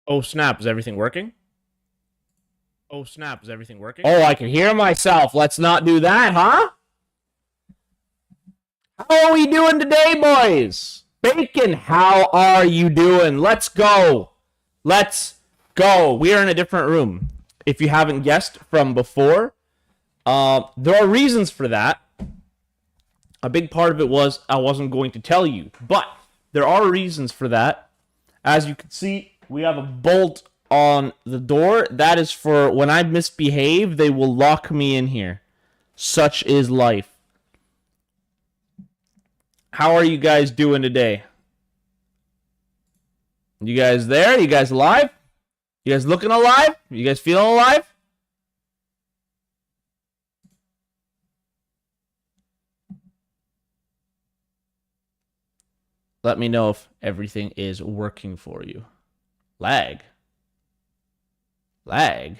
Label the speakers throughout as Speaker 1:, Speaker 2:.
Speaker 1: Oh snap, is everything working? Oh snap, is everything working? Oh, I can hear myself. Let's not do that, huh? How are we doing today, boys? Bacon, how are you doing? Let's go. Let's go. We are in a different room. If you haven't guessed from before, there are reasons for that. A big part of it was I wasn't going to tell you, but there are reasons for that. As you can see, we have a bolt on the door. That is for when I misbehave, they will lock me in here. Such is life. How are you guys doing today? You guys there? You guys alive? You guys looking alive? You guys feeling alive? Let me know if everything is working for you. Lag. Lag?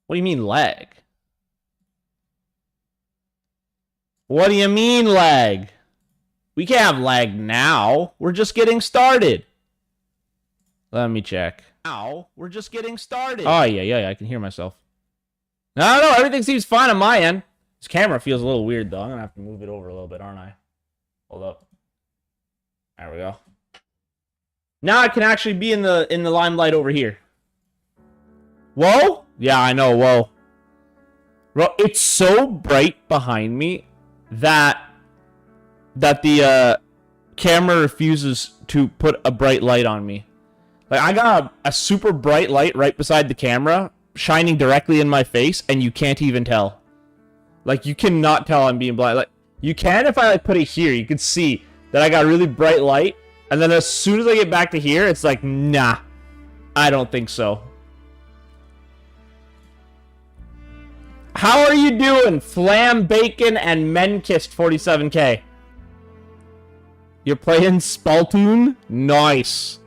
Speaker 1: What do you mean lag? What do you mean lag? We can't have lag now. We're just getting started. Let me check. Now, we're just getting started. Oh, yeah, I can hear myself. No, everything seems fine on my end. This camera feels a little weird, though. I'm gonna have to move it over a little bit, aren't I? Hold up. There we go. Now I can actually be in the limelight over here. Whoa? Yeah, I know, whoa. Bro, it's so bright behind me that the camera refuses to put a bright light on me. Like, I got a super bright light right beside the camera, shining directly in my face, and you can't even tell. Like, you cannot tell I'm being blind. Like, you can if I, like, put it here. You can see that I got really bright light, and then as soon as I get back to here, it's like, nah, I don't think so. How are you doing? Flam Bacon and Men Kissed 47K. You're playing Splatoon? Nice.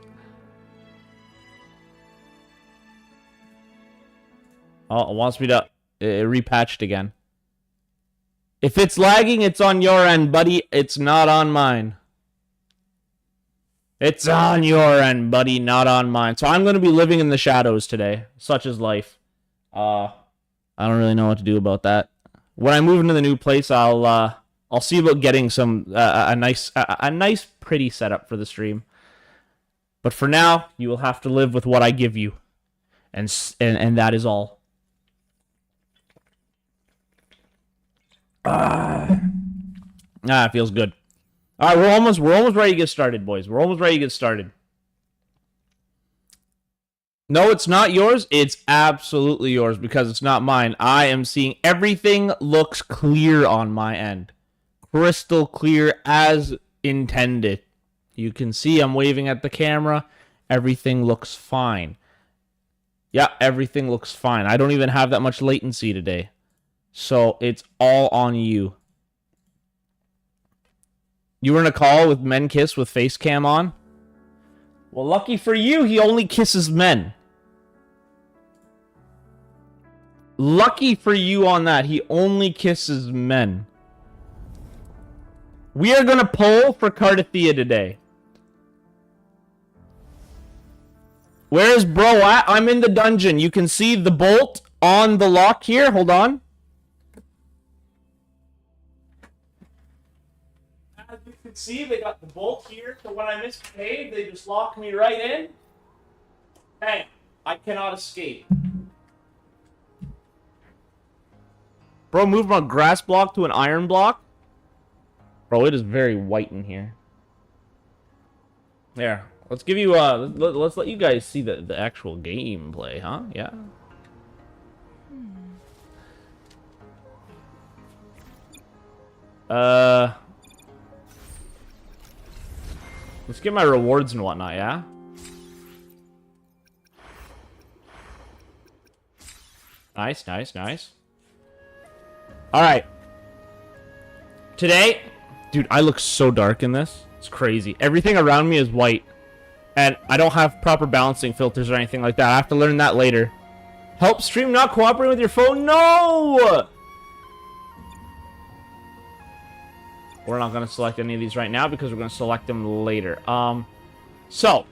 Speaker 1: Oh, it wants me to repatched again. If it's lagging, it's on your end, buddy. It's not on mine. It's on your end, buddy, not on mine. So I'm going to be living in the shadows today. Such is life. I don't really know what to do about that. When I move into the new place, I'll see about getting some a nice pretty setup for the stream. But for now, you will have to live with what I give you, and that is all. It feels good. All right, we're almost ready to get started, boys. We're almost ready to get started. No, it's not yours. It's absolutely yours because it's not mine. I am seeing everything looks clear on my end. Crystal clear as intended. You can see I'm waving at the camera. Everything looks fine. Yeah, everything looks fine. I don't even have that much latency today. So it's all on you. You were in a call with Men Kiss with face cam on? Well, lucky for you, he only kisses men. Lucky for you on that, he only kisses men. We are going to poll for Cardathea today. Where is bro at? I'm in the dungeon. You can see the bolt on the lock here. Hold on. As you can see, they got the bolt here. So when I misbehave, they just lock me right in. Bang. I cannot escape. Bro, move from a grass block to an iron block. Bro, it is very white in here. There. Let's give you, let's let you guys see the actual gameplay, huh? Yeah. Let's get my rewards and whatnot, yeah? Nice, nice, nice. Alright. Today, dude, I look so dark in this. It's crazy. Everything around me is white. And I don't have proper balancing filters or anything like that. I have to learn that later. Help stream not cooperating with your phone? No! We're not going to select any of these right now because we're going to select them later. So,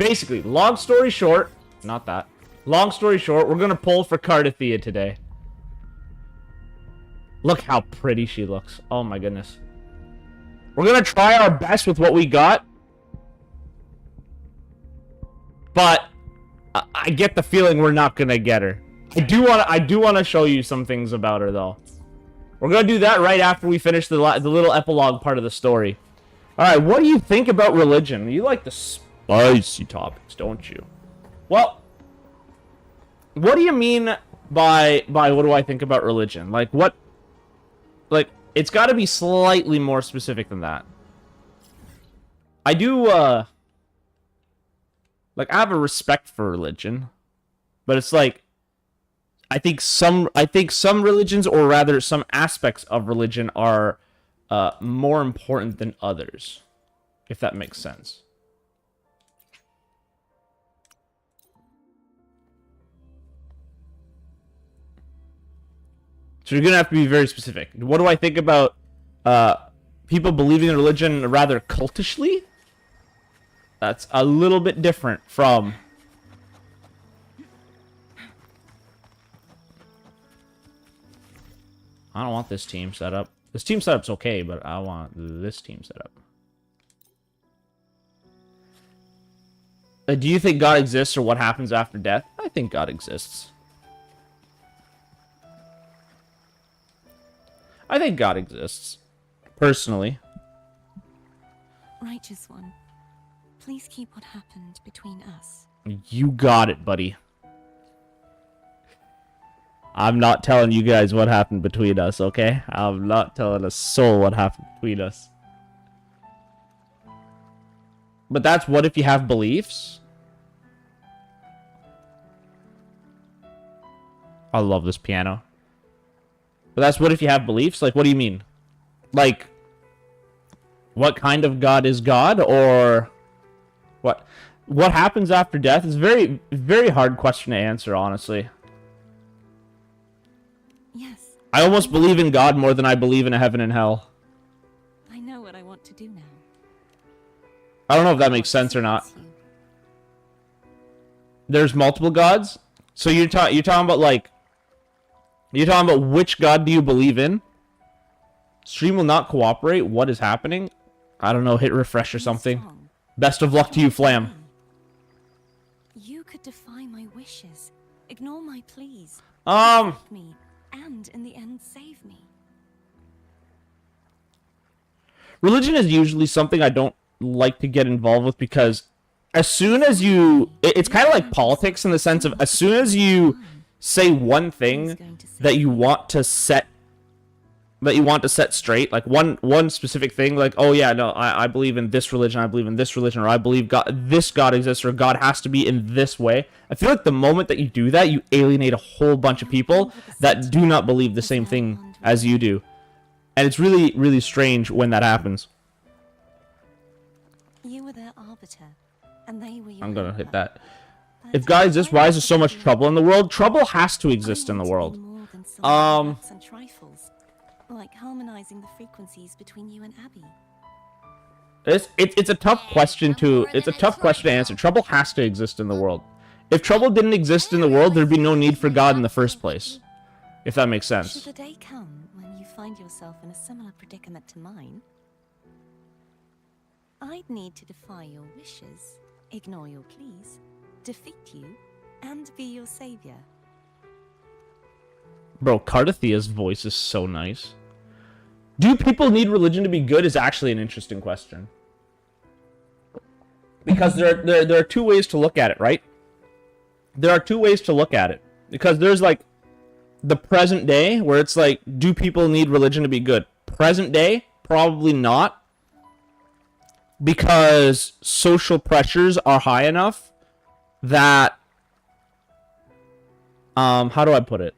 Speaker 1: Basically, long story short, not that. Long story short, we're gonna pull for Cardathea today. Look how pretty she looks. Oh my goodness. We're gonna try our best with what we got. But I get the feeling we're not gonna get her. I do wanna show you some things about her though. We're gonna do that right after we finish the little epilogue part of the story. Alright, what do you think about religion? You like the spicy topics, don't you? Well, what do you mean by what do I think about religion? Like, what... Like, it's gotta be slightly more specific than that. I do, like, I have a respect for religion. But it's like... I think some religions, or rather some aspects of religion, are more important than others, if that makes sense. So you're gonna have to be very specific. What do I think about people believing in religion rather cultishly? That's a little bit different from... I don't want this team setup. This team setup's okay, but I want this team setup. Do you think God exists, or what happens after death? I think God exists. I think God exists. Personally.
Speaker 2: Righteous one, please keep what happened between us.
Speaker 1: You got it, buddy. I'm not telling you guys what happened between us, okay? I'm not telling a soul what happened between us. But that's what if you have beliefs? I love this piano. But that's what if you have beliefs? Like, what do you mean? Like, what kind of God is God? Or what? What happens after death is very, very hard question to answer, honestly.
Speaker 2: Yes.
Speaker 1: I almost believe in God more than I believe in a heaven and hell.
Speaker 2: I know what I want to do now.
Speaker 1: I don't know if that makes sense or not. There's multiple gods? So you're talking about, like... You're talking about which god do you believe in? Stream will not cooperate? What is happening? I don't know, hit refresh or something. Best of luck to you, Flam.
Speaker 2: You could defy my wishes, ignore my pleas, me, and in the end save me.
Speaker 1: Religion is usually something I don't like to get involved with, because as soon as you... It's kind of like politics in the sense of, as soon as you say one thing that you want to set straight, like one specific thing, like, oh yeah, no, I believe in this religion, I believe in this religion, or I believe this God exists, or God has to be in this way. I feel like the moment that you do that, you alienate a whole bunch of people that do not believe the same thing as you do. And it's really, really strange when that happens.
Speaker 2: You were their arbiter, and they were your
Speaker 1: I'm gonna hit that.
Speaker 2: But
Speaker 1: If God exists, why is there so much trouble in the world? Trouble has to exist in the world.
Speaker 2: And trifles, like harmonizing the frequencies between you and Abby.
Speaker 1: It's a tough question to answer. Trouble has to exist in the world. If trouble didn't exist in the world, there'd be no need for God in the first place. If that makes sense.
Speaker 2: Should the day come when you find yourself in a similar predicament to mine, I'd need to defy your wishes, ignore your pleas, defeat you, and be your savior.
Speaker 1: Bro, Cardathea's voice is so nice. Do people need religion to be good is actually an interesting question. Because there are two ways to look at it, right? There are two ways to look at it. Because there's like the present day, where it's like, do people need religion to be good? Present day, probably not. Because social pressures are high enough that... how do I put it?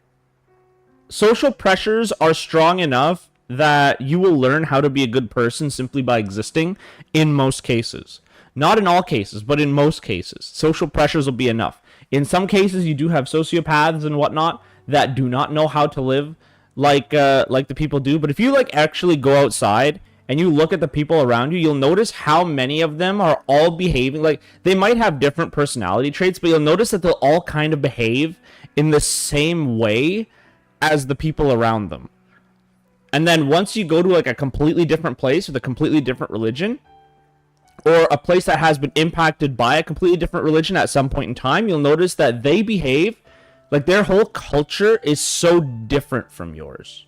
Speaker 1: Social pressures are strong enough that you will learn how to be a good person simply by existing in most cases. Not in all cases, but in most cases. Social pressures will be enough. In some cases, you do have sociopaths and whatnot that do not know how to live like the people do. But if you like actually go outside and you look at the people around you, you'll notice how many of them are all behaving like they might have different personality traits, but you'll notice that they'll all kind of behave in the same way as the people around them. And then once you go to like a completely different place with a completely different religion, or a place that has been impacted by a completely different religion at some point in time, you'll notice that they behave like their whole culture is so different from yours.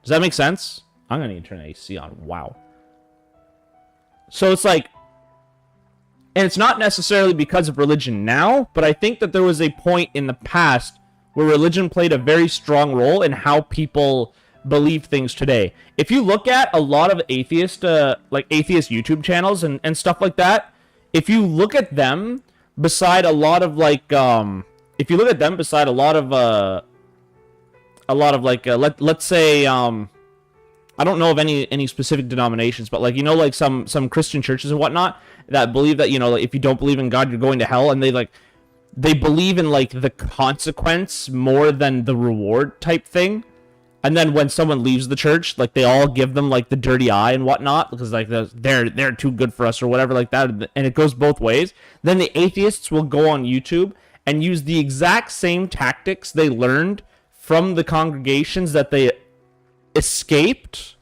Speaker 1: Does that make sense? I'm going to need to turn the AC on. Wow. So it's like, and it's not necessarily because of religion now, but I think that there was a point in the past where religion played a very strong role in how people believe things today. If you look at a lot of atheist YouTube channels and stuff like that, if you look at them beside a lot of let's say I don't know of any specific denominations, but like, you know, like some Christian churches and whatnot that believe that, you know, like if you don't believe in God, you're going to hell, and they believe in like the consequence more than the reward type thing. And then when someone leaves the church, like they all give them like the dirty eye and whatnot because like they're too good for us or whatever like that, and it goes both ways. Then the atheists will go on YouTube and use the exact same tactics they learned from the congregations that they escaped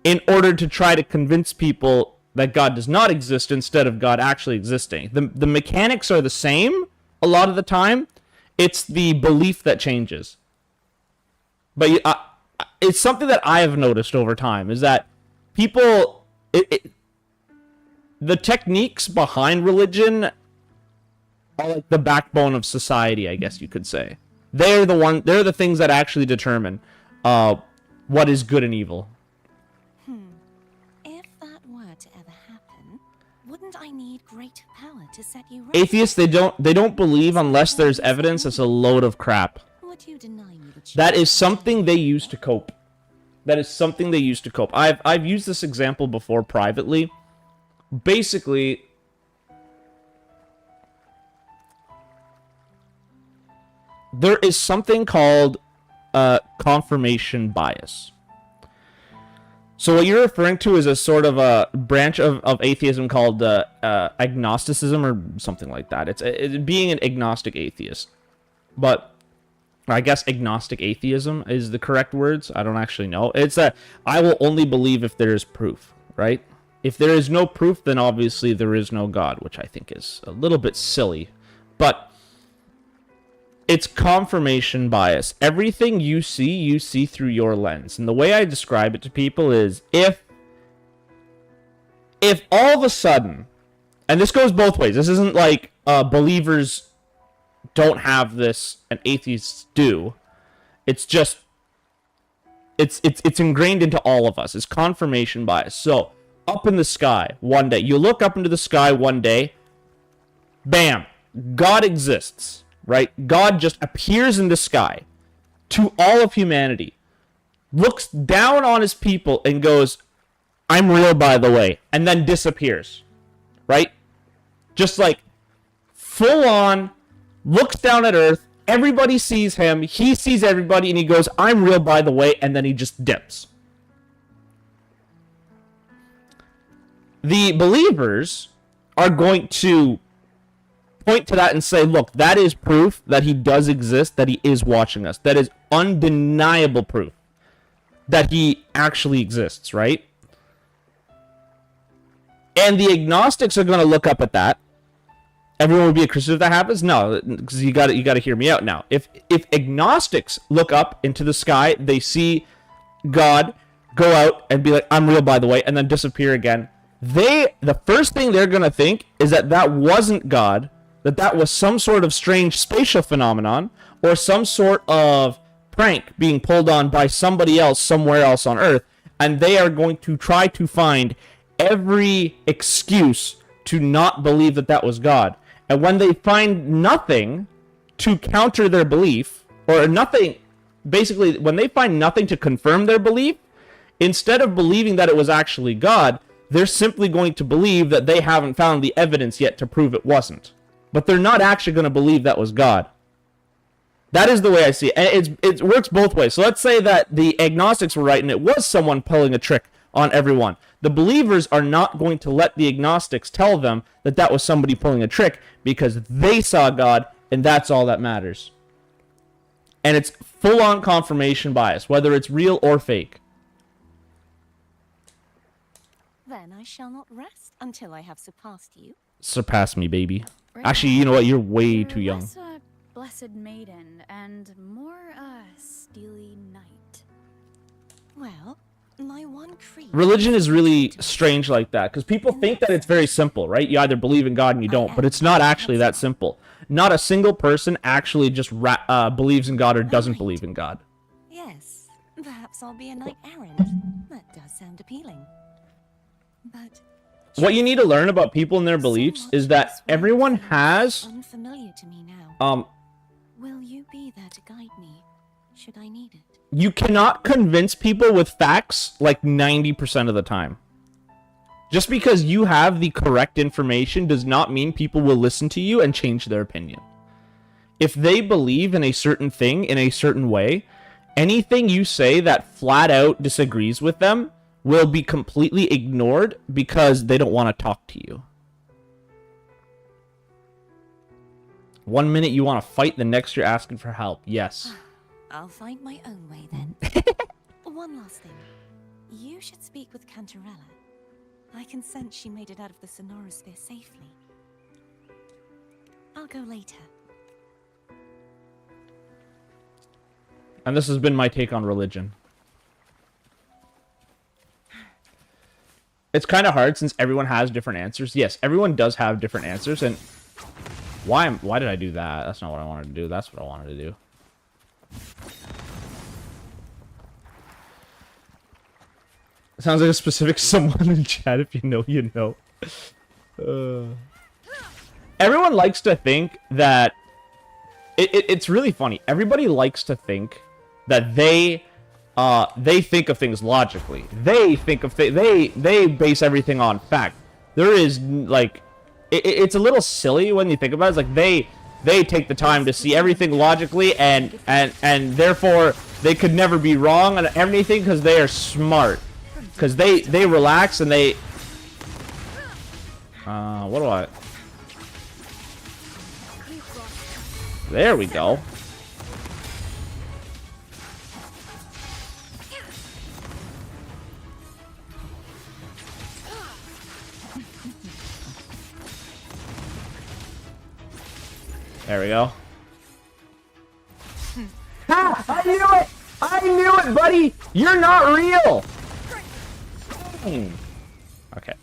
Speaker 1: in order to try to convince people that God does not exist instead of God actually existing. The mechanics are the same a lot of the time. It's the belief that changes. But it's something that I have noticed over time is that people, the techniques behind religion are like the backbone of society, I guess you could say. They're the things that actually determine what is good and evil.
Speaker 2: If that were to ever happen, wouldn't I need great power to set you right?
Speaker 1: Atheists, they don't believe unless there's evidence. That's a load of crap.
Speaker 2: Would you deny me the
Speaker 1: That is something they use to cope. That is something they use to cope. I've used this example before privately. Basically, there is something called confirmation bias. So what you're referring to is a sort of a branch of atheism called agnosticism or something like that. It's being an agnostic atheist. But I guess agnostic atheism is the correct words. I don't actually know. It's that I will only believe if there is proof, right? If there is no proof, then obviously there is no God, which I think is a little bit silly. But it's confirmation bias. Everything you see through your lens. And the way I describe it to people is if all of a sudden, and this goes both ways. This isn't like believers don't have this and atheists do. It's just it's ingrained into all of us. It's confirmation bias. So up in the sky one day, you look up into the sky one day, bam, God exists, right? God just appears in the sky to all of humanity, looks down on his people and goes, I'm real, by the way, and then disappears, right? Just like full on looks down at Earth, everybody sees him, he sees everybody, and he goes, I'm real, by the way, and then he just dips. The believers are going to point to that and say, look, that is proof that he does exist, that he is watching us. That is undeniable proof that he actually exists, right? And the agnostics are going to look up at that. Everyone would be a Christian if that happens? No, because you got to hear me out now. If agnostics look up into the sky, they see God go out and be like, I'm real, by the way, and then disappear again. The first thing they're going to think is that wasn't God, that was some sort of strange spatial phenomenon or some sort of prank being pulled on by somebody else somewhere else on Earth, and they are going to try to find every excuse to not believe that was God. And when they find nothing to counter their belief, or nothing, basically, when they find nothing to confirm their belief, instead of believing that it was actually God, they're simply going to believe that they haven't found the evidence yet to prove it wasn't. But they're not actually going to believe that was God. That is the way I see it. And it works both ways. So let's say that the agnostics were right and it was someone pulling a trick on everyone. The believers are not going to let the agnostics tell them that that was somebody pulling a trick because they saw God and that's all that matters. And it's full-on confirmation bias, whether it's real or fake.
Speaker 2: Then I shall not rest until I have surpassed you.
Speaker 1: Surpass me, baby. Actually, you know what? You're way too young.
Speaker 3: Less a blessed maiden and more a steely knight.
Speaker 2: Well, my one creed...
Speaker 1: Religion is really strange like that, because people think that it's very simple, right? You either believe in God and you don't, but it's not actually that simple. Not a single person actually just believes in God or doesn't believe in God.
Speaker 2: Yes, perhaps I'll be a knight errant. That does sound appealing. But...
Speaker 1: What you need to learn about people and their beliefs is that everyone has...
Speaker 2: unfamiliar to me now. Will you be there to guide me, should I need it?
Speaker 1: You cannot convince people with facts like 90% of the time. Just because you have the correct information does not mean people will listen to you and change their opinion. If they believe in a certain thing in a certain way, anything you say that flat out disagrees with them will be completely ignored because they don't want to talk to you. One minute you want to fight, the next you're asking for help. Yes.
Speaker 2: I'll find my own way then. One last thing. You should speak with Cantarella. I can sense she made it out of the sonorosphere safely. I'll go later.
Speaker 1: And this has been my take on religion. It's kind of hard since everyone has different answers. Yes, everyone does have different answers, and why did I do that? That's not what I wanted to do. That's what I wanted to do. Sounds like a specific someone in chat. If you know, you know. Everyone likes to think that it's really funny. Everybody likes to think that they think of things logically. They think of they base everything on fact. There is like it's a little silly when you think about it. It's like they take the time to see everything logically and therefore they could never be wrong on everything because they are smart. Because they relax and they what do I... There we go. There we go. Ha! I knew it! I knew it, buddy! You're not real! Okay.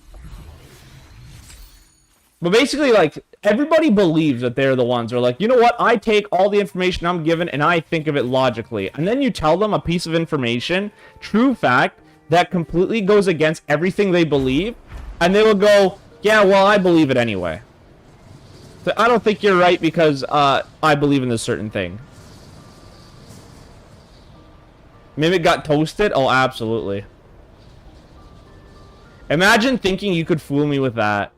Speaker 1: But basically, like, everybody believes that they're the ones who are like, you know what? I take all the information I'm given and I think of it logically. And then you tell them a piece of information, true fact, that completely goes against everything they believe. And they will go, yeah, well, I believe it anyway. So I don't think you're right because I believe in this certain thing. Mimic got toasted? Oh, absolutely. Imagine thinking you could fool me with that.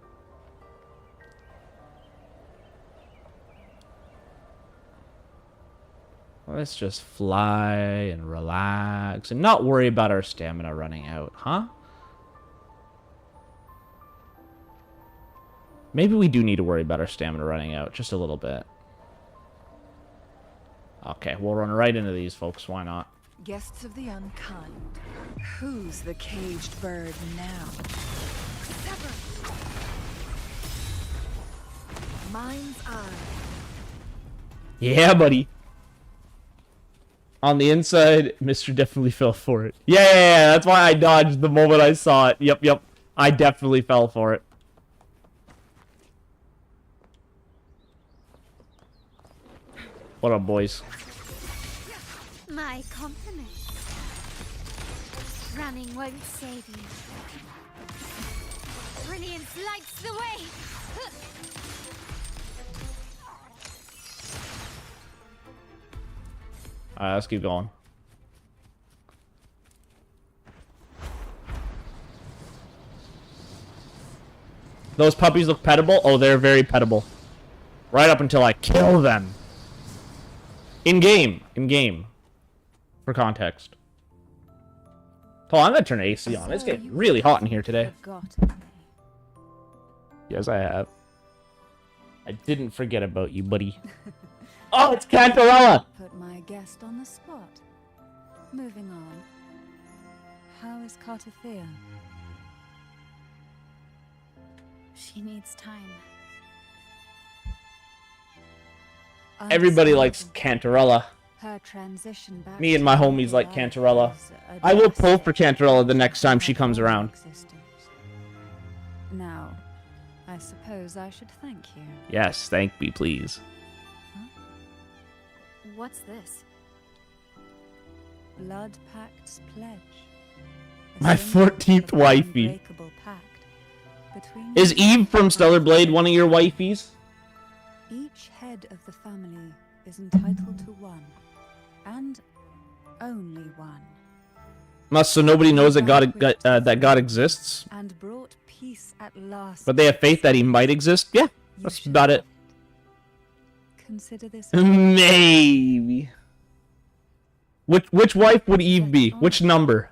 Speaker 1: Let's just fly and relax and not worry about our stamina running out, huh? Maybe we do need to worry about our stamina running out just a little bit. Okay, we'll run right into these, folks. Why not?
Speaker 4: Guests of the unkind. Who's the caged bird now? Sever. Mind's eye.
Speaker 1: Yeah, buddy. On the inside, Mr. definitely fell for it. Yeah, that's why I dodged the moment I saw it. Yep. I definitely fell for it. What up, boys?
Speaker 5: My compliments. Running won't save you. Brilliance lights the way.
Speaker 1: Alright, let's keep going. Those puppies look pettable? Oh, they're very pettable. Right up until I kill them. In game. For context. Oh, I'm gonna turn the AC on. It's
Speaker 4: So
Speaker 1: getting
Speaker 4: you
Speaker 1: really hot in here today.
Speaker 4: forgotten me.
Speaker 1: Yes, I have. I didn't forget about you, buddy. Oh, it's Cantarella!
Speaker 4: Put my guest on the spot. Moving on. How is Cartathea?
Speaker 3: She needs time.
Speaker 1: Everybody likes Cantarella.
Speaker 4: Her transition back
Speaker 1: Me and
Speaker 4: to
Speaker 1: my
Speaker 4: normal
Speaker 1: homies like
Speaker 4: life
Speaker 1: Cantarella.
Speaker 4: is a
Speaker 1: I will pull for
Speaker 4: drastic
Speaker 1: Cantarella the next time she
Speaker 4: of
Speaker 1: comes
Speaker 4: her
Speaker 1: around.
Speaker 4: existence. Now, I suppose I should thank you.
Speaker 1: Yes, thank me, please.
Speaker 3: What's this?
Speaker 4: Blood Pact's pledge. A
Speaker 1: My
Speaker 4: symbol
Speaker 1: 14th
Speaker 4: of an
Speaker 1: wifey.
Speaker 4: unbreakable pact between
Speaker 1: Is
Speaker 4: you
Speaker 1: Eve from Stellar Blade one of your wifeys?
Speaker 4: Each head of the family is entitled to one, and only one,
Speaker 1: Must so nobody knows that God exists,
Speaker 4: and brought peace at last.
Speaker 1: but they have faith that he might exist. Yeah,
Speaker 4: You
Speaker 1: that's
Speaker 4: should
Speaker 1: about it.
Speaker 4: Consider this.
Speaker 1: Maybe. Which wife would Eve be? Which number?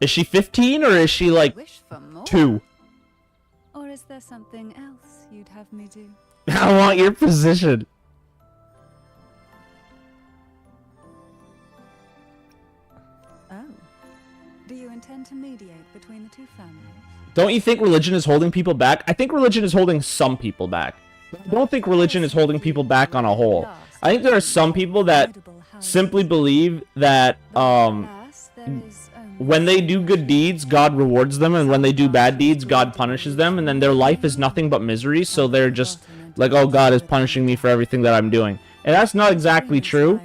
Speaker 1: Is she 15 or is she like
Speaker 4: Wish for more?
Speaker 1: 2?
Speaker 4: Or is there something else you'd have me do?
Speaker 1: I want your position.
Speaker 4: Oh. Do you intend to mediate between the two families?
Speaker 1: Don't you think religion is holding people back? I think religion is holding some people back. I don't think religion is holding people back on a whole. I think there are some people that simply believe that when they do good deeds, God rewards them, and when they do bad deeds, God punishes them, and then their life is nothing but misery, so they're just like, oh, God is punishing me for everything that I'm doing. And that's not exactly true.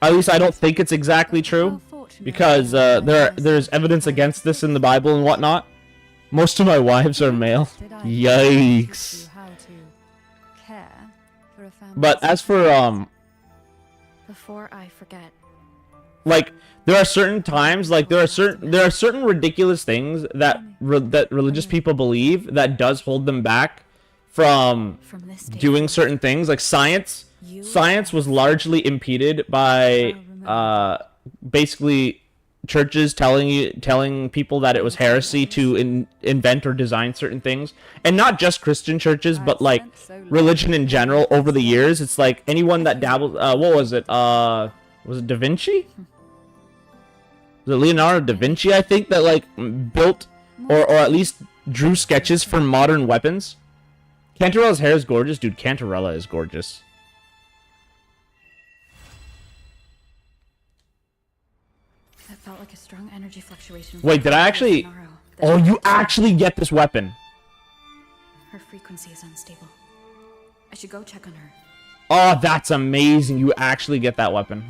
Speaker 1: At least I don't think it's exactly true, because there's evidence against this in the Bible and whatnot. Most of my wives are male. Yikes. But as for
Speaker 3: Before I forget.
Speaker 1: like, there are certain times, like there are certain ridiculous things that religious people believe that does hold them back from
Speaker 3: From this day
Speaker 1: doing certain things. Like science was largely impeded by basically churches telling people that it was heresy to invent or design certain things, and not just Christian churches, but like religion in general. Over the years, it's like anyone that dabbled. What was it? Was it Da Vinci? Was it Leonardo da Vinci? I think that like built or at least drew sketches for modern weapons. Cantarella's hair is gorgeous, dude. Cantarella is gorgeous.
Speaker 3: That felt like a strong energy fluctuation.
Speaker 1: Wait, did I actually? Oh, you actually get this weapon.
Speaker 3: Her frequency is unstable. I should go check on her.
Speaker 1: Oh, that's amazing. You actually get that weapon.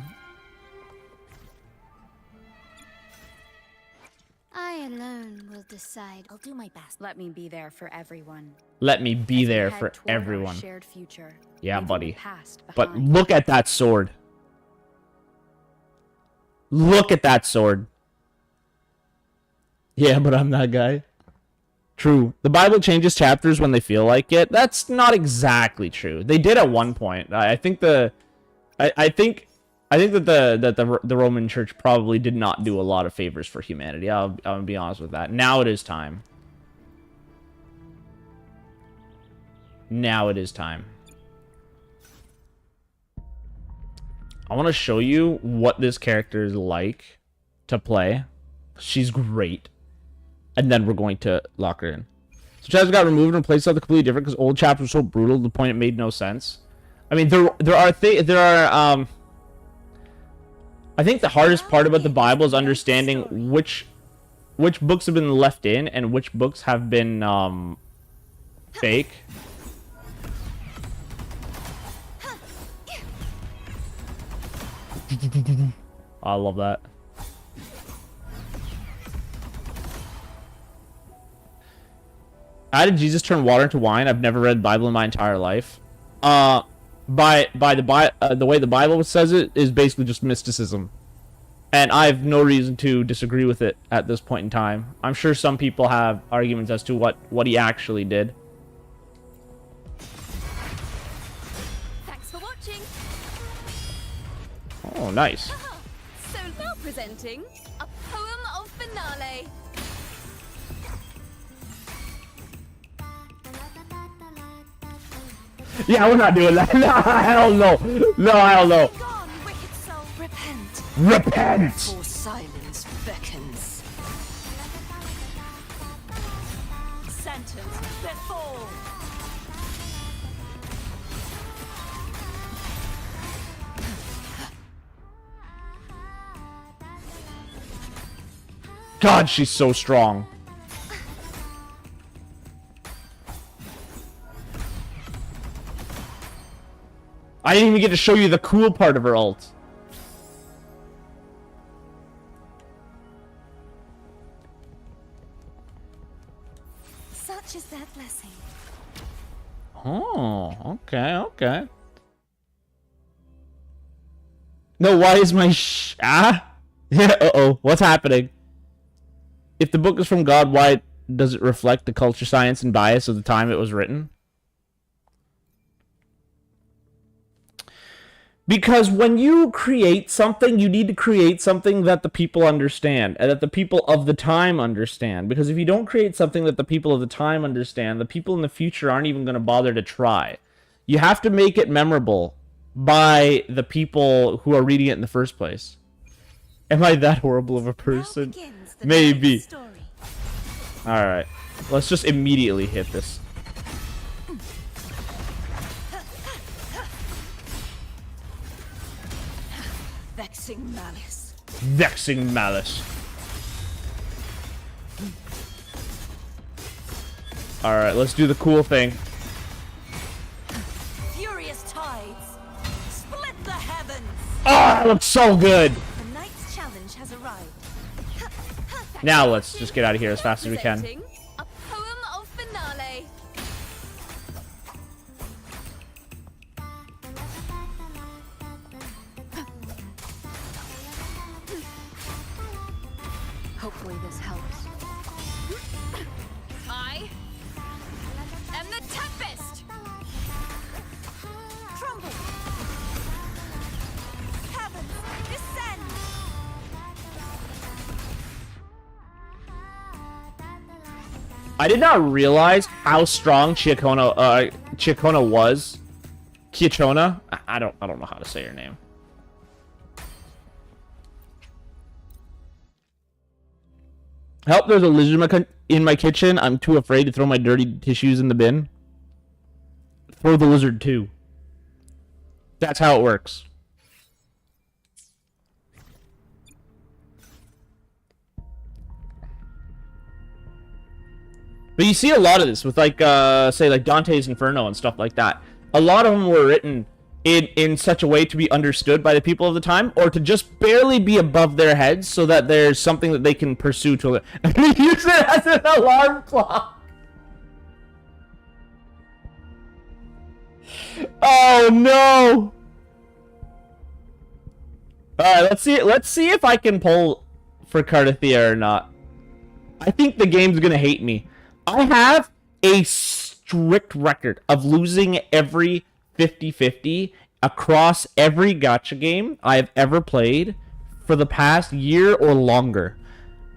Speaker 5: I alone will decide. I'll do my best.
Speaker 3: Let me be there for everyone.
Speaker 1: Let me be
Speaker 3: As we
Speaker 1: there
Speaker 3: head
Speaker 1: for
Speaker 3: toward our
Speaker 1: everyone.
Speaker 3: shared future,
Speaker 1: Yeah,
Speaker 3: leaving
Speaker 1: buddy.
Speaker 3: the past
Speaker 1: But
Speaker 3: behind.
Speaker 1: look at that sword. Look at that sword. Yeah, but I'm that guy. True. The Bible changes chapters when they feel like it. That's not exactly true. They did at one point. I think that the Roman Church probably did not do a lot of favors for humanity. I'll be honest with that. Now it is time. Now it is time. I want to show you what this character is like to play. She's great. And then we're going to lock her in. So chapters got removed and replaced with something completely different because old chapters were so brutal to the point it made no sense. I mean, I think the hardest part about the Bible is understanding which books have been left in and which books have been fake. I love that. How did Jesus turn water into wine? I've never read the Bible in my entire life. By the way the Bible says it is basically just mysticism, and I have no reason to disagree with it at this point in time. I'm sure some people have arguments as to what he actually did.
Speaker 5: Thanks for watching.
Speaker 1: Oh, nice.
Speaker 3: So now presenting a poem of finale.
Speaker 1: Yeah, we're not doing that. No, hell no. No, hell no.
Speaker 2: Gone, wicked soul, repent.
Speaker 1: Repent!
Speaker 2: For silence beckons. Sentence before.
Speaker 1: God, she's so strong. I didn't even get to show you the cool part of her ult.
Speaker 2: Such is their blessing.
Speaker 1: Oh, okay, okay. No, why is my Yeah, uh-oh, what's happening? If the book is from God, why does it reflect the culture, science, and bias of the time it was written? Because when you create something, you need to create something that the people understand, and that the people of the time understand. Because if you don't create something that the people of the time understand, the people in the future aren't even going to bother to try. You have to make it memorable by the people who are reading it in the first place. Am I that horrible of a person? Maybe. Alright. Let's just immediately hit this.
Speaker 2: Vexing malice.
Speaker 1: Vexing malice. Alright, let's do the cool thing.
Speaker 2: Furious tides. Split the heavens.
Speaker 1: Oh, that looks so good!
Speaker 2: The night's challenge has arrived.
Speaker 1: Now let's just get out of here as fast as we can.
Speaker 3: Presenting a poem of finale.
Speaker 4: Hopefully this helps.
Speaker 3: I am the Tempest.
Speaker 2: Crumble. Heavens, descend.
Speaker 1: I did not realize how strong Chiacona was. Chiachona? I don't know how to say her name. Help, there's a lizard in my kitchen. I'm too afraid to throw my dirty tissues in the bin. Throw the lizard too. That's how it works. But you see a lot of this with, like, say, like Dante's Inferno and stuff like that. A lot of them were written in such a way to be understood by the people of the time, or to just barely be above their heads so that there's something that they can pursue to use it as an alarm clock. Oh no! Alright, let's see if I can pull for Cardathia or not. I think the game's gonna hate me. I have a strict record of losing every 50-50 across every gacha game I have ever played for the past year or longer.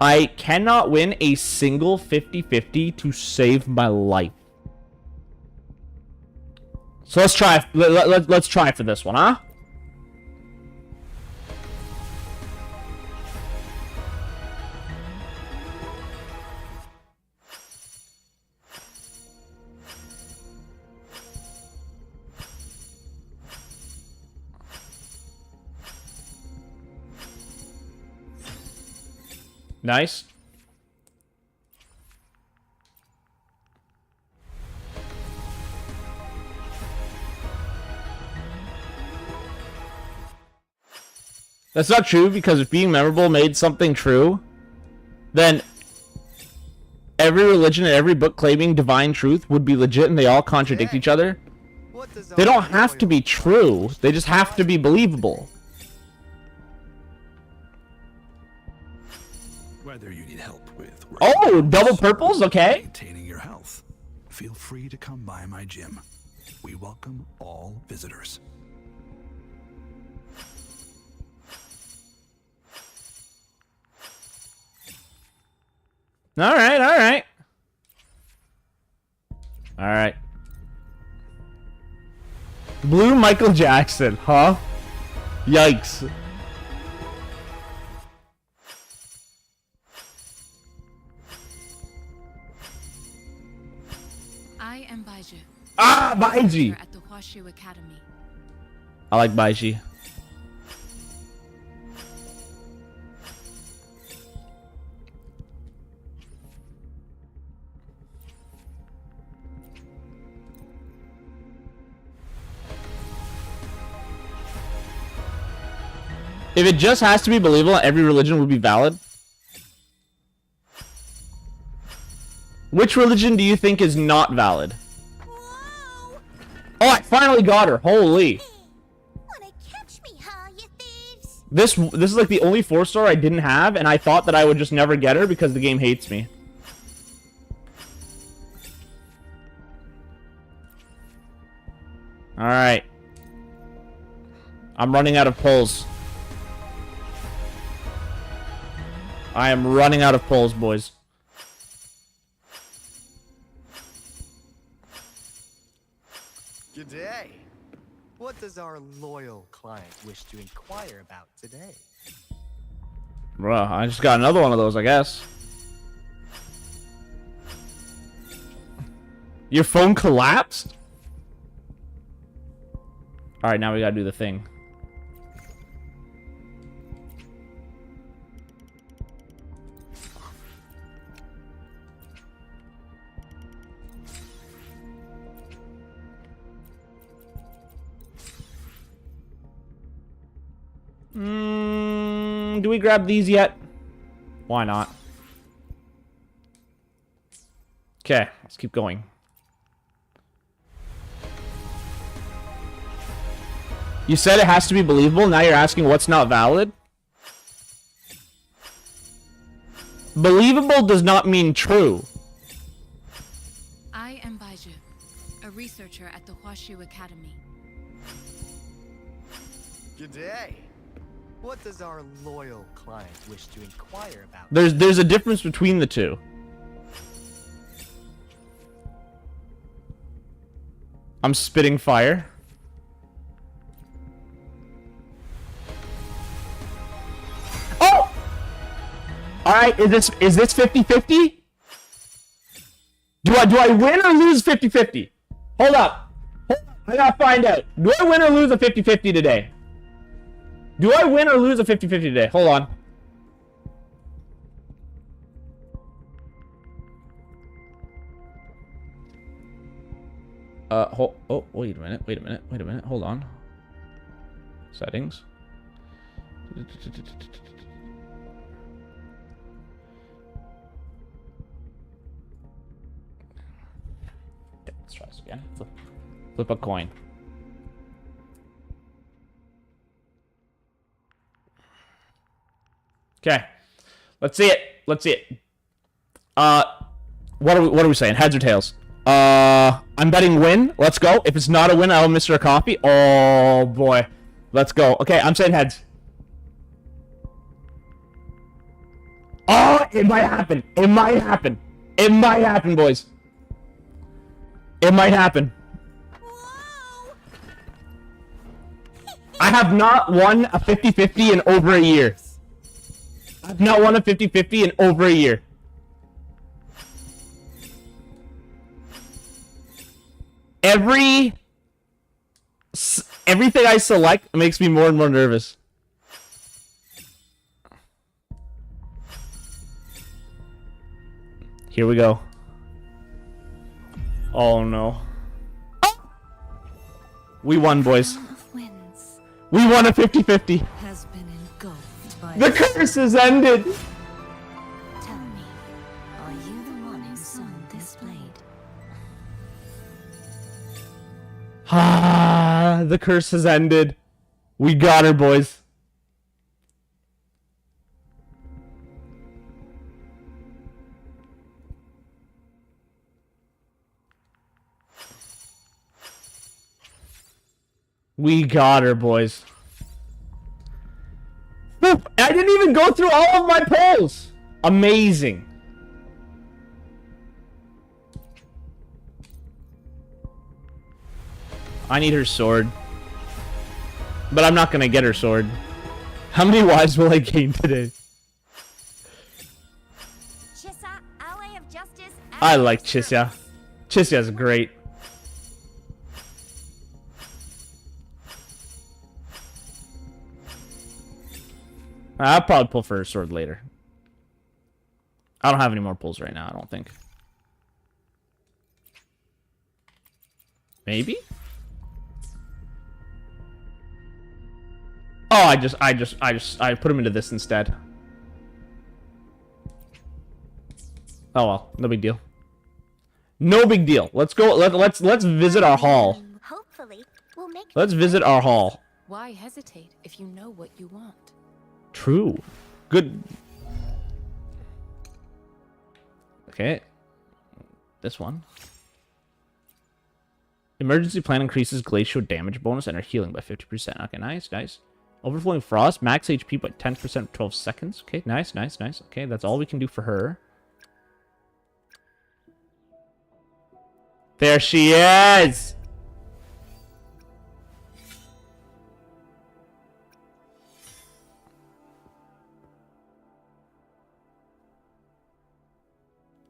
Speaker 1: I cannot win a single 50-50 to save my life. So let's try. Let's try for this one, huh? Nice. That's not true, because if being memorable made something true, then every religion and every book claiming divine truth would be legit and they all contradict each other. They don't have to be true, they just have to be believable.
Speaker 6: Whether you need help with
Speaker 1: Oh, double purples, okay.
Speaker 6: maintaining your health, feel free to come by my gym. We welcome all visitors.
Speaker 1: Alright, alright. Alright. Blue Michael Jackson, huh? Yikes.
Speaker 3: I am Baiju.
Speaker 1: Ah, Baiji!
Speaker 3: At the Huashu Academy.
Speaker 1: I like Baiji. If it just has to be believable, every religion would be valid. Which religion do you think is not valid?
Speaker 5: Whoa!
Speaker 1: Oh, I finally got her. Holy.
Speaker 5: Wanna catch me, huh, you thieves?
Speaker 1: This is like the only 4-star I didn't have, and I thought that I would just never get her because the game hates me. Alright. I'm running out of pulls. I am running out of pulls, boys.
Speaker 7: G'day. What does our loyal client wish to inquire about today?
Speaker 1: Bruh, I just got another one of those, I guess. Your phone collapsed? Alright, now we gotta do the thing. Do we grab these yet? Why not? Okay, let's keep going. You said it has to be believable, now you're asking what's not valid? Believable does not mean true.
Speaker 3: I am Baiju, a researcher at the Huashu Academy.
Speaker 7: G'day. What does our loyal client wish to inquire about?
Speaker 1: There's a difference between the two. I'm spitting fire. Oh! Alright, is this 50-50? Do I win or lose 50-50? Hold up. I gotta find out. Do I win or lose a 50-50 today? Do I win or lose a 50-50 today? Hold on. Oh, wait a minute. Hold on. Settings. Let's try this again. Flip a coin. Okay, let's see it. Let's see it. What are we saying? Heads or tails? I'm betting win. Let's go. If it's not a win, I'll miss her a coffee. Oh boy, let's go. Okay, I'm saying heads. Oh, it might happen. It might happen. It might happen, boys. It might happen. I have not won a 50-50 in over a year. I've not won a 50-50 in over a year. Everything I select makes me more and more nervous. Here we go. Oh no. We won, boys. We won a 50-50.
Speaker 2: Has been engulfed by
Speaker 1: The curse has ended.
Speaker 2: Tell me, are you the one who summoned this blade?
Speaker 1: Ah, the curse has ended. We got her, boys. We got her, boys. I didn't even go through all of my polls. Amazing. I need her sword. But I'm not gonna get her sword. How many wives will I gain today?
Speaker 5: Chissa, ally of justice.
Speaker 1: I like Chisia. Chisia's great. I'll probably pull for her sword later. I don't have any more pulls right now, I don't think. Maybe? Oh, I put him into this instead. Oh well, no big deal. No big deal. Let's go. Let's visit our hall.
Speaker 5: Hopefully, we'll make.
Speaker 1: Let's visit our hall.
Speaker 8: Why hesitate if you know what you want?
Speaker 1: True. Good. Okay. This one. Emergency plan increases glacial damage bonus and our healing by 50%. Okay, nice, nice. Overflowing frost, max HP by 10% for 12 seconds. Okay, nice, nice, nice. Okay, that's all we can do for her. There she is!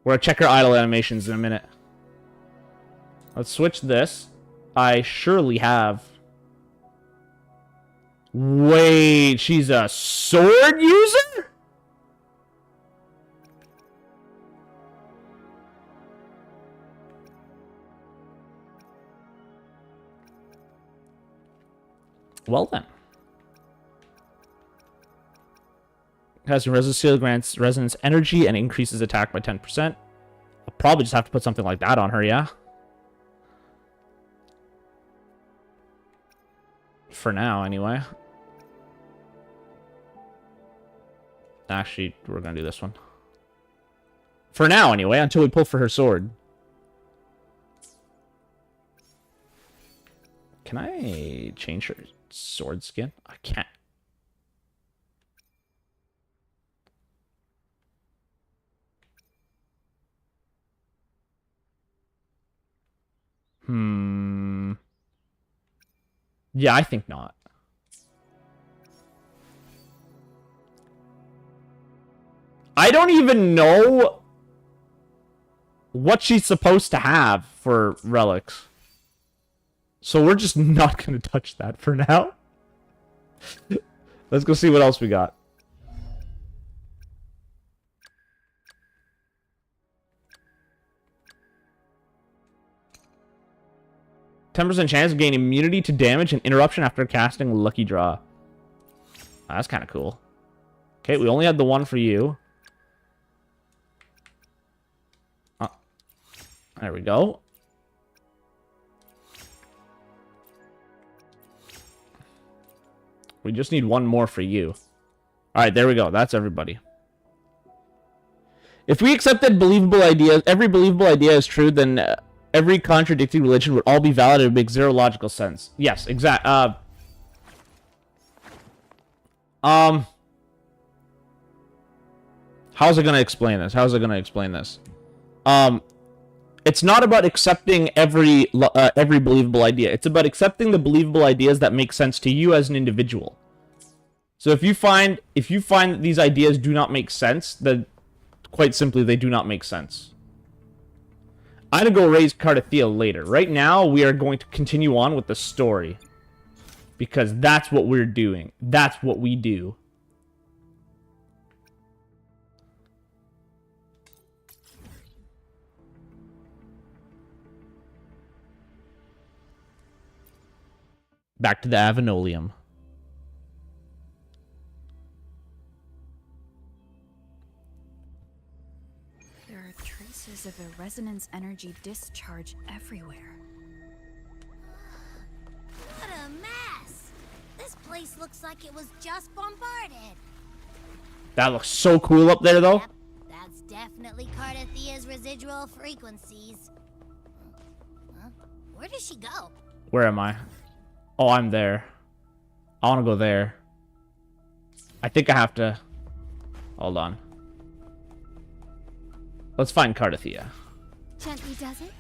Speaker 1: We're gonna check her idle animations in a minute. Let's switch this. I surely have... Wait, she's a sword user? Well then. Has resonance seal, grants resonance energy and increases attack by 10%. I'll probably just have to put something like that on her, yeah? For now, anyway. Actually, we're gonna do this one. For now, anyway, until we pull for her sword. Can I change her sword skin? I can't. Yeah, I think not. I don't even know what she's supposed to have for relics. So we're just not going to touch that for now. Let's go see what else we got. %10 chance of gaining immunity to damage and interruption after casting Lucky Draw. That's kind of cool. Okay, we only had the one for you. Oh, there we go. We just need one more for you. Alright, there we go. That's everybody. If we accepted believable ideas, every believable idea is true, then every contradicting religion would all be valid. It would make zero logical sense. Yes, exact. How's it gonna explain this? How's it gonna explain this? It's not about accepting every believable idea. It's about accepting the believable ideas that make sense to you as an individual. So if you find that these ideas do not make sense, then quite simply they do not make sense. I'm gonna go raise Cardathia later. Right now, we are going to continue on with the story. Because that's what we're doing. That's what we do. Back to the Avenolium.
Speaker 3: There are traces of a resonance energy discharge everywhere.
Speaker 5: What a mess! This place looks like it was just bombarded.
Speaker 1: That looks so cool up there, though.
Speaker 5: Yep, that's definitely Cardathia's residual frequencies. Huh? Where does she go?
Speaker 1: Where am I? Oh, I'm there. I want to go there. I think I have to... Hold on. Let's find Cardathia.
Speaker 5: Gently does it?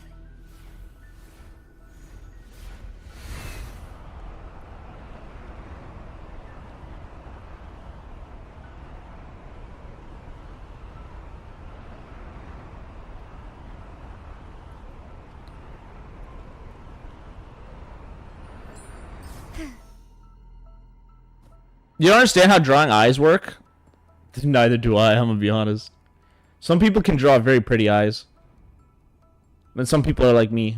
Speaker 1: You don't understand how drawing eyes work? Neither do I, I'm gonna be honest. Some people can draw very pretty eyes. And some people are like me.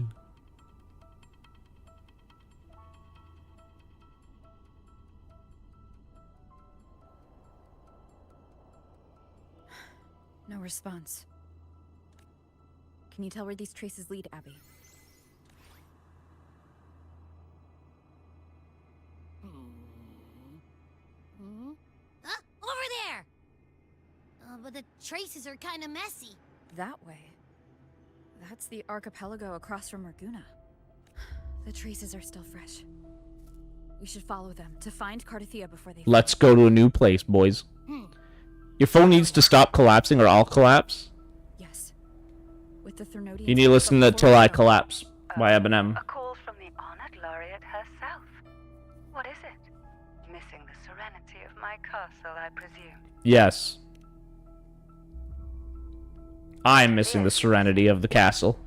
Speaker 3: No response. Can you tell where these traces lead, Abby?
Speaker 5: Over there! But the traces are kind of messy.
Speaker 3: That way. That's the archipelago across from Raguna. The traces are still fresh. We should follow them to find Cardathia before they...
Speaker 1: Let's go to a new place, boys. Your phone needs to stop collapsing or I'll collapse.
Speaker 3: Yes. With the Thernodians...
Speaker 1: You need to listen to Till I Collapse by Eminem.
Speaker 9: A call from the honored laureate herself. What is it? Missing the serenity of my castle, I presume.
Speaker 1: Yes. I'm missing the serenity of the castle.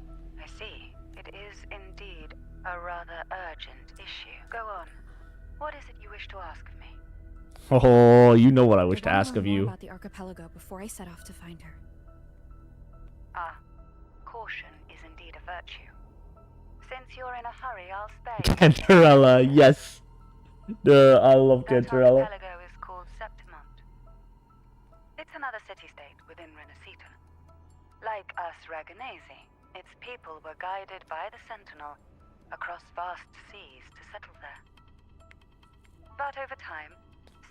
Speaker 9: I see. It is indeed a rather urgent issue. Go on. What is it you wish to ask of me?
Speaker 1: Oh, you know what I wish to
Speaker 3: I wanna
Speaker 1: ask of
Speaker 3: learn more
Speaker 1: you.
Speaker 3: about the archipelago before I set off to find her.
Speaker 9: Ah, caution is indeed a virtue. Since you're in a hurry, I'll spare you.
Speaker 1: Cantarella, yes. I love
Speaker 9: That
Speaker 1: Cantarella.
Speaker 9: archipelago is called Septimont. It's another city-state within Renacita. Like us Raganesi, its people were guided by the Sentinel across vast seas to settle there. But over time,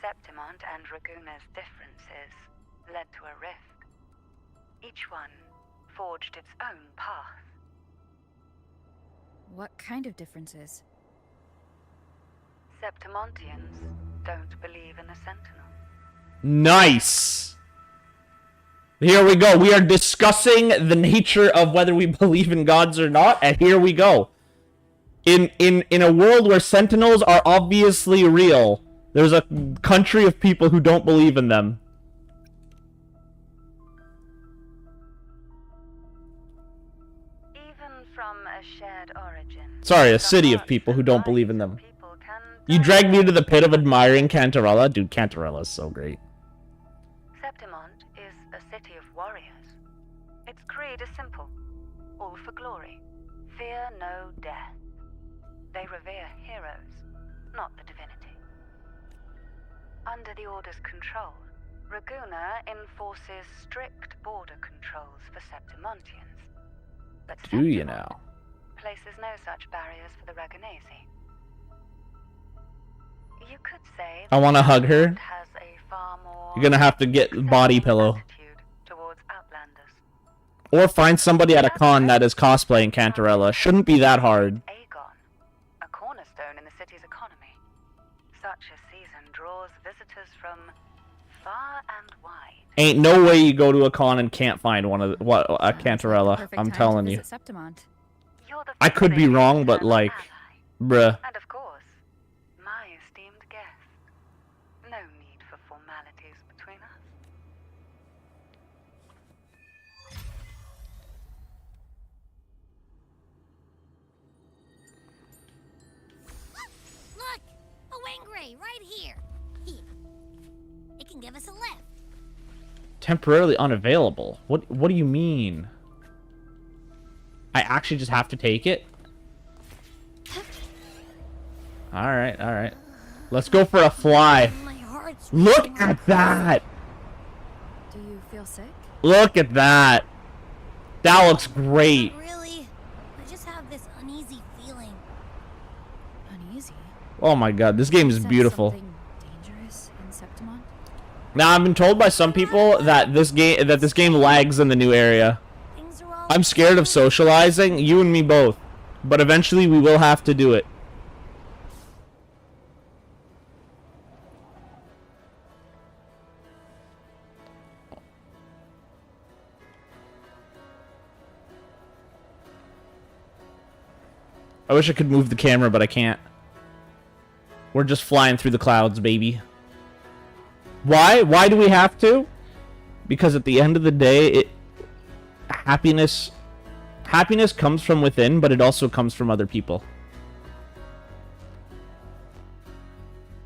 Speaker 9: Septimont and Raguna's differences led to a rift. Each one forged its own path.
Speaker 3: What kind of differences?
Speaker 9: Septimontians don't believe in the Sentinel.
Speaker 1: Nice. Here we go. We are discussing the nature of whether we believe in gods or not, and here we go. In a world where sentinels are obviously real, there's a country of people who don't believe in them.
Speaker 9: Even from a shared origin.
Speaker 1: Sorry, a city of people who don't believe in them. You dragged me to the pit of admiring Cantarella? Dude, Cantarella is so great.
Speaker 9: Septimont is a city of warriors. Its creed is simple. All for glory. Fear no death. They revere heroes, not the divinity. Under the Order's control, Raguna enforces strict border controls for Septimontians. But
Speaker 1: Do you
Speaker 9: Septimont
Speaker 1: now?
Speaker 9: places no such barriers for the Raganesi. You could say
Speaker 1: I want to hug her.
Speaker 9: Septimont has a far more
Speaker 1: You're gonna have to get body pillow.
Speaker 9: attitude towards outlanders.
Speaker 1: Or find somebody at a con that is cosplaying Cantarella. Shouldn't be that hard.
Speaker 9: Aegon, a cornerstone in the city's economy. Such a season draws visitors from far and wide.
Speaker 1: Ain't no way you go to a con and can't find one of a Cantarella.
Speaker 3: Perfect
Speaker 1: I'm
Speaker 3: time
Speaker 1: telling
Speaker 3: to
Speaker 1: you.
Speaker 3: visit Septimont.
Speaker 9: You're the
Speaker 1: I could be
Speaker 9: furthest
Speaker 1: wrong, but
Speaker 9: eternal
Speaker 1: like,
Speaker 9: ally.
Speaker 1: bruh.
Speaker 9: And of course, my esteemed guest. No need for formalities between us.
Speaker 5: Look! A Wangray right here! Here. It can give us a lift.
Speaker 1: Temporarily unavailable. What do you mean? I actually just have to take it? Alright, alright. Let's go for a fly.
Speaker 5: My heart's
Speaker 1: Look
Speaker 5: racing.
Speaker 1: at that!
Speaker 3: Do you feel sick?
Speaker 1: Look at that! That looks great.
Speaker 5: Not really. I just have this uneasy feeling.
Speaker 3: Uneasy?
Speaker 1: Oh my god, this game is
Speaker 3: Sense
Speaker 1: beautiful.
Speaker 3: something dangerous in Septimont?
Speaker 1: Now, I've been told by some people that this game lags in the new area.
Speaker 5: Things are all
Speaker 1: I'm scared of socializing, you and me both. But eventually we will have to do it. I wish I could move the camera, but I can't. We're just flying through the clouds, baby. Why? Why do we have to? Because at the end of the day, happiness comes from within, but it also comes from other people.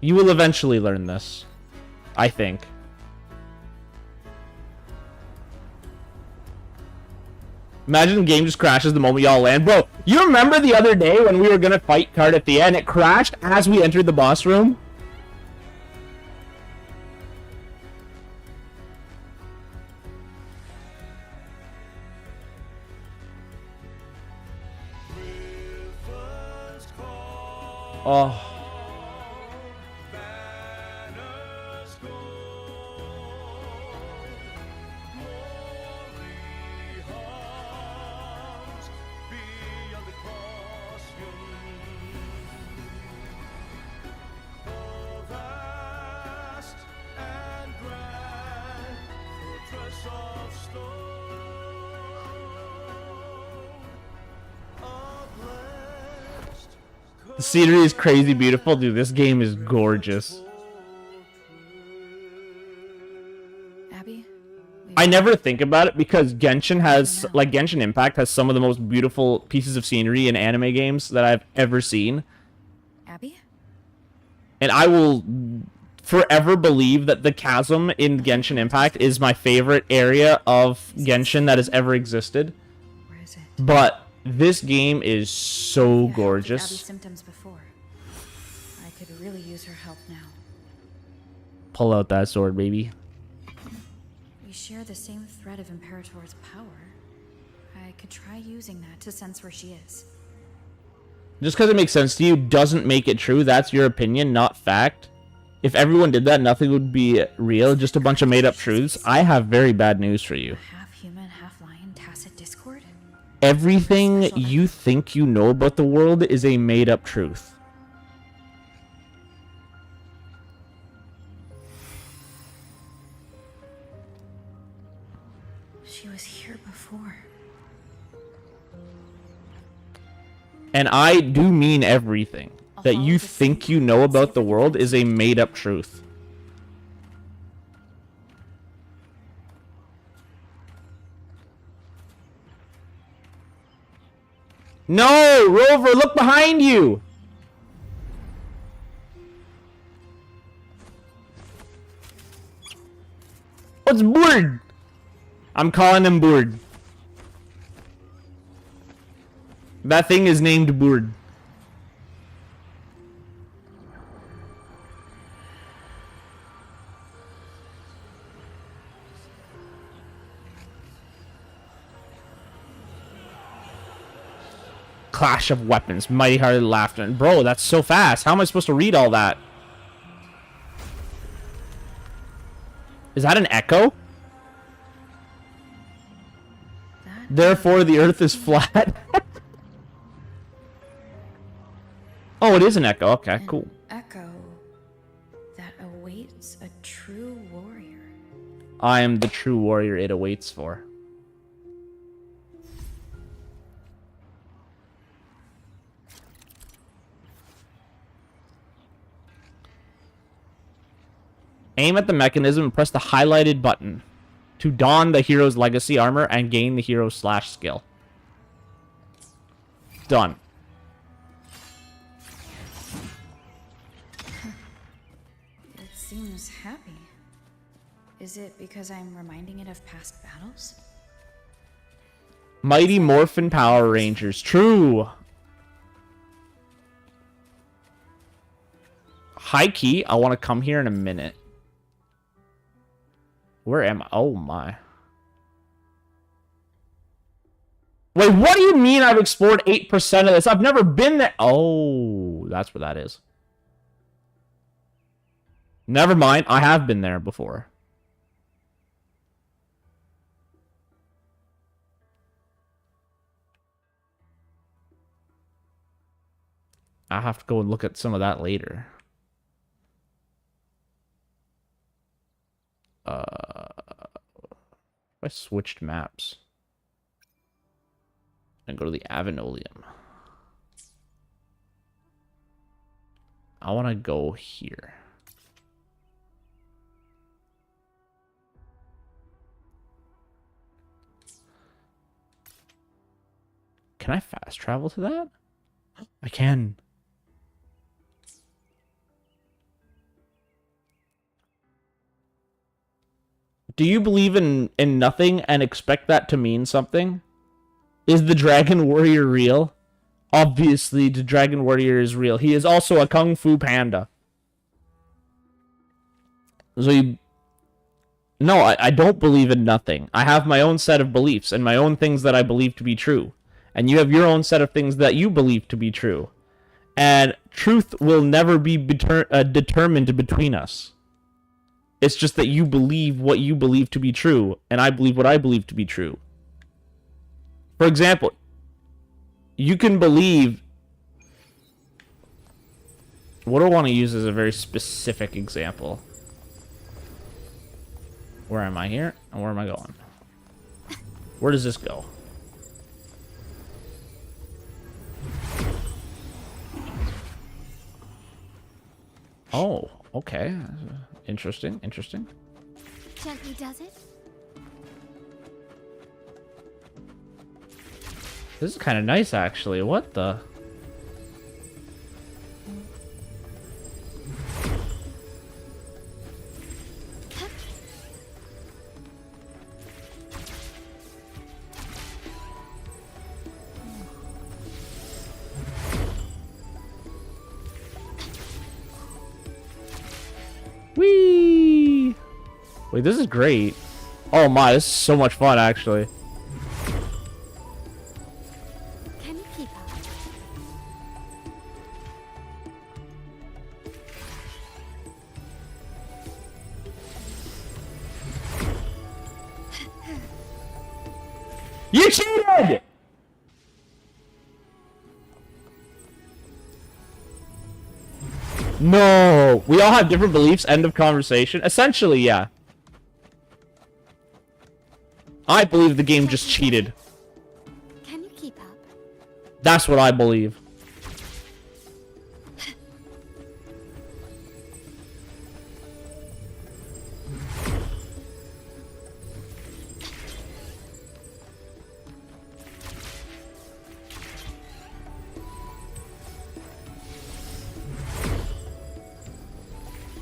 Speaker 1: You will eventually learn this. I think. Imagine the game just crashes the moment y'all land. Bro, you remember the other day when we were gonna fight Cardathia and it crashed as we entered the boss room? Oh. The scenery is crazy beautiful. Dude, this game is gorgeous.
Speaker 3: Abby?
Speaker 1: I never think about it because Genshin has, like, Genshin Impact has some of the most beautiful pieces of scenery in anime games that I've ever seen.
Speaker 3: Abby?
Speaker 1: And I will forever believe that the chasm in Genshin Impact is my favorite area of Genshin that has ever existed.
Speaker 3: Where is it?
Speaker 1: But this game is so
Speaker 3: Abby's
Speaker 1: gorgeous.
Speaker 3: symptoms before. I could really use her help now.
Speaker 1: Pull out that sword, baby.
Speaker 3: We share the same thread of Imperator's power. I could try using that to sense where she is.
Speaker 1: Just because it makes sense to you doesn't make it true. That's your opinion, not fact. If everyone did that, nothing would be real. Just a bunch of made-up truths. I have very bad news for you.
Speaker 3: Half human, half lion, tacit discord?
Speaker 1: Everything you think you know about the world is a made-up truth.
Speaker 3: She was here before.
Speaker 1: And I do mean everything that you think you know about the world is a made-up truth. No! Rover, look behind you! What's Boord? I'm calling him Boord. That thing is named Boord. Clash of weapons, mighty hearted laughter. Bro, that's so fast. How am I supposed to read all that? Is that an echo? Therefore, the earth is flat. Oh, it is an echo. Okay, cool.
Speaker 3: Echo that awaits a true warrior.
Speaker 1: I am the true warrior it awaits for. Aim at the mechanism and press the highlighted button to don the hero's legacy armor and gain the hero's slash skill. Done.
Speaker 3: It seems happy. Is it because I'm reminding it of past battles?
Speaker 1: Mighty Morphin Power Rangers. True. High key, I want to come here in a minute. Where am I? Oh my. Wait, what do you mean I've explored 8% of this? I've never been there. Oh, that's where that is. Never mind. I have been there before. I have to go and look at some of that later. I switched maps and go to the Avenolium. I want to go here. Can I fast travel to that? I can. Do you believe in nothing and expect that to mean something? Is the Dragon Warrior real? Obviously, the Dragon Warrior is real. He is also a Kung Fu Panda. So no, I don't believe in nothing. I have my own set of beliefs and my own things that I believe to be true. And you have your own set of things that you believe to be true. And truth will never be determined between us. It's just that you believe what you believe to be true, and I believe what I believe to be true. For example, you can believe... What do I want to use as a very specific example? Where am I here? And where am I going? Where does this go? Oh, okay. Interesting, interesting.
Speaker 5: Gently does it?
Speaker 1: This is kind of nice, actually. What the... Whee! Wait, this is great. Oh my, this is so much fun, actually.
Speaker 5: Can you keep up?
Speaker 1: You cheated! No, we all have different beliefs. End of conversation. Essentially, yeah. I believe the game just cheated.
Speaker 5: Can you keep up?
Speaker 1: That's what I believe.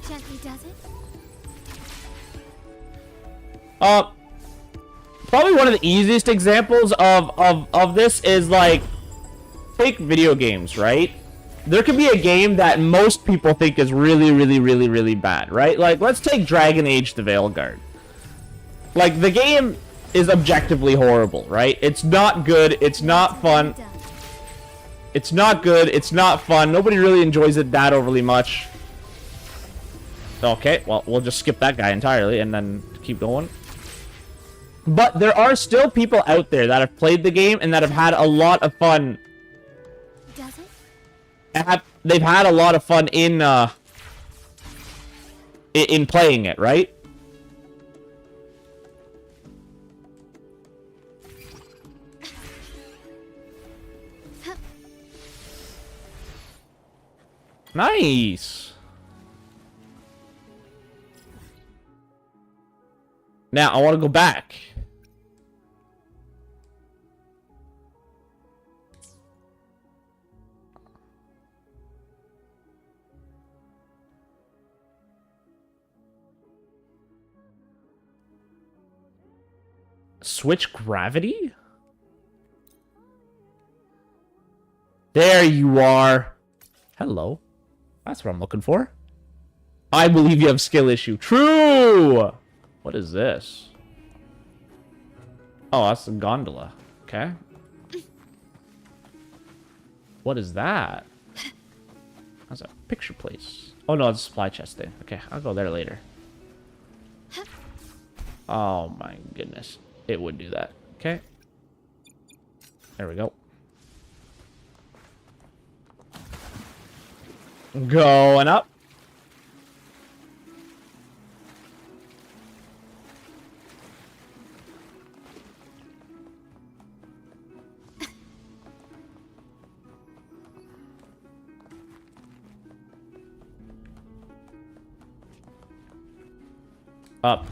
Speaker 5: Gently does it?
Speaker 1: Probably one of the easiest examples of this is, like, take video games, right? There could be a game that most people think is really bad, right? Like, let's take Dragon Age the Veilguard. Like, the game is objectively horrible, right? It's not good, it's not fun. It's not good, it's not fun. Nobody really enjoys it that overly much. Okay, well, we'll just skip that guy entirely and then keep going. But there are still people out there that have played the game and that have had a lot of fun.
Speaker 5: Does it?
Speaker 1: They've had a lot of fun in playing it, right? Nice. Now, I want to go back. Switch gravity? There you are. Hello. That's what I'm looking for. I believe you have skill issue. True! What is this? Oh, that's a gondola. Okay. What is that? That's a picture place. Oh no, it's a supply chest thing. Okay, I'll go there later. Oh my goodness. It would do that. Okay. There we go. Going up. Up.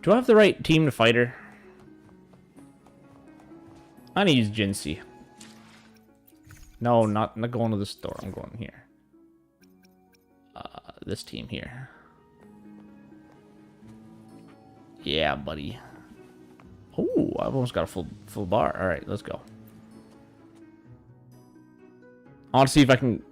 Speaker 1: Do I have the right team to fight her? I need to use Jinsey. No, not going to the store. I'm going here. This team here. Yeah, buddy. Oh, I've almost got a full bar. All right, let's go. I want to see if I can.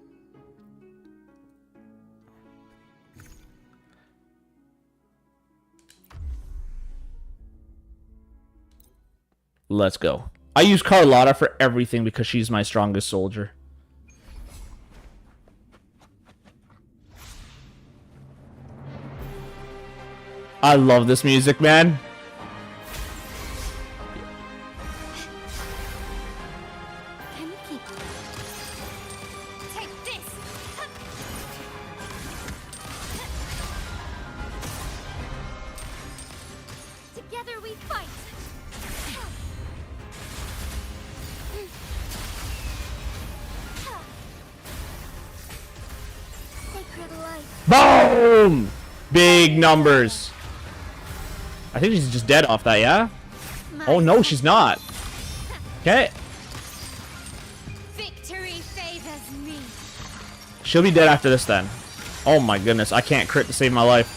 Speaker 1: Let's go. I use Carlotta for everything because she's my strongest soldier. I love this music, man.
Speaker 5: Can you keep it? Take this! Together we fight! Sacred life.
Speaker 1: Boom! Big numbers. I think she's just dead off that, yeah? Oh, no, she's not. Okay.
Speaker 5: Victory favors me.
Speaker 1: She'll be dead after this, then. Oh, my goodness. I can't crit to save my life.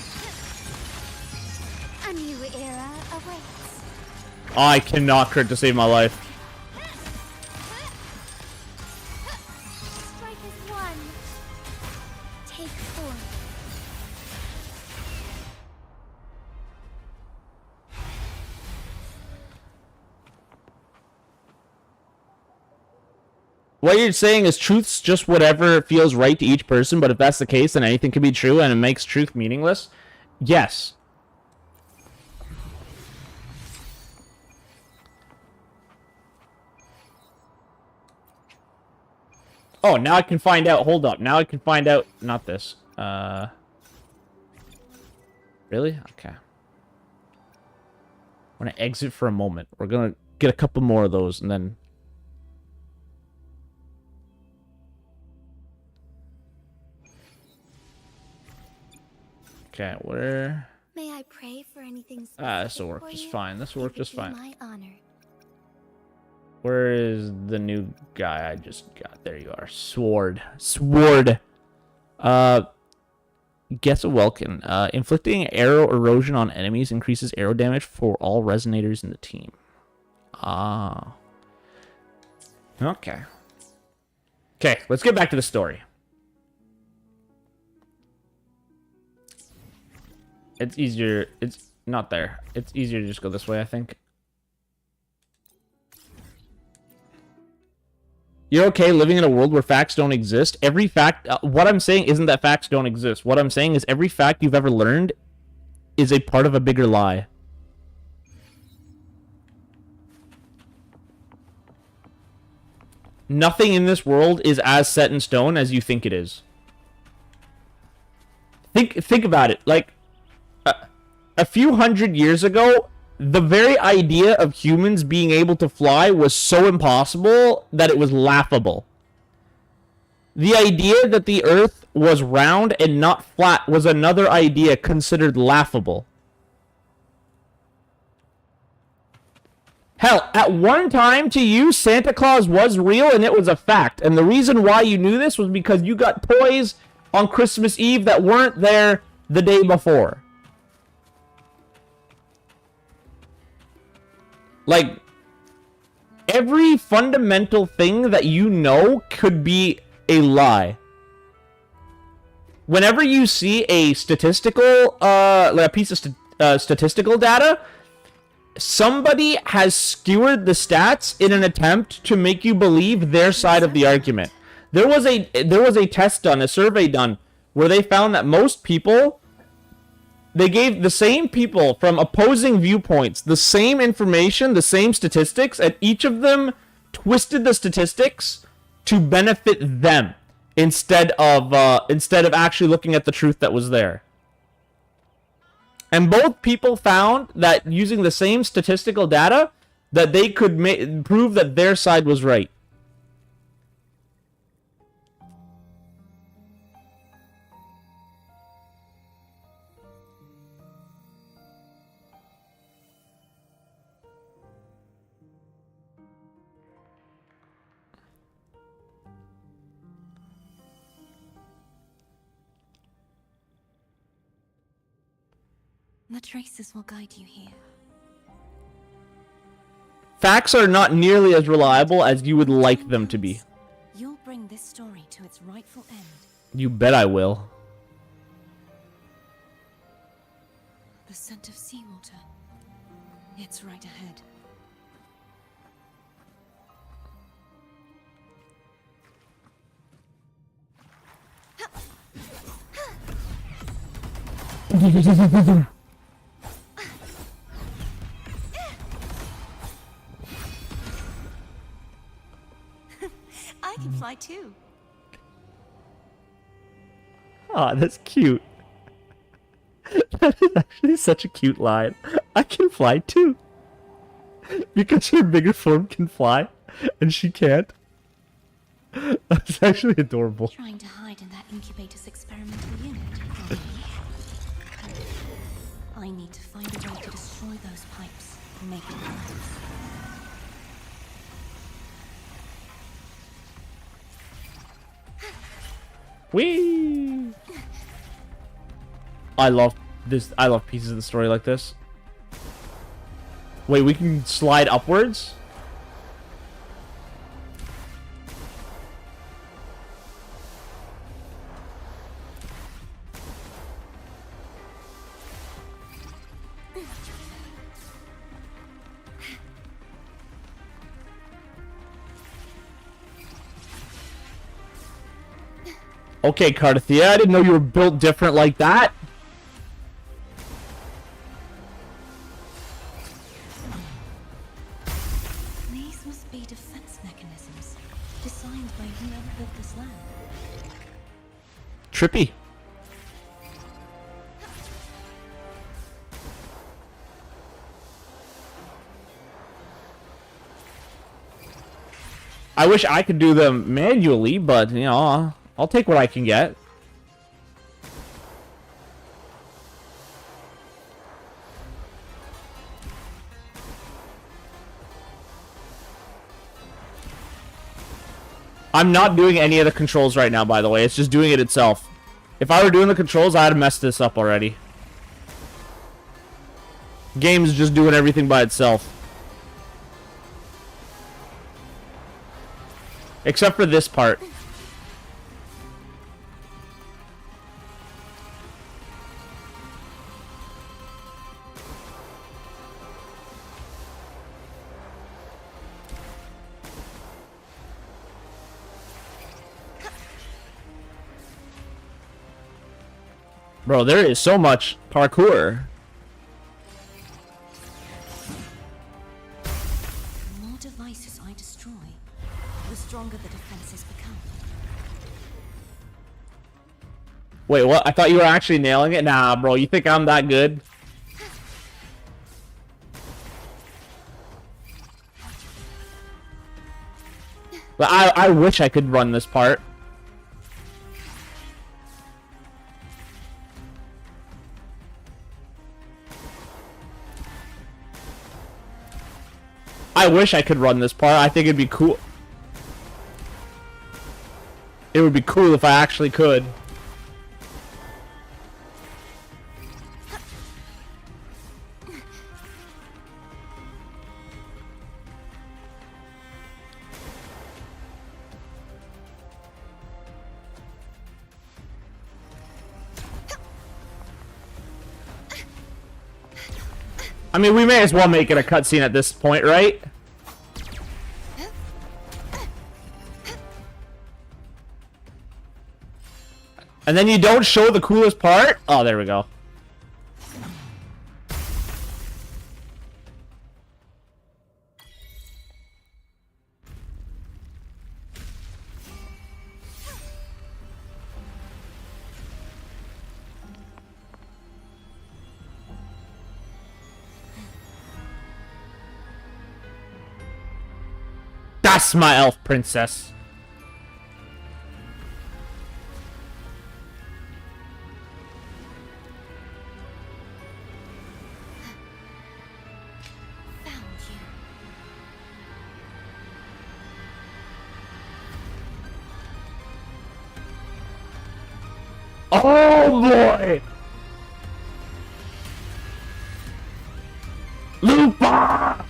Speaker 5: A new era awaits.
Speaker 1: Oh, I cannot crit to save my life.
Speaker 5: Strike as one. Take four.
Speaker 1: What you're saying is truth's just whatever feels right to each person, but if that's the case, then anything can be true and it makes truth meaningless? Yes. Oh, now I can find out. Hold up. Now I can find out. Not this. Really? Okay. I'm gonna exit for a moment. We're gonna get a couple more of those and then... Okay, where...
Speaker 5: May I pray for anything specific?
Speaker 1: this will work
Speaker 5: for
Speaker 1: just
Speaker 5: you?
Speaker 1: fine. This will work
Speaker 5: It would
Speaker 1: just
Speaker 5: be
Speaker 1: fine.
Speaker 5: My honor.
Speaker 1: Where is the new guy I just got? There you are. Sword. Sword. Gets a Welkin. Inflicting arrow erosion on enemies increases arrow damage for all resonators in the team. Ah. Okay. Okay, let's get back to the story. It's easier. It's not there. It's easier to just go this way, I think. You're okay living in a world where facts don't exist? Every fact... what I'm saying isn't that facts don't exist. What I'm saying is every fact you've ever learned is a part of a bigger lie. Nothing in this world is as set in stone as you think it is. Think about it. Like... a few hundred years ago, the very idea of humans being able to fly was so impossible that it was laughable. The idea that the Earth was round and not flat was another idea considered laughable. Hell, at one time to you, Santa Claus was real and it was a fact. And the reason why you knew this was because you got toys on Christmas Eve that weren't there the day before. Like, every fundamental thing that you know could be a lie. Whenever you see a statistical, like a piece of statistical data, somebody has skewered the stats in an attempt to make you believe their side of the argument. There was a test done, a survey done, where they found that most people... They gave the same people from opposing viewpoints the same information, the same statistics, and each of them twisted the statistics to benefit them instead of actually looking at the truth that was there. And both people found that using the same statistical data, that they could prove that their side was right.
Speaker 2: The traces will guide you here.
Speaker 1: Facts are not nearly as reliable as you would like them to be.
Speaker 2: You'll bring this story to its rightful end.
Speaker 1: You bet I will.
Speaker 2: The scent of seawater. It's right ahead. I can fly too.
Speaker 1: Aw, that's cute. That is actually such a cute line. I can fly too. Because her bigger form can fly, and she can't. That's actually adorable.
Speaker 2: Trying to hide in that incubator's experimental unit. I need to find a way to destroy those pipes and make it collapse.
Speaker 1: Whee! I love this. I love pieces of the story like this. Wait, we can slide upwards? Okay, Carthia, I didn't know you were built different like that.
Speaker 2: These must be defense mechanisms designed by whoever built this land.
Speaker 1: Trippy. I wish I could do them manually, but, you know, I'll take what I can get. I'm not doing any of the controls right now, by the way. It's just doing it itself. If I were doing the controls, I'd have messed this up already. Game's just doing everything by itself. Except for this part. Bro, there is so much parkour.
Speaker 2: The more devices I destroy, the stronger the defenses become.
Speaker 1: Wait, what? I thought you were actually nailing it? Nah, bro, you think I'm that good? But I wish I could run this part. I wish I could run this part. I think it'd be cool. It would be cool if I actually could. I mean, we may as well make it a cutscene at this point, right? And then you don't show the coolest part? Oh, there we go. That's my elf princess.
Speaker 2: Found you.
Speaker 1: Oh boy! Lupa!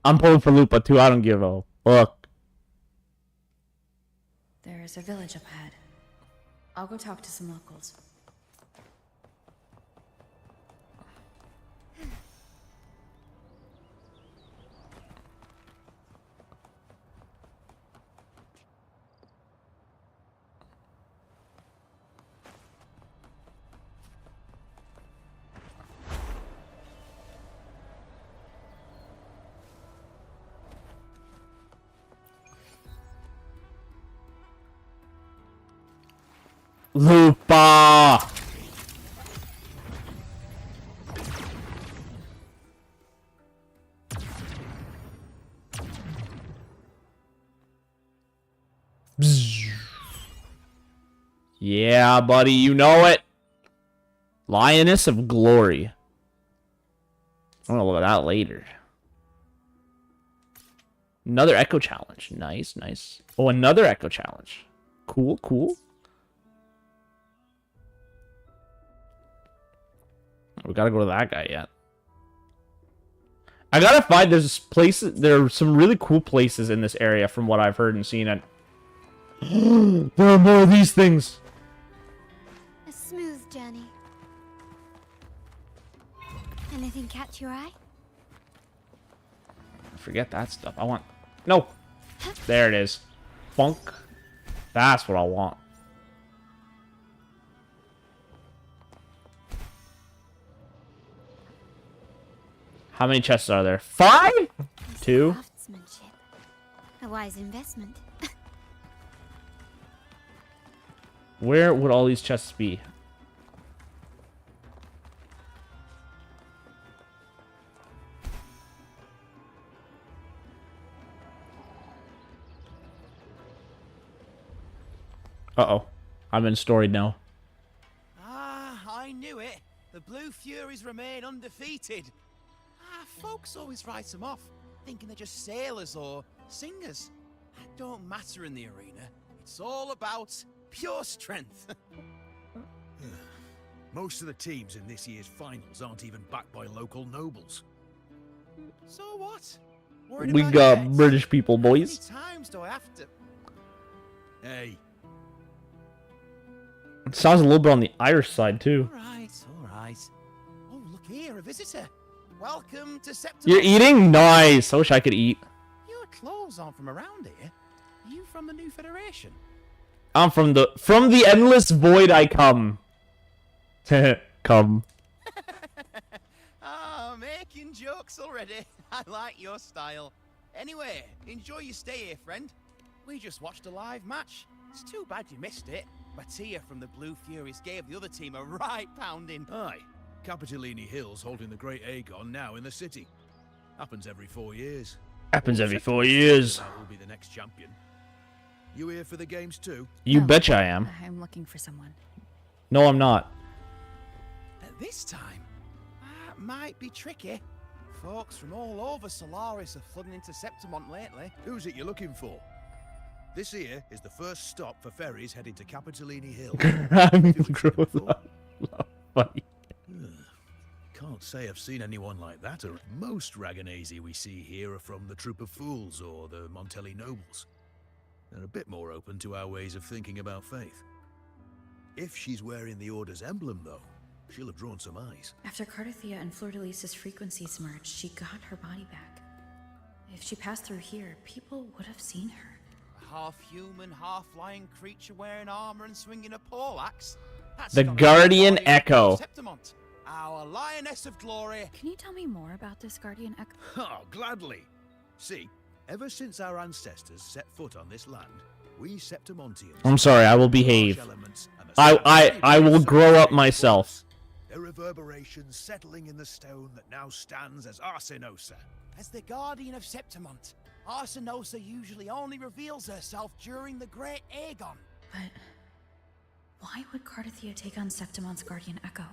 Speaker 1: I'm pulling for Lupa too. I don't give a fuck.
Speaker 3: There is a village up ahead. I'll go talk to some locals.
Speaker 1: Lupa! Bzz. Yeah, buddy, you know it. Lioness of Glory. I'm gonna look at that later. Another Echo Challenge. Nice, nice. Oh, another Echo Challenge. Cool, cool. We gotta go to that guy yet. I gotta find there's places. There are some really cool places in this area from what I've heard and seen. And there are more of these things.
Speaker 5: A smooth journey. Anything catch your eye?
Speaker 1: Forget that stuff. I want. No. There it is. Funk. That's what I want. How many chests are there? 5? 2?
Speaker 5: Craftsmanship. A wise investment.
Speaker 1: Where would all these chests be? Uh-oh. I'm in story now.
Speaker 7: Ah, I knew it. The Blue Furies remain undefeated. Folks always write them off, thinking they're just sailors or singers. That don't matter in the arena. It's all about pure strength.
Speaker 6: Most of the teams in this year's finals aren't even backed by local nobles.
Speaker 7: So what? Worried
Speaker 1: We
Speaker 7: about
Speaker 1: got
Speaker 7: your bets?
Speaker 1: British people,
Speaker 7: How many
Speaker 1: boys.
Speaker 7: times do I have to?
Speaker 6: Hey,
Speaker 1: It sounds a little bit on the Irish side, too.
Speaker 7: All right, all right. Oh, look here, a visitor. Welcome to September.
Speaker 1: You're eating? Nice. I wish I could eat.
Speaker 7: Your clothes aren't from around here. Are you from the New Federation?
Speaker 1: I'm from the endless void I come. Come.
Speaker 7: Ah, making jokes already. I like your style. Anyway, enjoy your stay here, friend. We just watched a live match. It's too bad you missed it. Mattia from the Blue Furies gave the other team a right pounding.
Speaker 6: aye. Capitolini Hill's holding the Great Aegon now in the city. Happens every 4 years.
Speaker 1: Happens every 4 years.
Speaker 6: That will be the next champion. You here for the games too?
Speaker 1: You
Speaker 3: No,
Speaker 1: betcha I am.
Speaker 3: I'm looking for someone.
Speaker 1: No, I'm not.
Speaker 7: At this time, that might be tricky. Folks from all over Solaris are flooding into Septimont lately.
Speaker 6: Who's it you're looking for? This here is the first stop for ferries heading to Capitolini Hill.
Speaker 1: I'm
Speaker 6: Who's it
Speaker 1: grown
Speaker 6: looking for?
Speaker 1: up. Funny.
Speaker 6: Can't say I've seen anyone like that. Or most Raganesi we see here are from the Troop of Fools or the Montelli Nobles. They're a bit more open to our ways of thinking about faith. If she's wearing the Order's emblem, though, she'll have drawn some eyes.
Speaker 3: After Cardathia and Fleur-de-Lis's frequencies merged, she got her body back. If she passed through here, people would have seen her.
Speaker 7: A half-human, half-lion creature wearing armor and swinging a poleaxe. That's
Speaker 1: The
Speaker 7: got
Speaker 1: Guardian
Speaker 7: the
Speaker 1: Echo.
Speaker 7: Septimont, our lioness of glory.
Speaker 3: Can you tell me more about this Guardian Echo?
Speaker 6: Oh, gladly. See, ever since our ancestors set foot on this land, we Septimontians...
Speaker 1: I'm sorry, I will behave.
Speaker 6: elements and the
Speaker 1: I will grow up myself.
Speaker 6: Their reverberations settling in the stone that now stands as Arsinosa.
Speaker 7: As the guardian of Septimont, Arsinosa usually only reveals herself during the Great Aegon.
Speaker 3: But why would Cardathia take on Septimon's Guardian Echo?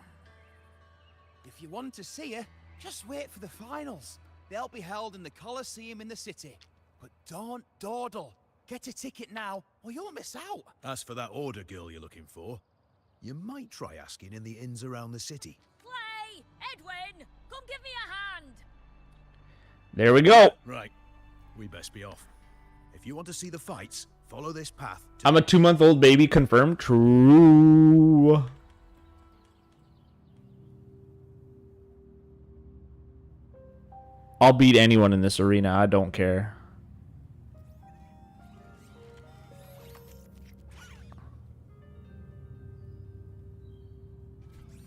Speaker 7: If you want to see her, just wait for the finals. They'll be held in the Colosseum in the city. But don't dawdle. Get a ticket now, or you'll miss out.
Speaker 6: As for that Order girl you're looking for, you might try asking in the inns around the city.
Speaker 3: Clay! Edwin! Come give me a hand!
Speaker 1: There we go.
Speaker 6: Right, we best be off. If you want to see the fights, follow this path.
Speaker 1: I'm a 2-month-old baby, confirmed. True. I'll beat anyone in this arena. I don't care.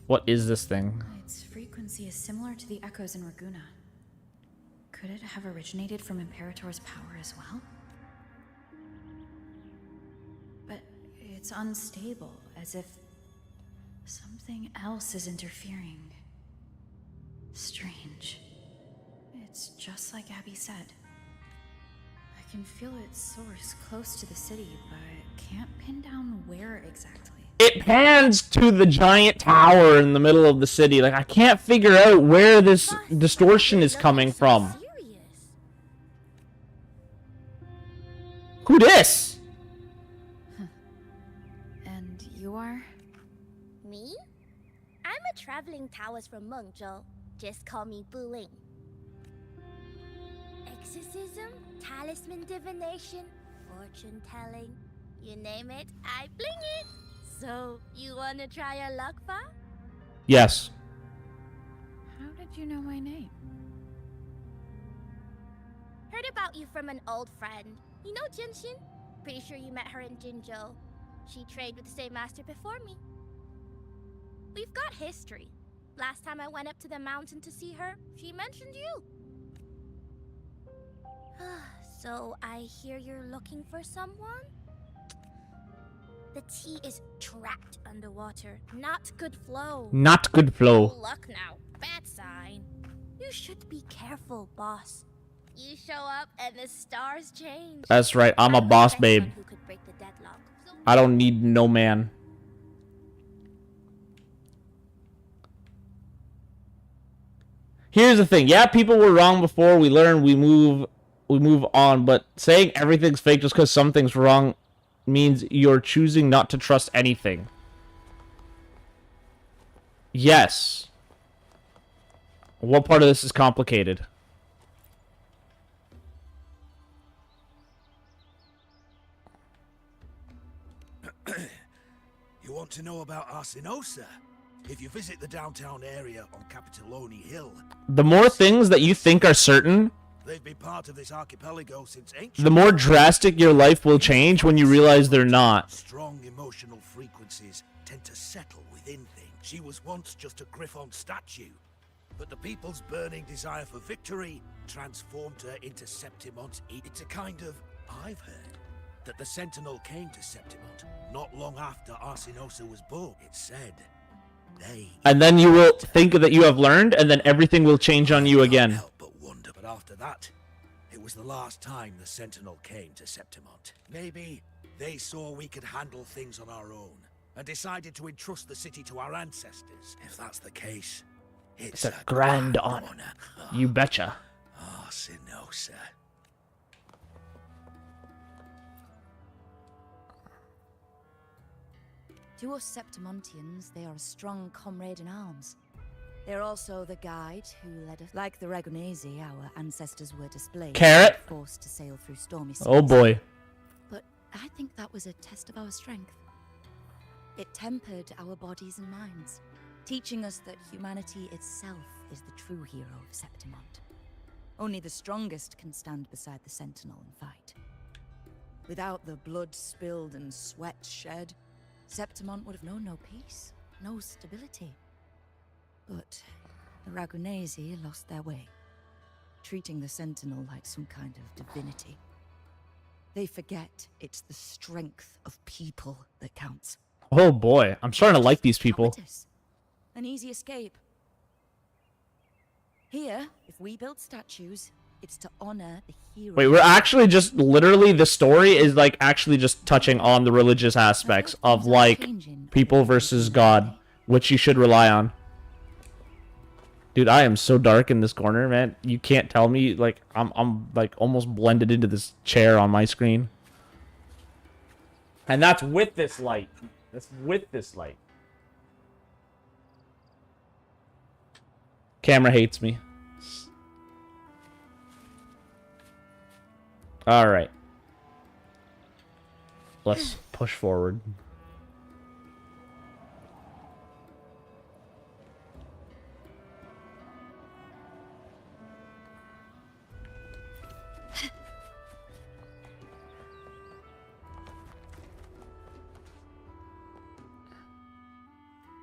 Speaker 1: What is this thing?
Speaker 3: Its frequency is similar to the echoes in Raguna. Could it have originated from Imperator's power as well? But it's unstable, as if something else is interfering. Strange. It's just like Abby said. I can feel its source close to the city, but can't pin down where exactly.
Speaker 1: It pans to the giant tower in the middle of the city. Like, I can't figure out where this distortion is coming from. Who this?
Speaker 3: And you are?
Speaker 5: Me? I'm a traveling towers from Mengzhou. Just call me Buling. Exorcism, talisman divination, fortune telling. You name it, I bling it. So, you wanna try your luck, Fa?
Speaker 1: Yes.
Speaker 3: How did you know my name?
Speaker 5: Heard about you from an old friend. You know Jinshin? Pretty sure you met her in Jinzhou. She trained with the same master before me. We've got history. Last time I went up to the mountain to see her, she mentioned you. So, I hear you're looking for someone? The tea is trapped underwater. Not good flow.
Speaker 1: Not good flow.
Speaker 5: Luck now. Bad sign. You should be careful, boss. You show up and the stars change.
Speaker 1: That's right. I'm a boss, babe.
Speaker 5: Who could break the deadlock.
Speaker 1: I don't need no man. Here's the thing. Yeah, people were wrong before. We learn, we move on. But saying everything's fake just because something's wrong means you're choosing not to trust anything. Yes. What part of this is complicated?
Speaker 6: You want to know about Arsinosa? If you visit the downtown area on Capitoloni Hill,
Speaker 1: The more things that you think are certain,
Speaker 6: they've been part of this archipelago since ancient.
Speaker 1: the more drastic your life will change when you realize they're not.
Speaker 6: Strong emotional frequencies tend to settle within things. She was once just a Griffon statue, but the people's burning desire for victory transformed her into Septimont. It's a kind of... I've heard that the Sentinel came to Septimont not long after Arsinosa was born. It said they...
Speaker 1: And then you will think that you have learned, and then everything will change on you
Speaker 6: Can't
Speaker 1: again.
Speaker 6: help but wonder. But after that, it was the last time the Sentinel came to Septimont. Maybe they saw we could handle things on our own and decided to entrust the city to our ancestors. If that's the case, it's
Speaker 1: a grand honor. You betcha.
Speaker 6: Arsinosa.
Speaker 10: To us Septimontians, they are a strong comrade in arms. They're also the guide who led us. Like the Ragunesi, our ancestors were displaced,
Speaker 1: Carrot.
Speaker 10: forced to sail through stormy seas.
Speaker 1: Oh boy.
Speaker 10: But I think that was a test of our strength. It tempered our bodies and minds, teaching us that humanity itself is the true hero of Septimont. Only the strongest can stand beside the Sentinel and fight. Without the blood spilled and sweat shed, Septimont would have known no peace, no stability. But the Ragunesi lost their way, treating the Sentinel like some kind of divinity. They forget it's the strength of people that counts.
Speaker 1: Oh boy. I'm starting to like these people.
Speaker 10: Cowardice. An easy escape. Here, if we build statues, it's to honor the hero.
Speaker 1: Wait, we're actually just literally, the story is like actually just touching on the religious aspects of like people versus God, which you should rely on. Dude, I am so dark in this corner, man. You can't tell me, like I'm like almost blended into this chair on my screen. And that's with this light. That's with this light. Camera hates me. Alright. Let's push forward.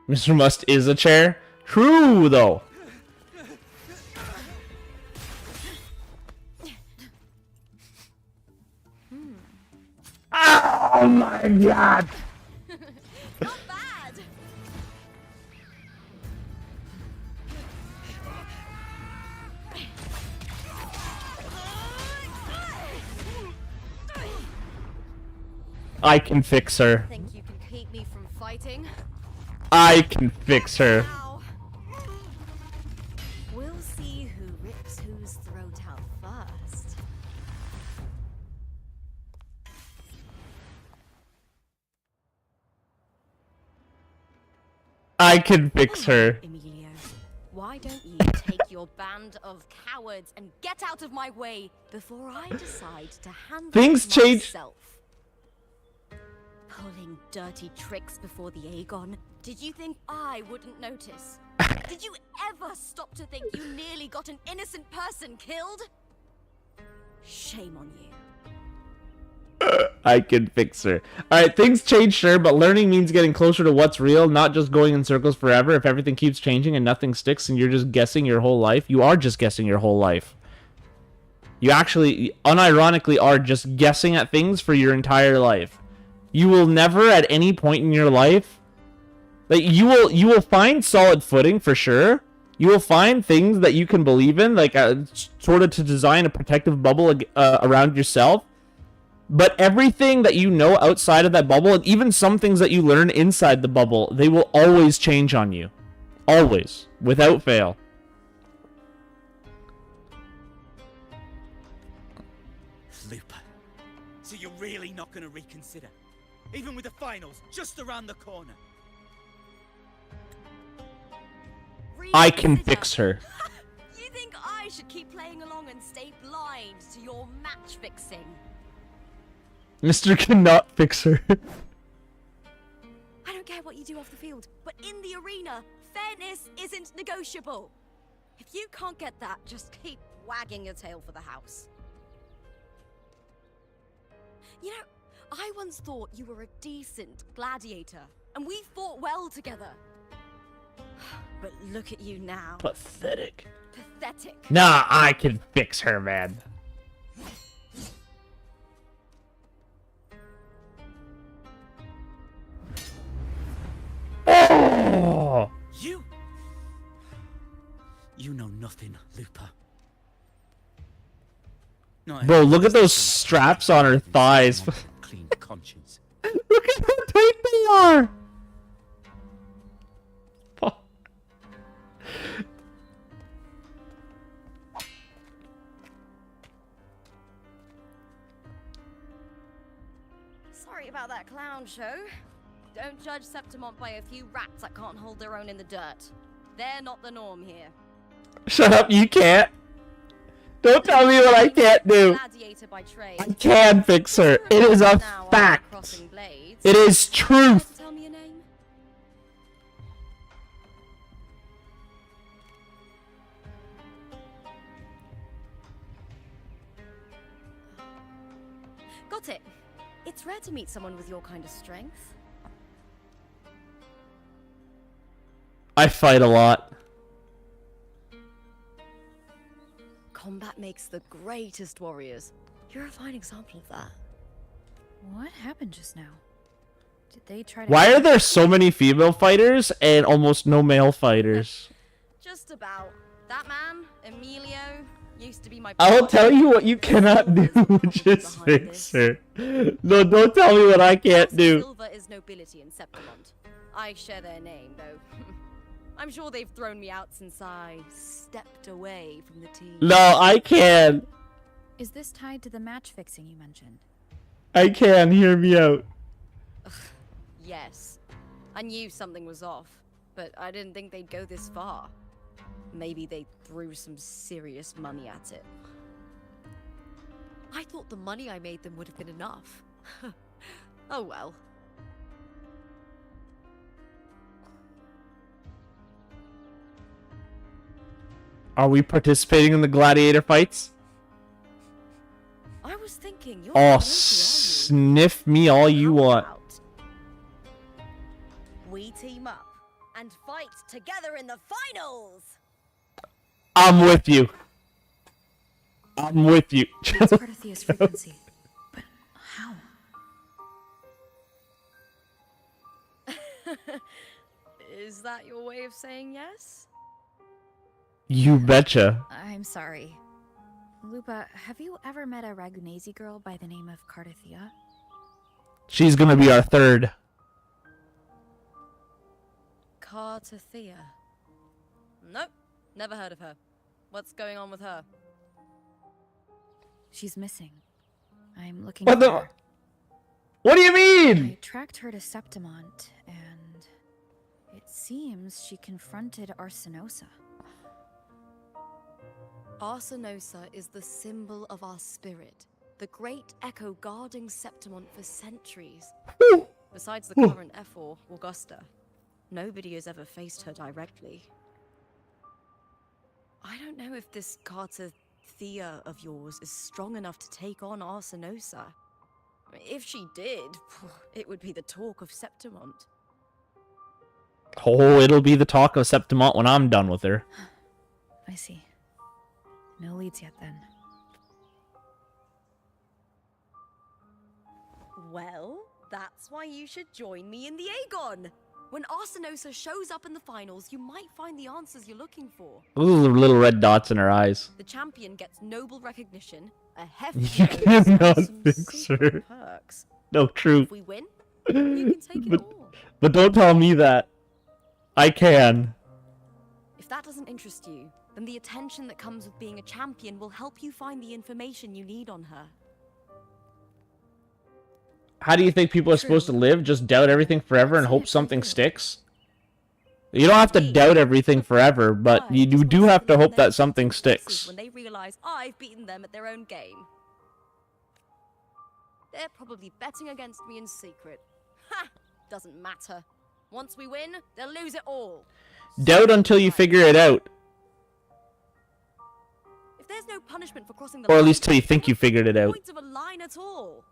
Speaker 1: MysterMust is a chair. True, though. Oh my god!
Speaker 3: Not bad.
Speaker 1: I can fix her.
Speaker 3: Think you can keep me from fighting?
Speaker 1: I can fix her.
Speaker 3: Ow. We'll see who rips whose throat out first.
Speaker 1: I can fix her.
Speaker 3: Emilio, why don't you take your band of cowards and get out of my way before I decide to handle
Speaker 1: Things
Speaker 3: it
Speaker 1: change.
Speaker 3: myself? Pulling dirty tricks before the Aegon. Did you think I wouldn't notice? Did you ever stop to think you nearly got an innocent person killed? Shame on you.
Speaker 1: I can fix her. Alright, things change, sure, but learning means getting closer to what's real, not just going in circles forever. If everything keeps changing and nothing sticks and you're just guessing your whole life, you are just guessing your whole life. You actually, unironically, are just guessing at things for your entire life. You will never, at any point in your life, like, you will find solid footing for sure. You will find things that you can believe in, like sort of to design a protective bubble around yourself. But everything that you know outside of that bubble, and even some things that you learn inside the bubble, they will always change on you. Always. Without fail.
Speaker 11: Looper. So you're really not going to reconsider? Even with the finals just around the corner?
Speaker 1: I can fix her.
Speaker 3: You think I should keep playing along and stay blind to your match fixing?
Speaker 1: Mr. cannot fix her.
Speaker 3: I don't care what you do off the field, but in the arena, fairness isn't negotiable. If you can't get that, just keep wagging your tail for the house. You know, I once thought you were a decent gladiator, and we fought well together. But look at you now.
Speaker 1: Pathetic.
Speaker 3: Pathetic.
Speaker 1: Nah, I can fix her, man. Oh!
Speaker 11: You know nothing, Looper. No,
Speaker 1: Bro, look at those straps on her thighs.
Speaker 11: Clean conscience.
Speaker 1: Look at how tight they are.
Speaker 3: Sorry about that clown show. Don't judge Septimont by a few rats that can't hold their own in the dirt. They're not the norm here.
Speaker 1: Shut up, you can't. Don't tell me what I can't do.
Speaker 3: Gladiator by trade.
Speaker 1: I can fix her. It is a fact. It is truth.
Speaker 3: Tell me your name. Got it. It's rare to meet someone with your kind of strength.
Speaker 1: I fight a lot.
Speaker 3: Combat makes the greatest warriors. You're a fine example of that.
Speaker 4: What happened just now? Did they try to...
Speaker 1: Why are there so many female fighters and almost no male fighters?
Speaker 3: Just about. That man, Emilio, used to be my...
Speaker 1: I will tell you what you cannot do. Just fix her. No, don't tell me what I can't do.
Speaker 3: Silva is nobility in Septimont. I share their name, though. I'm sure they've thrown me out since I stepped away from the team.
Speaker 1: No, I can.
Speaker 4: Is this tied to the match fixing you mentioned?
Speaker 1: I can. Hear me out.
Speaker 3: Yes. I knew something was off, but I didn't think they'd go this far. Maybe they threw some serious money at it.
Speaker 12: I thought the money I made them would have been enough. Oh well.
Speaker 1: Are we participating in the gladiator fights?
Speaker 3: I was thinking you're
Speaker 1: Oh,
Speaker 3: not local, are you?
Speaker 1: sniff me all you
Speaker 3: How
Speaker 1: want.
Speaker 3: about we team up and fight together in the finals.
Speaker 1: I'm with you. I'm with you.
Speaker 10: It's part of Thea's frequency. But how?
Speaker 3: Is that your way of saying yes?
Speaker 1: You betcha.
Speaker 13: I'm sorry. Lupa, have you ever met a Ragunesi girl by the name of Cardathea?
Speaker 1: She's gonna be our third.
Speaker 3: Cardathea. Nope, never heard of her. What's going on with her?
Speaker 13: She's missing. I'm looking
Speaker 1: What
Speaker 13: for
Speaker 1: the?
Speaker 13: her.
Speaker 1: What do you
Speaker 13: I
Speaker 1: mean?
Speaker 13: tracked her to Septimont, and it seems she confronted Arsenosa.
Speaker 3: Arsenosa is the symbol of our spirit, the great echo guarding Septimont for centuries. Besides the current Ephor, Augusta, nobody has ever faced her directly. I don't know if this Cardathea of yours is strong enough to take on Arsenosa. If she did, it would be the talk of Septimont.
Speaker 1: Oh, it'll be the talk of Septimont when I'm done with her.
Speaker 13: I see. No leads yet, then.
Speaker 3: Well, that's why you should join me in the Aegon. When Arsenosa shows up in the finals, you might find the answers you're looking for.
Speaker 1: Those are little red dots in her eyes.
Speaker 3: The champion gets noble recognition, a hefty
Speaker 1: You
Speaker 3: bonus, and
Speaker 1: cannot
Speaker 3: some
Speaker 1: fix
Speaker 3: secret
Speaker 1: her.
Speaker 3: perks.
Speaker 1: No, true.
Speaker 3: If we win, you can take it all.
Speaker 1: But don't tell me that. I can.
Speaker 3: If that doesn't interest you, then the attention that comes with being a champion will help you find the information you need on her.
Speaker 1: How do you think people are supposed to live? Just doubt everything forever and hope something sticks? You don't have to doubt everything forever, but you do have to hope that something sticks.
Speaker 3: When they realize I've beaten them at their own game. They're probably betting against me in secret. Ha! Doesn't matter. Once we win, they'll lose it all.
Speaker 1: Doubt until you figure it out.
Speaker 3: If there's no punishment for crossing the
Speaker 1: Or at
Speaker 3: line,
Speaker 1: least till you think you figured it out.
Speaker 3: point of a line at all.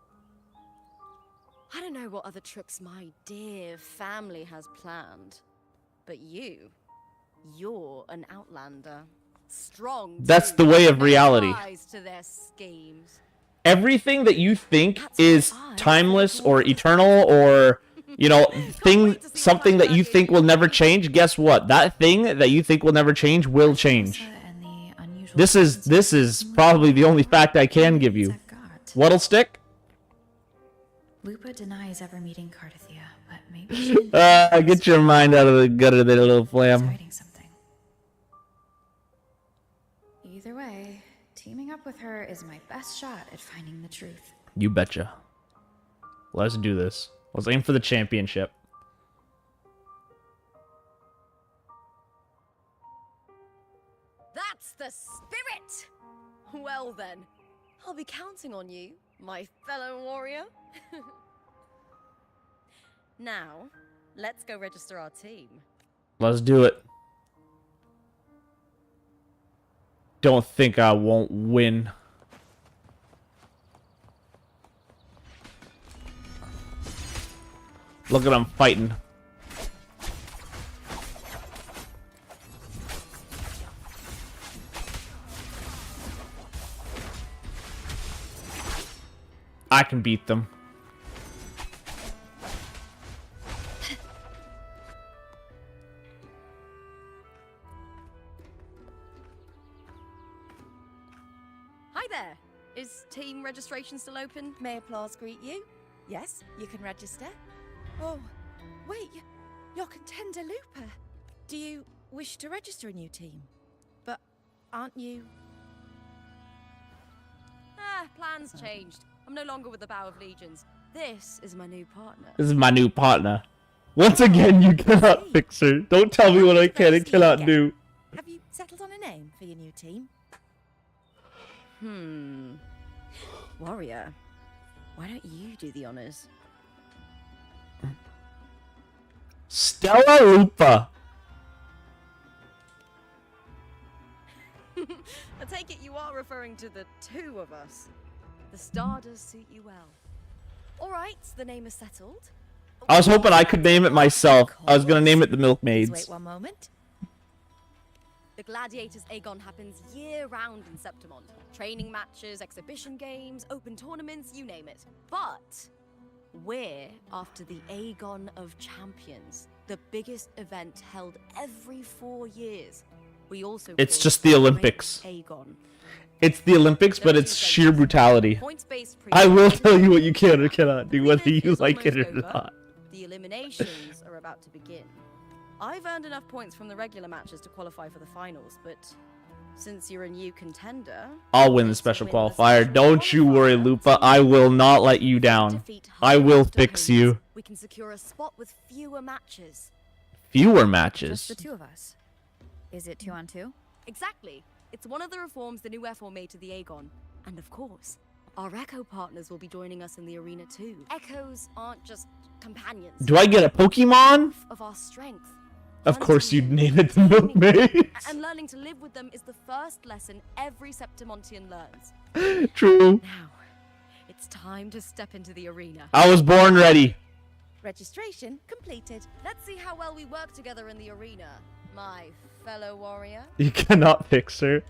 Speaker 3: I don't know what other tricks my dear family has planned, but you're an outlander. Strong.
Speaker 1: That's
Speaker 3: too,
Speaker 1: the way of
Speaker 3: no
Speaker 1: reality.
Speaker 3: ties to their schemes.
Speaker 1: Everything that you think is timeless or eternal or, you know, something that you think will never change, guess what? That thing that you think will never change will change. This is probably the only fact I can give you. What'll stick?
Speaker 13: Lupa denies ever meeting Cardathea, but maybe she didn't
Speaker 1: Get your mind out of the gutter there, little flam.
Speaker 13: hiding something. Either way, teaming up with her is my best shot at finding the truth.
Speaker 1: You betcha. Let's do this. Let's aim for the championship.
Speaker 3: That's the spirit! Well then, I'll be counting on you, my fellow warrior. Now, let's go register our team.
Speaker 1: Let's do it. Don't think I won't win. Look at them fighting. I can beat them.
Speaker 3: Hi there. Is team registration still open? May applause greet you?
Speaker 4: Yes, you can register. Oh, wait, you're Contender Lupa. Do you wish to register a new team? But aren't you...
Speaker 3: Plans changed. I'm no longer with the Bow of Legions. This is my new partner.
Speaker 1: This is my new partner. Once again, you cannot fix her. Don't tell me what I can and cannot do.
Speaker 4: Have you settled name for your new team? Warrior, why don't you do the honors?
Speaker 1: Stella Lupa.
Speaker 4: I take it you are referring to the two of us. The star does suit you well. All right, the name is settled.
Speaker 1: I was hoping I could name it myself. I was gonna name it the
Speaker 4: Please
Speaker 1: Milkmaids.
Speaker 4: wait one moment.
Speaker 3: The Gladiators Aegon happens year-round in Septimont. Training matches, exhibition games, open tournaments, you name it. But we're after the Aegon of Champions, the biggest event held every 4 years. We also
Speaker 1: It's
Speaker 3: call
Speaker 1: just
Speaker 3: it
Speaker 1: the
Speaker 3: Great
Speaker 1: Olympics.
Speaker 3: Aegon.
Speaker 1: It's the Olympics, but it's sheer brutality.
Speaker 3: Points-based
Speaker 1: I will
Speaker 3: pre-
Speaker 1: tell you what you can or cannot do, whether
Speaker 3: Preview
Speaker 1: you
Speaker 3: is
Speaker 1: like it
Speaker 3: almost
Speaker 1: or
Speaker 3: over.
Speaker 1: not.
Speaker 3: The eliminations are about to begin. I've earned enough points from the regular matches to qualify for the finals, but since you're a new contender,
Speaker 1: I'll win the special qualifier. Don't you worry, Lupa. I will not let you down. I will fix you.
Speaker 3: we can secure a spot with fewer matches.
Speaker 1: Fewer
Speaker 13: Just
Speaker 1: matches.
Speaker 13: the two of us. Is it 2-on-2?
Speaker 3: Exactly. It's one of the reforms the new F4 made to the Aegon. And of course, our Echo partners will be joining us in the arena too. Echoes aren't just companions.
Speaker 1: Do I get a Pokemon?
Speaker 3: Of our strength.
Speaker 1: Of course you'd
Speaker 3: Hunting them,
Speaker 1: name it the
Speaker 3: taming them,
Speaker 1: Milkmaids.
Speaker 3: And learning to live with them is the first lesson every Septimontian learns.
Speaker 1: True.
Speaker 3: Now, it's time to step into the arena.
Speaker 1: I was born ready.
Speaker 4: registration completed.
Speaker 3: Let's see how well we work together in the arena, my fellow warrior.
Speaker 1: You cannot fix her.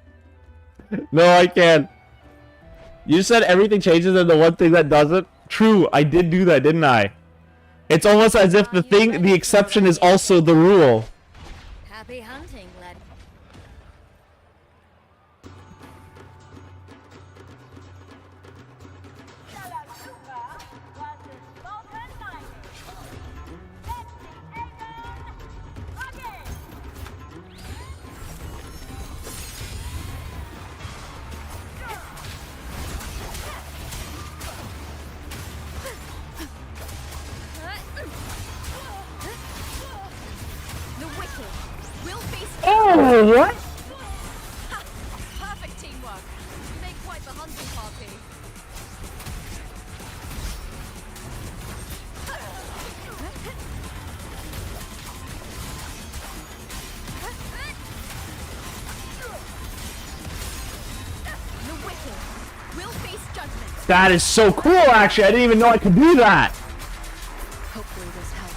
Speaker 1: No, I can't. You said everything changes and the one thing that doesn't? True, I did do that, didn't I? It's almost as if the exception is also the rule.
Speaker 3: Happy hunting, lad.
Speaker 1: Oh, what?
Speaker 3: Perfect teamwork. You make quite the hunting party. The wicked will face judgment.
Speaker 1: That is so cool, actually. I didn't even know I could do that.
Speaker 3: Hopefully this helps.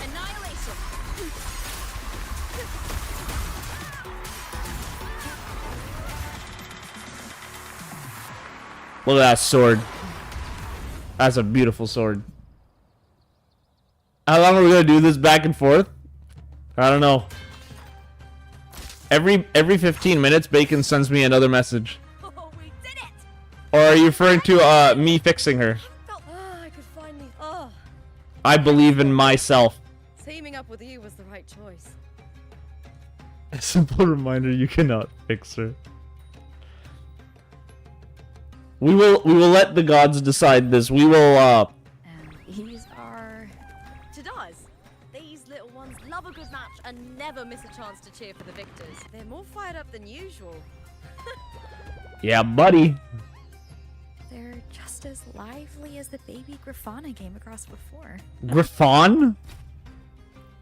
Speaker 3: Annihilation.
Speaker 1: Look at that sword. That's a beautiful sword. How long are we gonna do this back and forth? I don't know. Every 15 minutes, Bacon sends me another message.
Speaker 3: Oh, we did it!
Speaker 1: Or are you referring to me fixing her?
Speaker 4: I could finally. Oh,
Speaker 1: I believe in myself.
Speaker 4: teaming up with you was the right choice.
Speaker 1: A simple reminder: you cannot fix her. We will let the gods decide this. We will
Speaker 13: And these are...
Speaker 3: Tadars, these little ones love a good match and never miss a chance to cheer for the victors.
Speaker 4: They're more fired up than usual.
Speaker 1: yeah, buddy.
Speaker 13: They're just as lively as the baby Griffon I came across before.
Speaker 1: Griffon?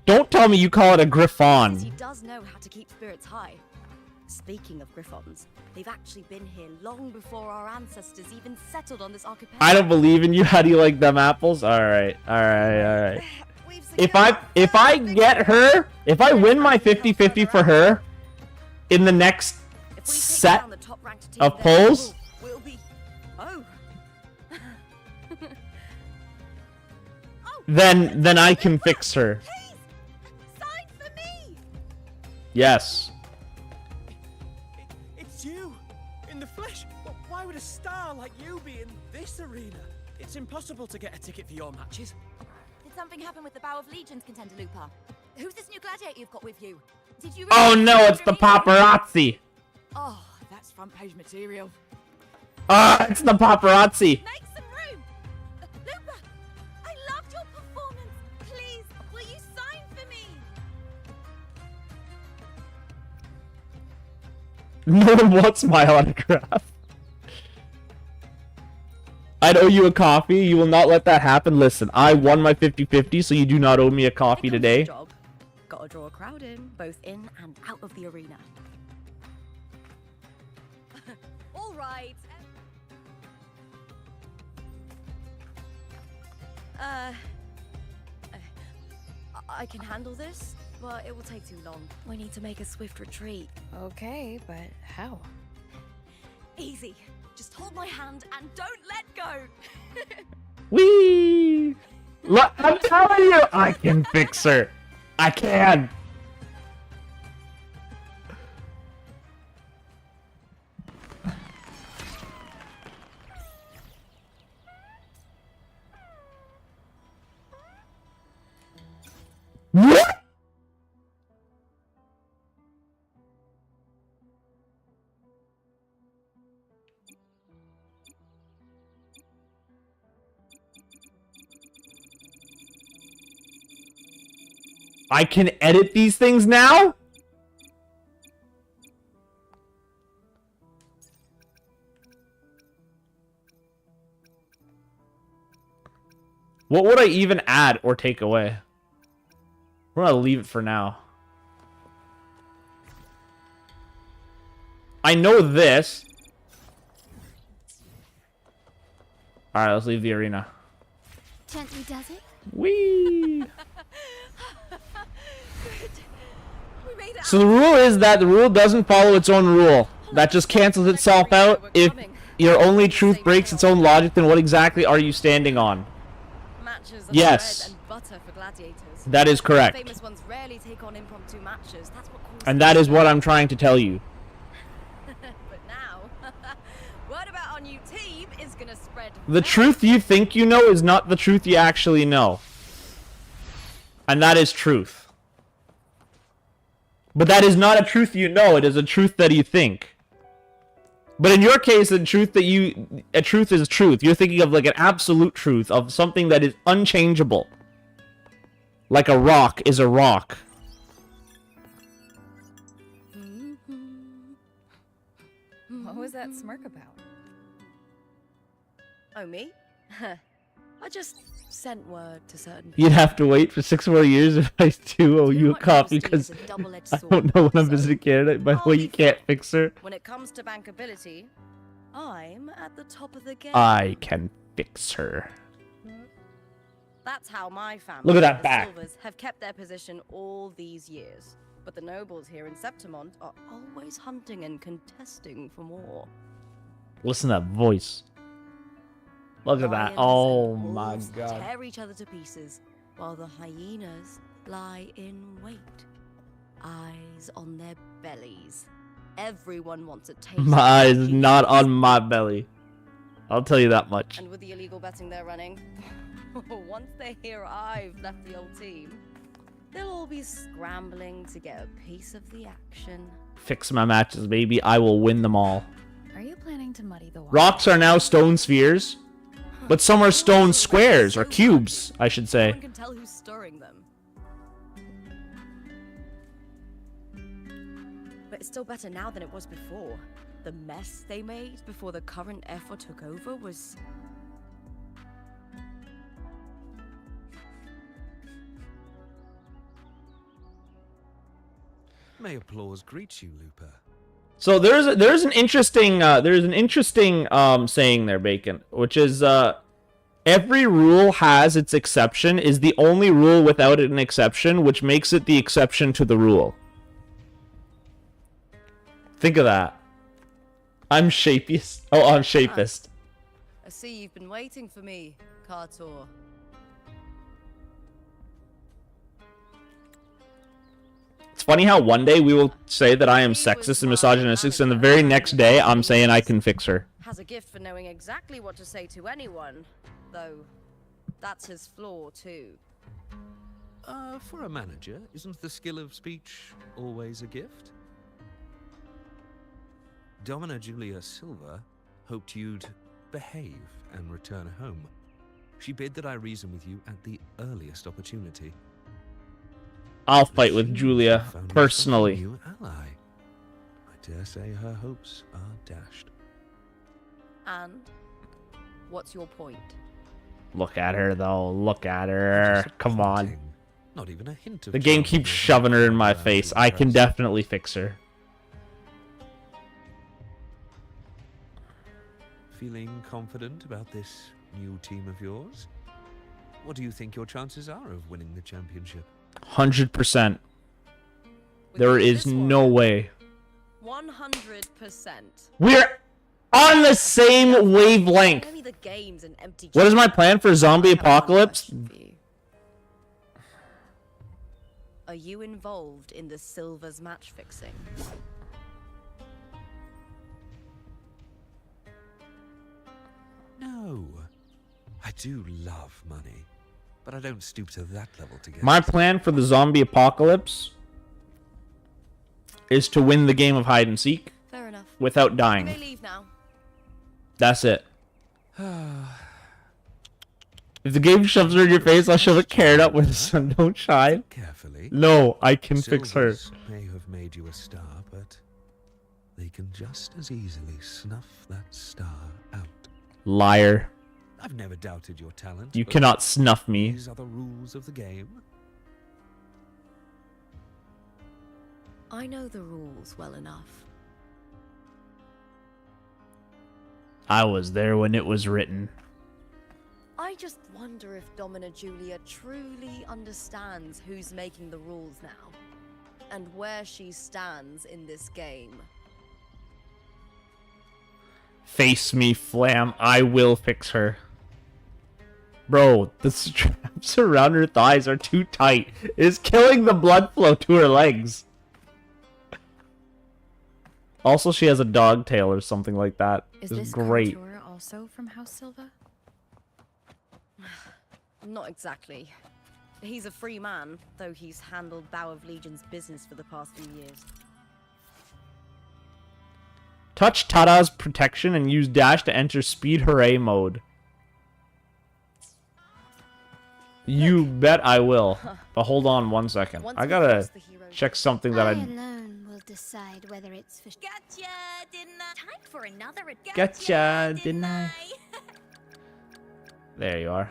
Speaker 1: Don't tell me you call it a
Speaker 3: He
Speaker 1: Griffon.
Speaker 3: does know how to keep spirits high. Speaking of Griffons, they've actually been here long before our ancestors even settled on this archipelago.
Speaker 1: I don't believe in you. How do you like them apples? All right. If I get her, if I win my 50-50 for her in the next
Speaker 3: If we take
Speaker 1: set
Speaker 3: down the top-ranked team,
Speaker 1: of
Speaker 3: then
Speaker 1: polls,
Speaker 3: we'll be... Oh.
Speaker 1: then I can fix her.
Speaker 3: Please! Sign for me!
Speaker 1: Yes.
Speaker 11: It's you! In the flesh! But why would a star like you be in this arena? It's impossible to get a ticket for your matches.
Speaker 10: Did something happen with the Bow of Legions, Contender Lupa? Who's this new gladiator you've got with you? Did you
Speaker 1: Oh
Speaker 10: really
Speaker 1: no, it's the paparazzi.
Speaker 10: Oh, that's front page material.
Speaker 1: Ah, it's the paparazzi.
Speaker 3: Make some room! Lupa! I loved your performance! Please, will you sign for me?
Speaker 1: No one wants my autograph. I'd owe you a coffee. You will not let that happen. Listen, I won my 50-50, so you do not owe me a coffee today.
Speaker 3: Job. Gotta draw a crowd in, both in and out of the arena. All right. I can handle this, but it will take too long. We need to make a swift retreat.
Speaker 13: Okay, but how?
Speaker 3: Easy. Just hold my hand and don't let go.
Speaker 1: Whee! Look, I'm telling you, I can fix her. I can. What? I can edit these things now? What would I even add or take away? We're gonna leave it for now. I know this. Alright, let's leave the arena.
Speaker 5: Gently does it?
Speaker 1: Whee! So the rule is that the rule doesn't follow its own rule. That just cancels itself out. If your only truth breaks its own logic, then what exactly are you standing on? Yes. That is correct.
Speaker 3: Famous ones rarely take on impromptu matches. That's what causes
Speaker 1: And that is what I'm trying to tell you.
Speaker 3: But now, word about our new team is gonna spread.
Speaker 1: The truth you think you know is not the truth you actually know. And that is truth. But that is not a truth you know, it is a truth that you think. But in your case, a truth is truth. You're thinking of like an absolute truth, of something that is unchangeable. Like a rock is a rock.
Speaker 4: What was that smirk about?
Speaker 3: Oh, me? I just sent word to certain
Speaker 1: You'd have to wait for 6 more years if I do owe you a copy, because I don't know when I'm visiting Canada. By the way, you can't fix her.
Speaker 3: When it comes to bankability, I'm at the top of the game.
Speaker 1: I can fix her.
Speaker 3: That's how my family,
Speaker 1: Look at that
Speaker 3: the
Speaker 1: back.
Speaker 3: Silvers, have kept their position all these years. But the nobles here in Septimont are always hunting and contesting for more.
Speaker 1: Listen to that voice. Look at that.
Speaker 3: Lions
Speaker 1: Oh
Speaker 3: and
Speaker 1: my
Speaker 3: wolves
Speaker 1: god.
Speaker 3: tear each other to pieces, while the hyenas lie in wait, eyes on their bellies. Everyone wants a taste.
Speaker 1: My eye is not on my belly. I'll tell you that much.
Speaker 3: And with the illegal betting they're running, once they hear I've left the old team, they'll all be scrambling to get a piece of the action.
Speaker 1: Fix my matches, baby. I will win them all.
Speaker 13: Are you planning to muddy the water?
Speaker 1: Rocks are now stone spheres, but some are stone squares, or cubes, I should say.
Speaker 3: No one can tell who's stirring them. But it's still better now than it was before. The mess they made before the current effort took over was...
Speaker 14: May applause greet you, Looper.
Speaker 1: So there's an interesting saying there, Bacon, which is every rule has its exception is the only rule without an exception, which makes it the exception to the rule. Think of that. I'm shapiest. Oh, I'm shapist.
Speaker 3: I see you've been waiting for me, Kartor.
Speaker 1: It's funny how one day we will say that I am sexist and misogynistic, and the very next day I'm saying I can fix her.
Speaker 3: Has a gift for knowing exactly what to say to anyone, though that's his flaw too.
Speaker 14: For a manager, isn't the skill of speech always a gift? Domina Julia Silva hoped you'd behave and return home. She bid that I reason with you at the earliest opportunity.
Speaker 1: I'll fight with Julia personally.
Speaker 14: New ally. I dare say her hopes are dashed.
Speaker 12: And what's your point?
Speaker 1: Look at her, though. Look at her. Come on.
Speaker 14: Not even a hint of
Speaker 1: The game
Speaker 14: charm
Speaker 1: keeps
Speaker 14: or
Speaker 1: shoving her in my
Speaker 14: background
Speaker 1: face.
Speaker 14: to
Speaker 1: I can
Speaker 14: impress.
Speaker 1: definitely fix her.
Speaker 14: Feeling confident about this new team of yours? What do you think your chances are of winning the championship?
Speaker 1: 100%. There is no way.
Speaker 12: 100%.
Speaker 1: We're on the same wavelength.
Speaker 12: Only the game's an empty
Speaker 1: What is my
Speaker 12: chamber.
Speaker 1: plan for zombie
Speaker 12: I have one
Speaker 1: apocalypse?
Speaker 12: question for you. Are you involved in the Silver's match fixing?
Speaker 14: No. I do love money, but I don't stoop to that level to get
Speaker 1: My
Speaker 14: it.
Speaker 1: plan for the zombie apocalypse is to win the game of hide and seek
Speaker 12: Fair enough.
Speaker 1: without
Speaker 12: You
Speaker 1: dying.
Speaker 12: may leave now.
Speaker 1: That's it. If the game shoves her in your face, I'll shove a carrot up with the sun. Don't shine.
Speaker 14: Carefully.
Speaker 1: No, I can fix her.
Speaker 14: Silvers may have made you a star, but they can just as easily snuff that star out.
Speaker 1: Liar.
Speaker 14: I've never doubted your talent.
Speaker 1: You
Speaker 14: but
Speaker 1: cannot snuff me.
Speaker 14: These are the rules of the game.
Speaker 12: I know the rules well enough.
Speaker 1: I was there when it was written.
Speaker 12: I just wonder if Domina Julia truly understands who's making the rules now, and where she stands in this game.
Speaker 1: Face me, Flam. I will fix her. Bro, the straps around her thighs are too tight. It's killing the blood flow to her legs. Also, she has a dog tail or something like that.
Speaker 13: Is
Speaker 1: It's
Speaker 13: this
Speaker 1: great.
Speaker 13: contour also from House Silva?
Speaker 12: Not exactly. He's a free man, though he's handled Bow of Legion's business for the past few years.
Speaker 1: Touch Tada's protection and use dash to enter speed hooray mode. You bet I will. But hold on one second.
Speaker 5: Once
Speaker 1: I
Speaker 5: we
Speaker 1: gotta
Speaker 5: fix the hero-
Speaker 1: check something that
Speaker 5: I
Speaker 1: I...
Speaker 5: alone will decide whether it's for
Speaker 3: Gotcha, didn't I? Time for another
Speaker 1: Gotcha, didn't I? There you are.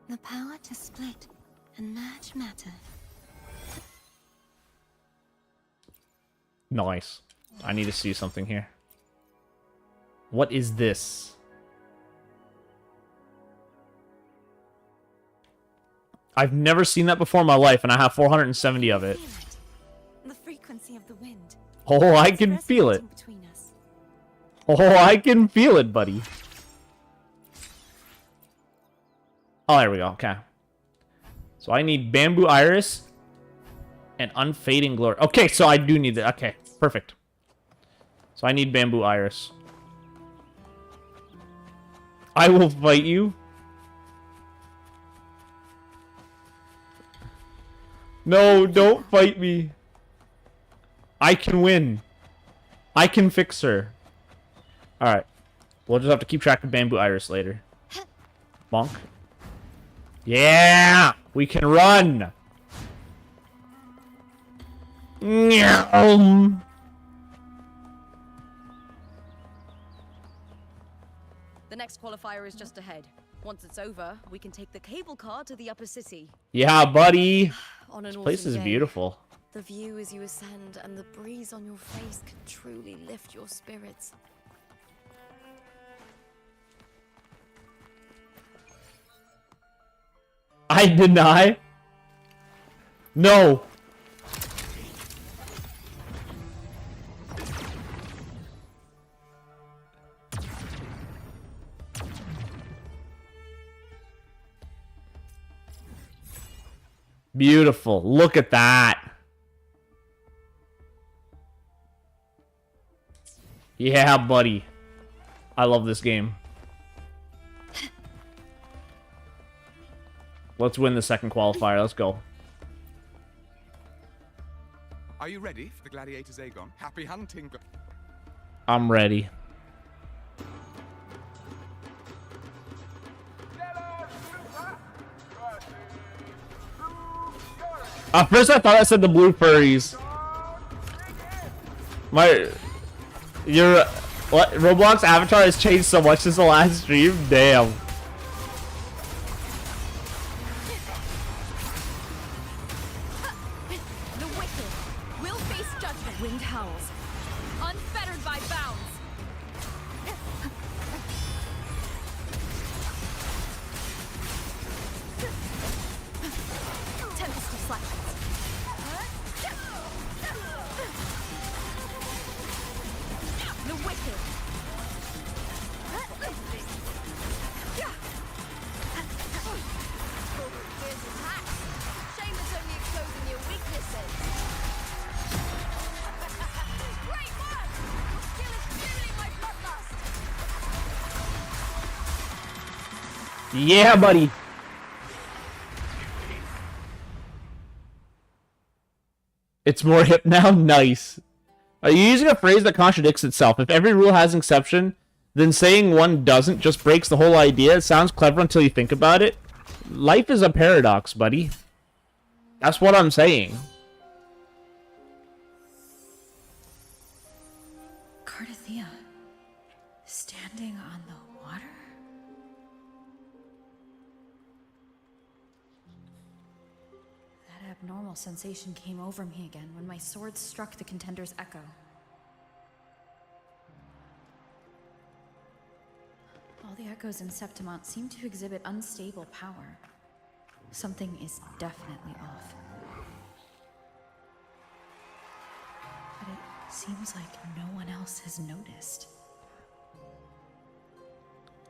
Speaker 2: The power to split and merge matter.
Speaker 1: Nice. I need to see something here. What is this? I've never seen that before in my life, and I have 470 of it.
Speaker 2: The frequency of the wind.
Speaker 1: Oh, I
Speaker 2: It's
Speaker 1: can feel it.
Speaker 2: resonating between us.
Speaker 1: Oh, I can feel it, buddy. Oh, there we go. Okay. So I need Bamboo Iris and Unfading Glory. Okay, so I do need that. Okay, perfect. So I need Bamboo Iris. I will fight you. No, don't fight me. I can win. I can fix her. Alright. We'll just have to keep track of Bamboo Iris later. Bonk. Yeah! We can run! Meow.
Speaker 12: The next qualifier is just ahead. Once it's over, we can take the cable car to the upper city.
Speaker 1: Yeah, buddy.
Speaker 12: On an
Speaker 1: This place
Speaker 12: autumn
Speaker 1: is
Speaker 12: day,
Speaker 1: beautiful.
Speaker 12: The view as you ascend and the breeze on your face can truly lift your spirits.
Speaker 1: I deny. No. Beautiful. Look at that. Yeah, buddy. I love this game. Let's win the second qualifier. Let's go.
Speaker 15: Are you ready for the Gladiator's Aegon? Happy hunting.
Speaker 1: I'm ready. At first I thought I said the blue furries. Your what? Roblox avatar has changed so much since the last stream. Damn.
Speaker 3: The wicked will face judgment. Wind howls, unfettered by bounds. Tempest of slackness. The wicked. Here's attacks. Shame it's only exposing your weaknesses. Great work! Your skill is fueling my bloodlust.
Speaker 1: Yeah, buddy. It's more hip now? Nice. Are you using a phrase that contradicts itself? If every rule has an exception, then saying one doesn't just breaks the whole idea. It sounds clever until you think about it. Life is a paradox, buddy. That's what I'm saying.
Speaker 13: Cardathea, standing on the water? That abnormal sensation came over me again when my sword struck the contender's echo. All the echoes in Septimont seem to exhibit unstable power. Something is definitely off. But it seems like no one else has noticed.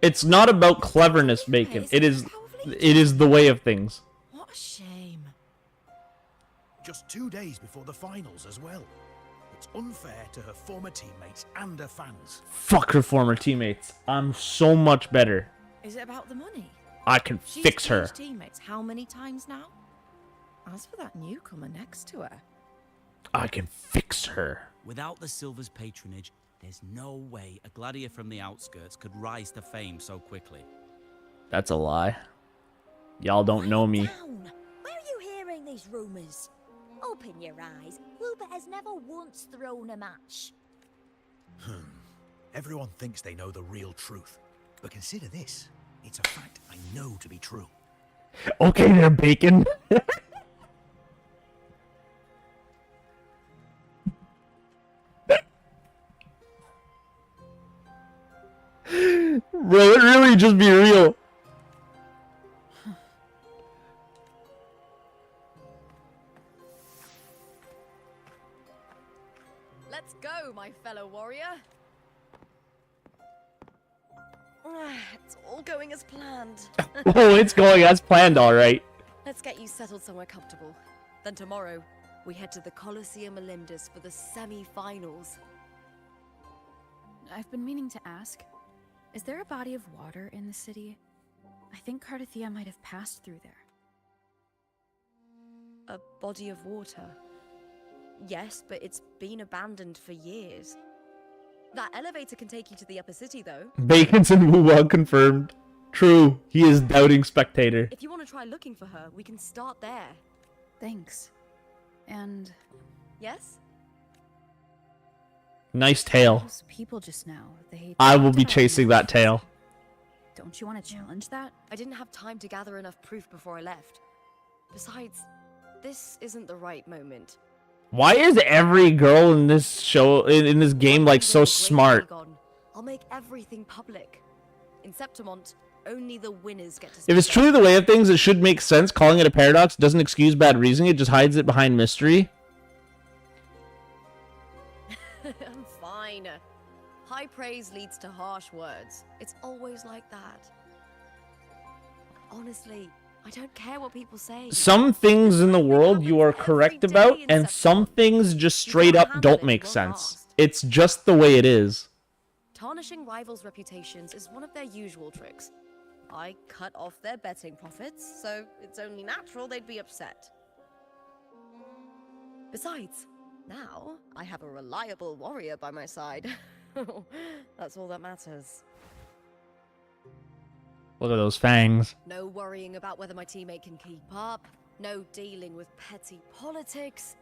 Speaker 1: It's not about cleverness, Bacon. It is the way of things.
Speaker 4: What a shame.
Speaker 6: Just 2 days before the finals as well. It's unfair to her former teammates and her fans.
Speaker 1: Fuck her former teammates. I'm so much better.
Speaker 4: Is it about the money?
Speaker 1: I can fix her.
Speaker 4: She's changed teammates how many times now? As for that newcomer next to her,
Speaker 1: I can fix her.
Speaker 16: Without the Silver's patronage, there's no way a gladiator from the outskirts could rise to fame so quickly.
Speaker 1: That's a lie. Y'all don't know me.
Speaker 3: Down. Where are you hearing these rumors? Open your eyes. Wilbur has never once thrown a match.
Speaker 6: Everyone thinks they know the real truth. But consider this. It's a fact I know to be true.
Speaker 1: Okay there, Bacon. Bro, it really just be real.
Speaker 12: Let's go, my fellow warrior. It's all going as planned.
Speaker 1: Oh, it's going as planned, all right.
Speaker 12: Let's get you settled somewhere comfortable. Then tomorrow, we head to the Colosseum Olympus for the semi-finals.
Speaker 13: I've been meaning to ask, is there a body of water in the city? I think Cardathea might have passed through there.
Speaker 12: A body of water? Yes, but it's been abandoned for years. That elevator can take you to the upper city, though.
Speaker 1: Bacon's and Wuwa confirmed. True, he is doubting spectator.
Speaker 12: If you want to try looking for her, we can start there.
Speaker 13: Thanks. And...
Speaker 12: Yes?
Speaker 1: Nice tail.
Speaker 13: Those people just now, they...
Speaker 1: I will be chasing that tail.
Speaker 13: Don't you want to challenge that?
Speaker 12: I didn't have time to gather enough proof before I left. Besides, this isn't the right moment.
Speaker 1: Why is every girl in this show, in this game, like so smart?
Speaker 12: I'll make everything public. In Septimont, only the winners get to
Speaker 1: If it's truly the way of things, it should make sense. Calling it a paradox doesn't excuse bad reasoning, it just hides it behind mystery.
Speaker 12: I'm fine. High praise leads to harsh words. It's always like that. Honestly, I don't care what people say.
Speaker 1: Some things in the world you are correct about, and some things just straight up don't make sense. It's just the way it is.
Speaker 12: Tarnishing rivals' reputations is one of their usual tricks. I cut off their betting profits, so it's only natural they'd be upset. Besides, now I have a reliable warrior by my side. That's all that matters.
Speaker 1: Look at those fangs.
Speaker 12: No worrying about whether my teammate can keep up. No dealing with petty politics.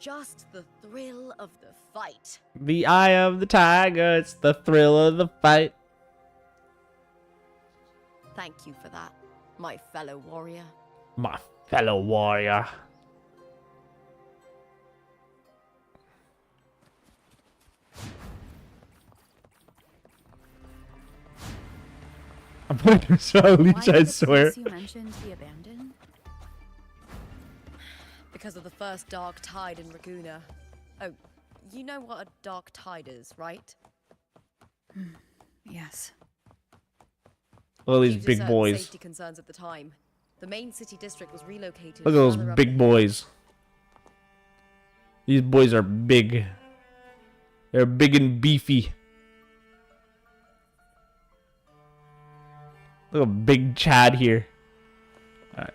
Speaker 12: just the thrill of the fight.
Speaker 1: The eye of the tiger, it's the thrill of the fight.
Speaker 12: Thank you for that, my fellow warrior.
Speaker 1: My fellow warrior. I'm putting him so leech, I swear.
Speaker 13: You mentioned be abandoned?
Speaker 12: Because of the first dark tide in Raguna. Oh, you know what a dark tide is, right?
Speaker 13: Yes.
Speaker 1: Look at these
Speaker 12: Due to
Speaker 1: big
Speaker 12: certain
Speaker 1: boys.
Speaker 12: Safety concerns at the time. The main city district was relocated.
Speaker 1: Look at those
Speaker 12: further up
Speaker 1: big
Speaker 12: the
Speaker 1: boys. These boys are big. They're big and beefy. Look at big Chad here. Alright.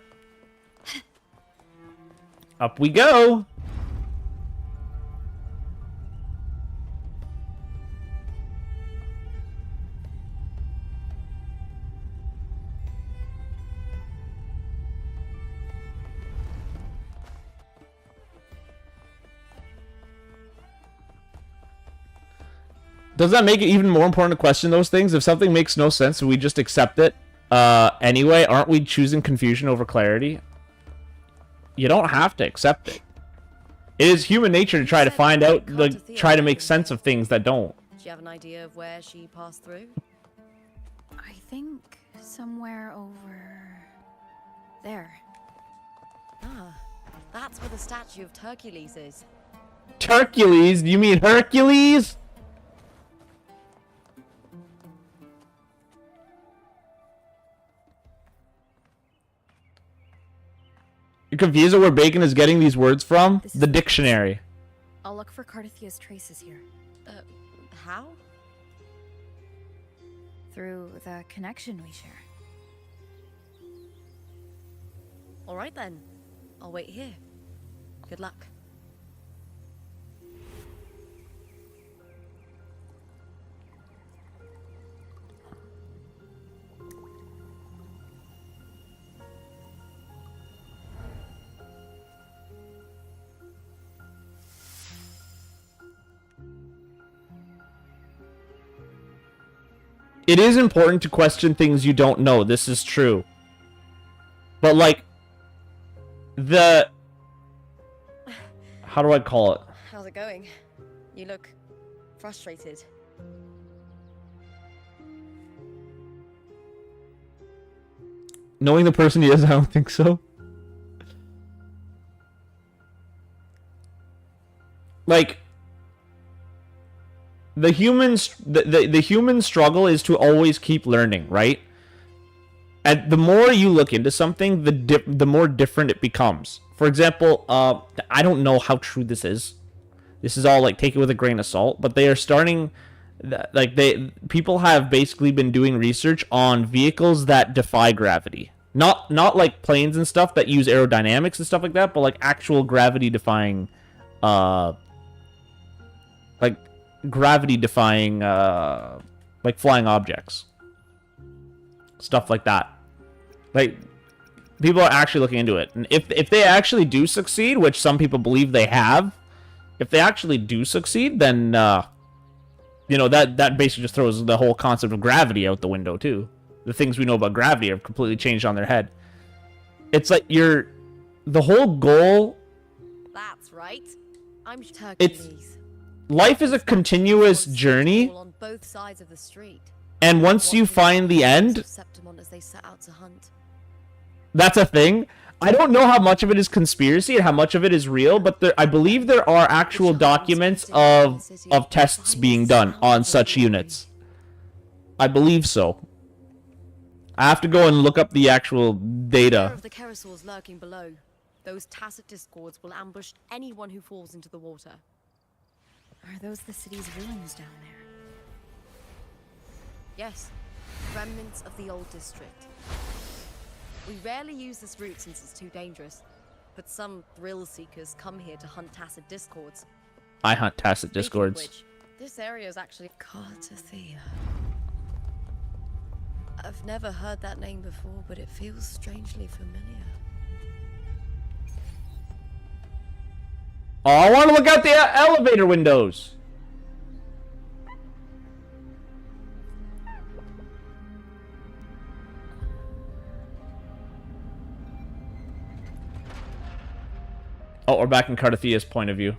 Speaker 1: Up we go. Does that make it even more important to question those things? If something makes no sense, we just accept it anyway. Aren't we choosing confusion over clarity? You don't have to accept it. It is human nature to try to find out, like, try to make sense of things that don't.
Speaker 12: Do you have an idea of where she passed through?
Speaker 13: I think somewhere over there.
Speaker 12: Ah, that's where the statue of Hercules is.
Speaker 1: Hercules? You mean Hercules? You're confused at where Bacon is getting these words from? The dictionary.
Speaker 13: I'll look for Cardathia's traces here.
Speaker 12: How?
Speaker 13: Through the connection we share.
Speaker 12: Alright then. I'll wait here. Good luck.
Speaker 1: It is important to question things you don't know. This is true. But, like, how do I call it?
Speaker 12: How's it going? You look frustrated.
Speaker 1: Knowing the person he is, I don't think so. Like, the human struggle is to always keep learning, right? And the more you look into something, the more different it becomes. For example, I don't know how true this is. This is all, like, take it with a grain of salt, but they are starting, like, people have basically been doing research on vehicles that defy gravity. Not like planes and stuff that use aerodynamics and stuff like that, but like actual gravity defying like flying objects, stuff like that. Like, people are actually looking into it, and if they actually do succeed, which some people believe they have, if they actually do succeed, then you know, that basically just throws the whole concept of gravity out the window too. The things we know about gravity are completely changed on their head. It's like the whole goal.
Speaker 12: That's right. I'm
Speaker 1: It's life is a continuous journey,
Speaker 12: on both sides of the street.
Speaker 1: and once you find the end,
Speaker 12: Septimon as they set out to hunt.
Speaker 1: that's a thing. I don't know how much of it is conspiracy and how much of it is real, but I believe there are actual documents of tests being done on such units. I believe so. I have to go and look up the actual data.
Speaker 12: Of the Kerasaurs lurking below. Those tacit discords will ambush anyone who falls into the water.
Speaker 13: Are those the city's ruins down there?
Speaker 12: Yes, remnants of the old district. We rarely use this route since it's too dangerous, but some thrill seekers come here to hunt tacit discords.
Speaker 1: I hunt tacit
Speaker 12: Speaking of
Speaker 1: discords.
Speaker 12: which, this area is actually Cardathia. I've never heard that name before, but it feels strangely familiar.
Speaker 1: Oh, I want to look out the elevator windows. Oh, we're back in Cardathia's point of view.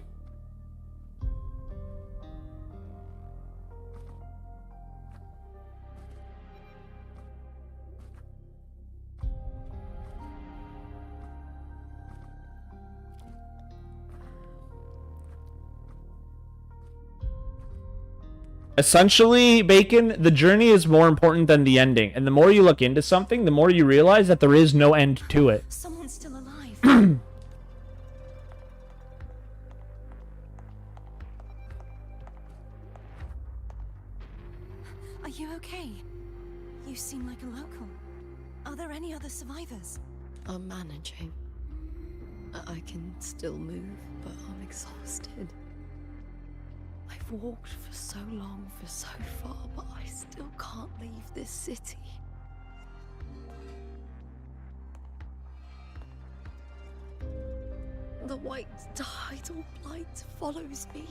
Speaker 1: Essentially, Bacon, the journey is more important than the ending. And the more you look into something, the more you realize that there is no end to it.
Speaker 2: Someone's still alive. Are you okay? You seem like a local. Are there any other survivors?
Speaker 12: I'm managing. I can still move, but I'm exhausted. I've walked for so long, for so far, but I still can't leave this city. The white tidal blight follows me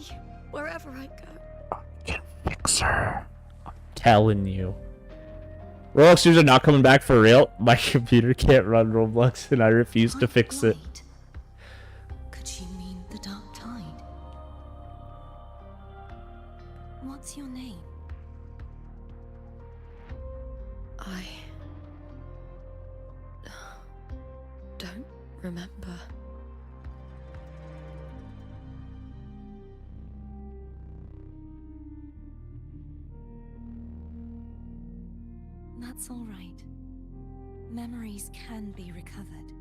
Speaker 12: wherever I go.
Speaker 1: I can fix her. I'm telling you. Roblox users are not coming back for real. My computer can't run Roblox and I refuse to fix it.
Speaker 2: Could she mean the dark tide? What's your name?
Speaker 12: I don't remember.
Speaker 2: That's all right. Memories can be recovered.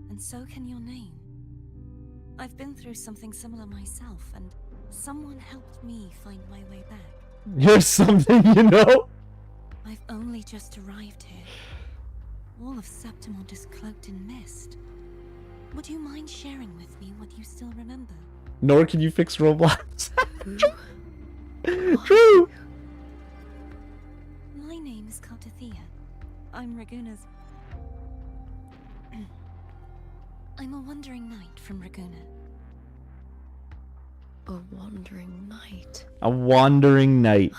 Speaker 2: And so can your name. I've been through something similar myself, and someone helped me find my way back.
Speaker 1: You're something, you know?
Speaker 2: I've only just arrived here. All of Septimont is cloaked in mist. Would you mind sharing with me what you still remember?
Speaker 1: Nor can you fix Roblox. True.
Speaker 2: My name is Cardathia. I'm Raguna's... I'm a wandering knight from Raguna.
Speaker 12: A wandering knight.
Speaker 1: A wandering knight.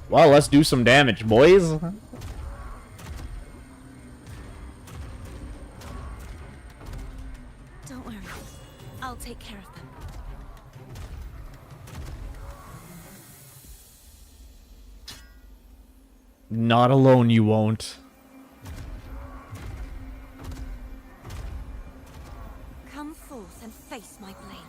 Speaker 1: Well, let's do some damage, boys.
Speaker 2: Don't worry. I'll take care of them.
Speaker 1: Not alone, you won't.
Speaker 2: Come forth and face my blade.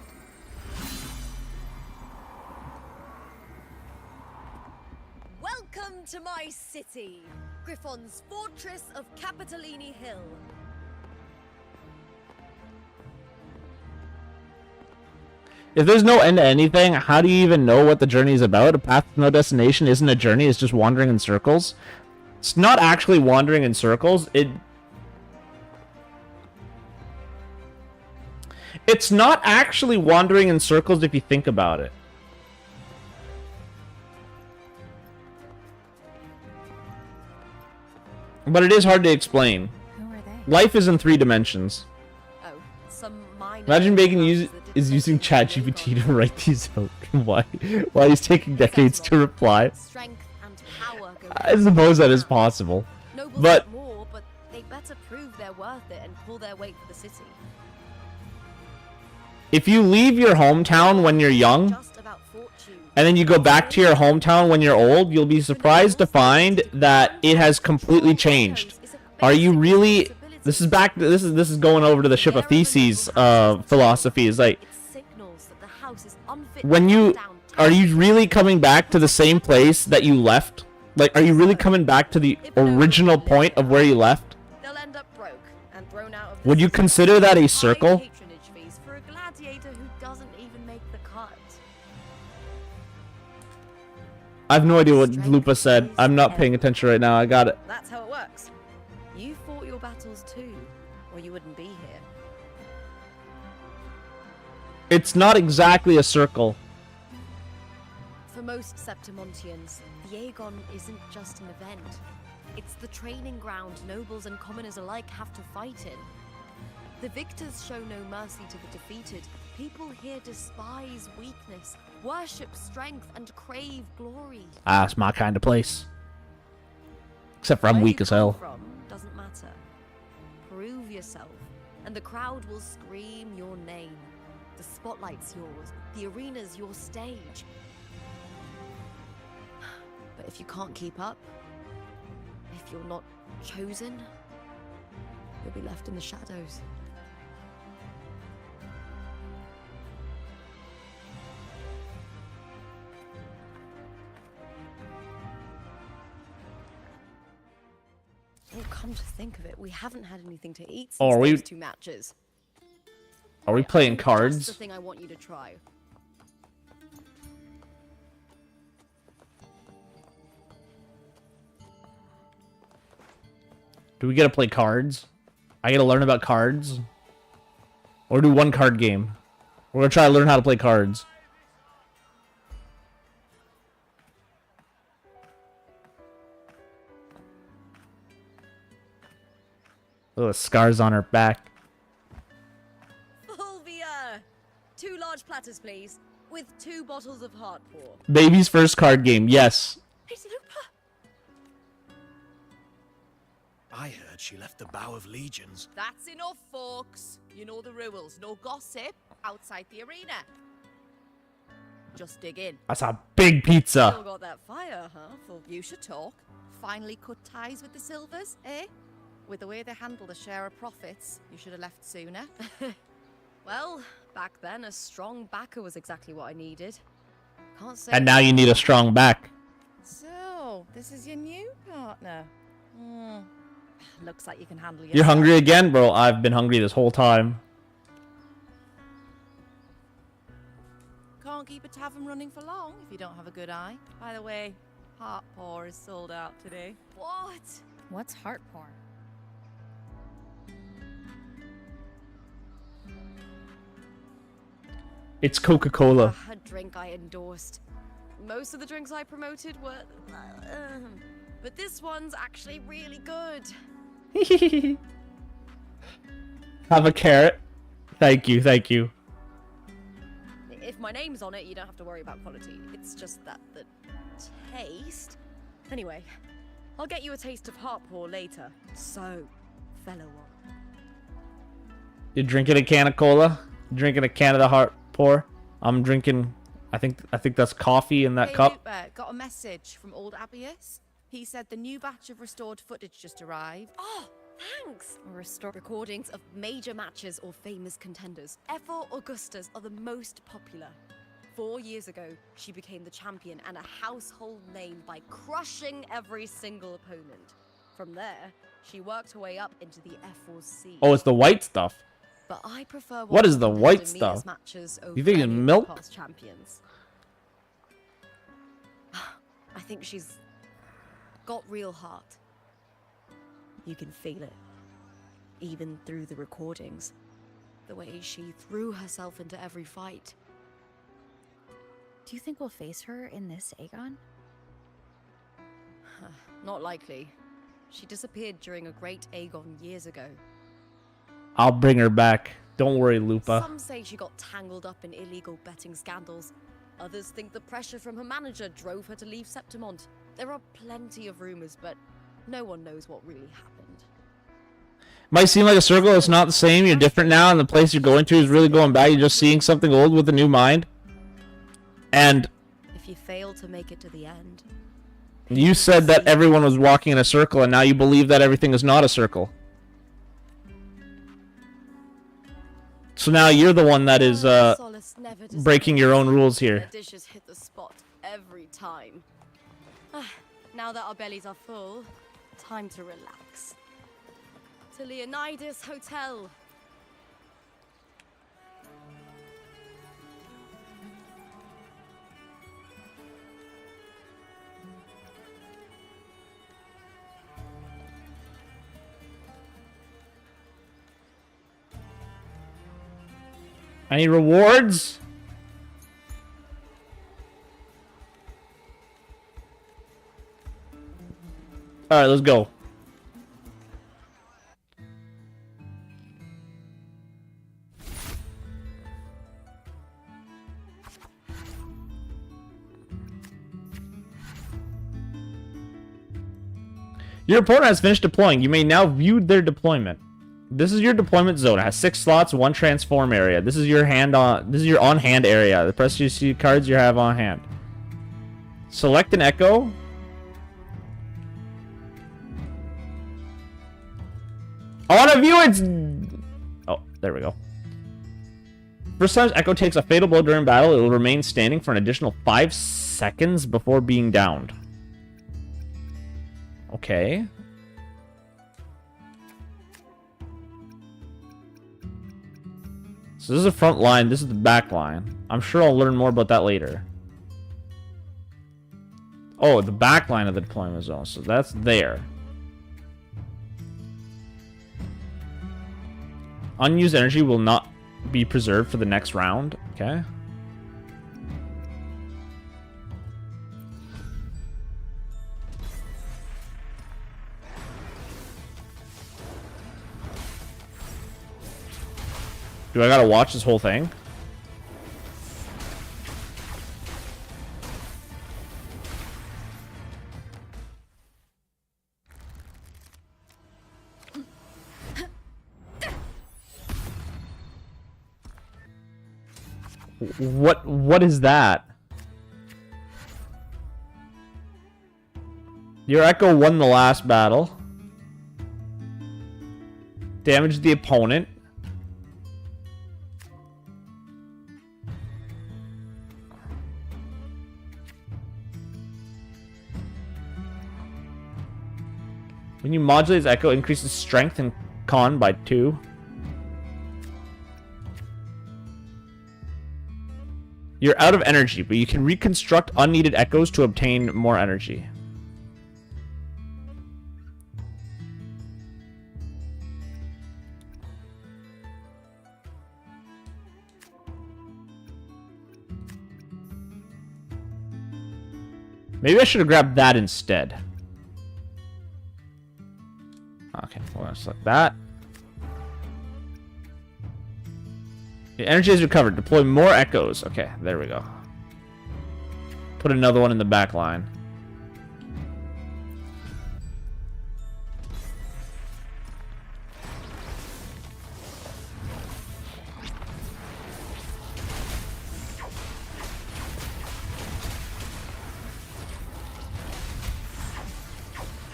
Speaker 12: Welcome to my city, Griffon's fortress of Capitolini Hill.
Speaker 1: If there's no end to anything, how do you even know what the journey is about? A path to no destination isn't a journey, it's just wandering in circles. It's not actually wandering in circles. It's not actually wandering in circles if you think about it. But it is hard to explain.
Speaker 13: Who are they?
Speaker 1: Life is in 3 dimensions.
Speaker 12: Oh, some minor
Speaker 1: Imagine Bacon is using ChatGPT to write these out. Why he's taking decades to reply.
Speaker 12: Strength and power go
Speaker 1: I suppose that is possible.
Speaker 12: Nobles
Speaker 1: But
Speaker 12: want more, but they better prove they're worth it and pull their weight for the city.
Speaker 1: if you leave your hometown when you're young, and then you go back to your hometown when you're old, you'll be surprised to find that it has completely changed. Are you really... This is going over to the Ship of Theses philosophy. Is like, when you... Are you really coming back to the same place that you left? Like, are you really coming back to the original point of where you left?
Speaker 12: They'll end up broke and thrown out of
Speaker 1: Would you consider that a circle?
Speaker 12: patronage fees for a gladiator who doesn't even make the cut.
Speaker 1: I have no idea what Lupa said. I'm not paying attention right now. I got it.
Speaker 12: That's how it works. You fought your battles too, or you wouldn't be here.
Speaker 1: It's not exactly a circle.
Speaker 3: For most Septimontians, the Aegon isn't just an event. It's the training ground nobles and commoners alike have to fight in. The victors show no mercy to the defeated. People here despise weakness, worship strength, and crave glory.
Speaker 1: Ah, it's my kind of place. Except for I'm
Speaker 3: Where
Speaker 1: weak
Speaker 3: you
Speaker 1: as
Speaker 3: come
Speaker 1: hell.
Speaker 3: from doesn't matter. Prove yourself, and the crowd will scream your name. The spotlight's yours, the arena's your stage. But if you can't keep up, if you're not chosen, you'll be left in the shadows. Oh, come to think of it, we haven't had anything to eat since
Speaker 1: Oh,
Speaker 3: those 2 matches.
Speaker 1: Are we playing
Speaker 3: Just the
Speaker 1: cards?
Speaker 3: thing I want you to try.
Speaker 1: Do we get to play cards? I get to learn about cards? Or do one card game? We're gonna try to learn how to play cards. Little scars on her back.
Speaker 3: Fulvia! 2 large platters, please. With 2 bottles of heart pour.
Speaker 1: Baby's first card game, yes.
Speaker 3: It's Lupa!
Speaker 6: I heard she left the Bow of Legions.
Speaker 4: That's enough, folks. You know the rules. No gossip outside the arena. Just dig in.
Speaker 1: That's a big pizza.
Speaker 4: Still got that fire, huh? Well, you should talk. Finally cut ties with the Silvers, eh? With the way they handle the share of profits, you should have left sooner.
Speaker 3: Well, back then, a strong backer was exactly what I needed. Can't say.
Speaker 1: And now you need a strong back.
Speaker 4: So, this is your new partner. Looks like you can handle yourself.
Speaker 1: You're hungry again? Bro, I've been hungry this whole time.
Speaker 4: Can't keep a tavern running for long if you don't have a good eye. By the way, heart pour is sold out today.
Speaker 3: What?
Speaker 13: What's heart pour?
Speaker 1: It's Coca-Cola.
Speaker 3: A drink I endorsed. Most of the drinks I promoted were... but this one's actually really good.
Speaker 1: Have a carrot. Thank you, thank you.
Speaker 3: If my name's on it, you don't have to worry about quality. It's just that the taste... Anyway, I'll get you a taste of heart pour later. So, fellow one.
Speaker 1: You're drinking a can of cola? Drinking a can of the heart pour? I'm drinking... I think that's coffee in that
Speaker 4: Hey,
Speaker 1: cup.
Speaker 4: Lupa, got a message from old Abius. He said the new batch of restored footage just arrived.
Speaker 3: Oh, thanks! Restore recordings of major matches or famous contenders. Ethel Augustas are the most popular. 4 years ago, she became the champion and a household name by crushing every single opponent. From there, she worked her way up into the F4C.
Speaker 1: Oh, it's the white stuff.
Speaker 3: But I prefer
Speaker 1: What is the
Speaker 3: watching
Speaker 1: white
Speaker 3: Pandemia's
Speaker 1: stuff?
Speaker 3: matches
Speaker 1: You
Speaker 3: over
Speaker 1: think it's
Speaker 3: any of the
Speaker 1: milk?
Speaker 3: past champions. I think she's got real heart. You can feel it, even through the recordings. The way she threw herself into every fight.
Speaker 13: Do you think we'll face her in this Aegon?
Speaker 3: Not likely. She disappeared during a great Aegon years ago.
Speaker 1: I'll bring her back. Don't worry, Lupa.
Speaker 3: Some say she got tangled up in illegal betting scandals. Others think the pressure from her manager drove her to leave Septimont. There are plenty of rumors, but no one knows what really happened.
Speaker 1: Might seem like a circle. It's not the same. You're different now, and the place you're going to is really going back. You're just seeing something old with a new mind. And
Speaker 3: If you fail to make it to the end,
Speaker 1: you said that everyone was walking in a circle, and now you believe that everything is not a circle. So now you're the one that is
Speaker 3: Solace never
Speaker 1: breaking your own rules
Speaker 3: The
Speaker 1: here.
Speaker 3: dishes hit the spot every time. Now that our bellies are full, time to relax. To Leonidas Hotel.
Speaker 1: Any rewards? Alright, let's go. Your opponent has finished deploying. You may now view their deployment. This is your deployment zone. It has 6 slots, 1 transform area. This is your on-hand area. The press you see cards you have on hand. Select an echo. I want to view its... Oh, there we go. First time Echo takes a fatal blow during battle, it will remain standing for an additional 5 seconds before being downed. Okay. So this is the front line, this is the back line. I'm sure I'll learn more about that later. Oh, the back line of the deployment zone, so that's there. Unused energy will not be preserved for the next round. Okay. Do I gotta watch this whole thing? What is that? Your Echo won the last battle. Damaged the opponent. When you modulate its Echo, it increases strength and con by 2. You're out of energy, but you can reconstruct unneeded echoes to obtain more energy. Maybe I should have grabbed that instead. Okay, we're gonna select that. The energy is recovered. Deploy more echoes. Okay, there we go. Put another one in the back line.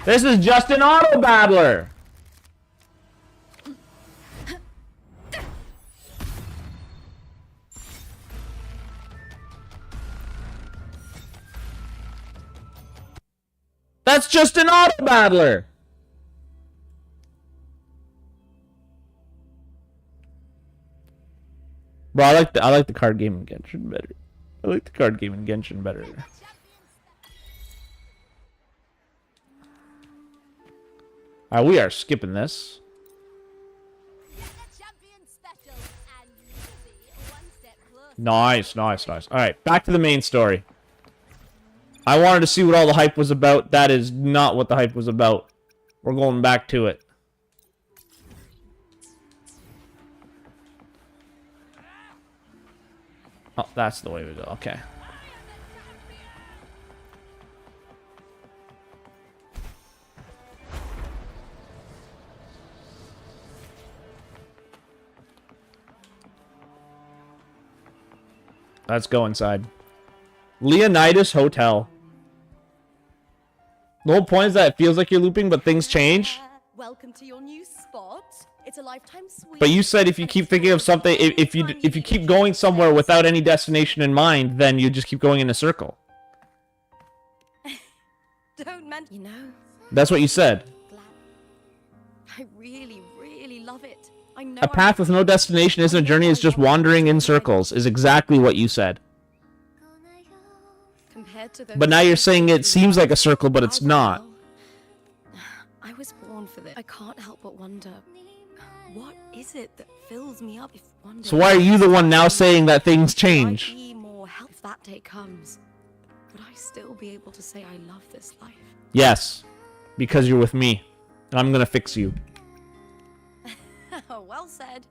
Speaker 1: This is just an auto battler. That's just an auto battler. Bro, I like the card game in Genshin better. I like the card game in Genshin better. Alright, we are skipping this. Nice, nice, nice. Alright, back to the main story. I wanted to see what all the hype was about. That is not what the hype was about. We're going back to it. Oh, that's the way we go. Okay. Let's go inside. Leonidas Hotel. The whole point is that it feels like you're looping, but things change.
Speaker 3: Welcome to your new spot. It's a lifetime suite.
Speaker 1: But you said if you keep thinking of something, if you keep going somewhere without any destination in mind, then you just keep going in a circle.
Speaker 3: Don't mention, you know.
Speaker 1: That's what you said.
Speaker 3: I really love it. I know
Speaker 1: A path with no destination isn't a journey, it's just wandering in circles, is exactly what you said. But now you're saying it seems like a circle, but it's not.
Speaker 3: I was born for this. I can't help but wonder, what is it that fills me up?
Speaker 12: One
Speaker 1: So
Speaker 12: day
Speaker 1: why are you the one now
Speaker 12: I
Speaker 1: saying that things
Speaker 12: might
Speaker 1: change?
Speaker 12: be more help if that day comes. Would I still be able to say I love this life?
Speaker 1: Yes, because you're with me. And I'm gonna fix you.
Speaker 12: Well said.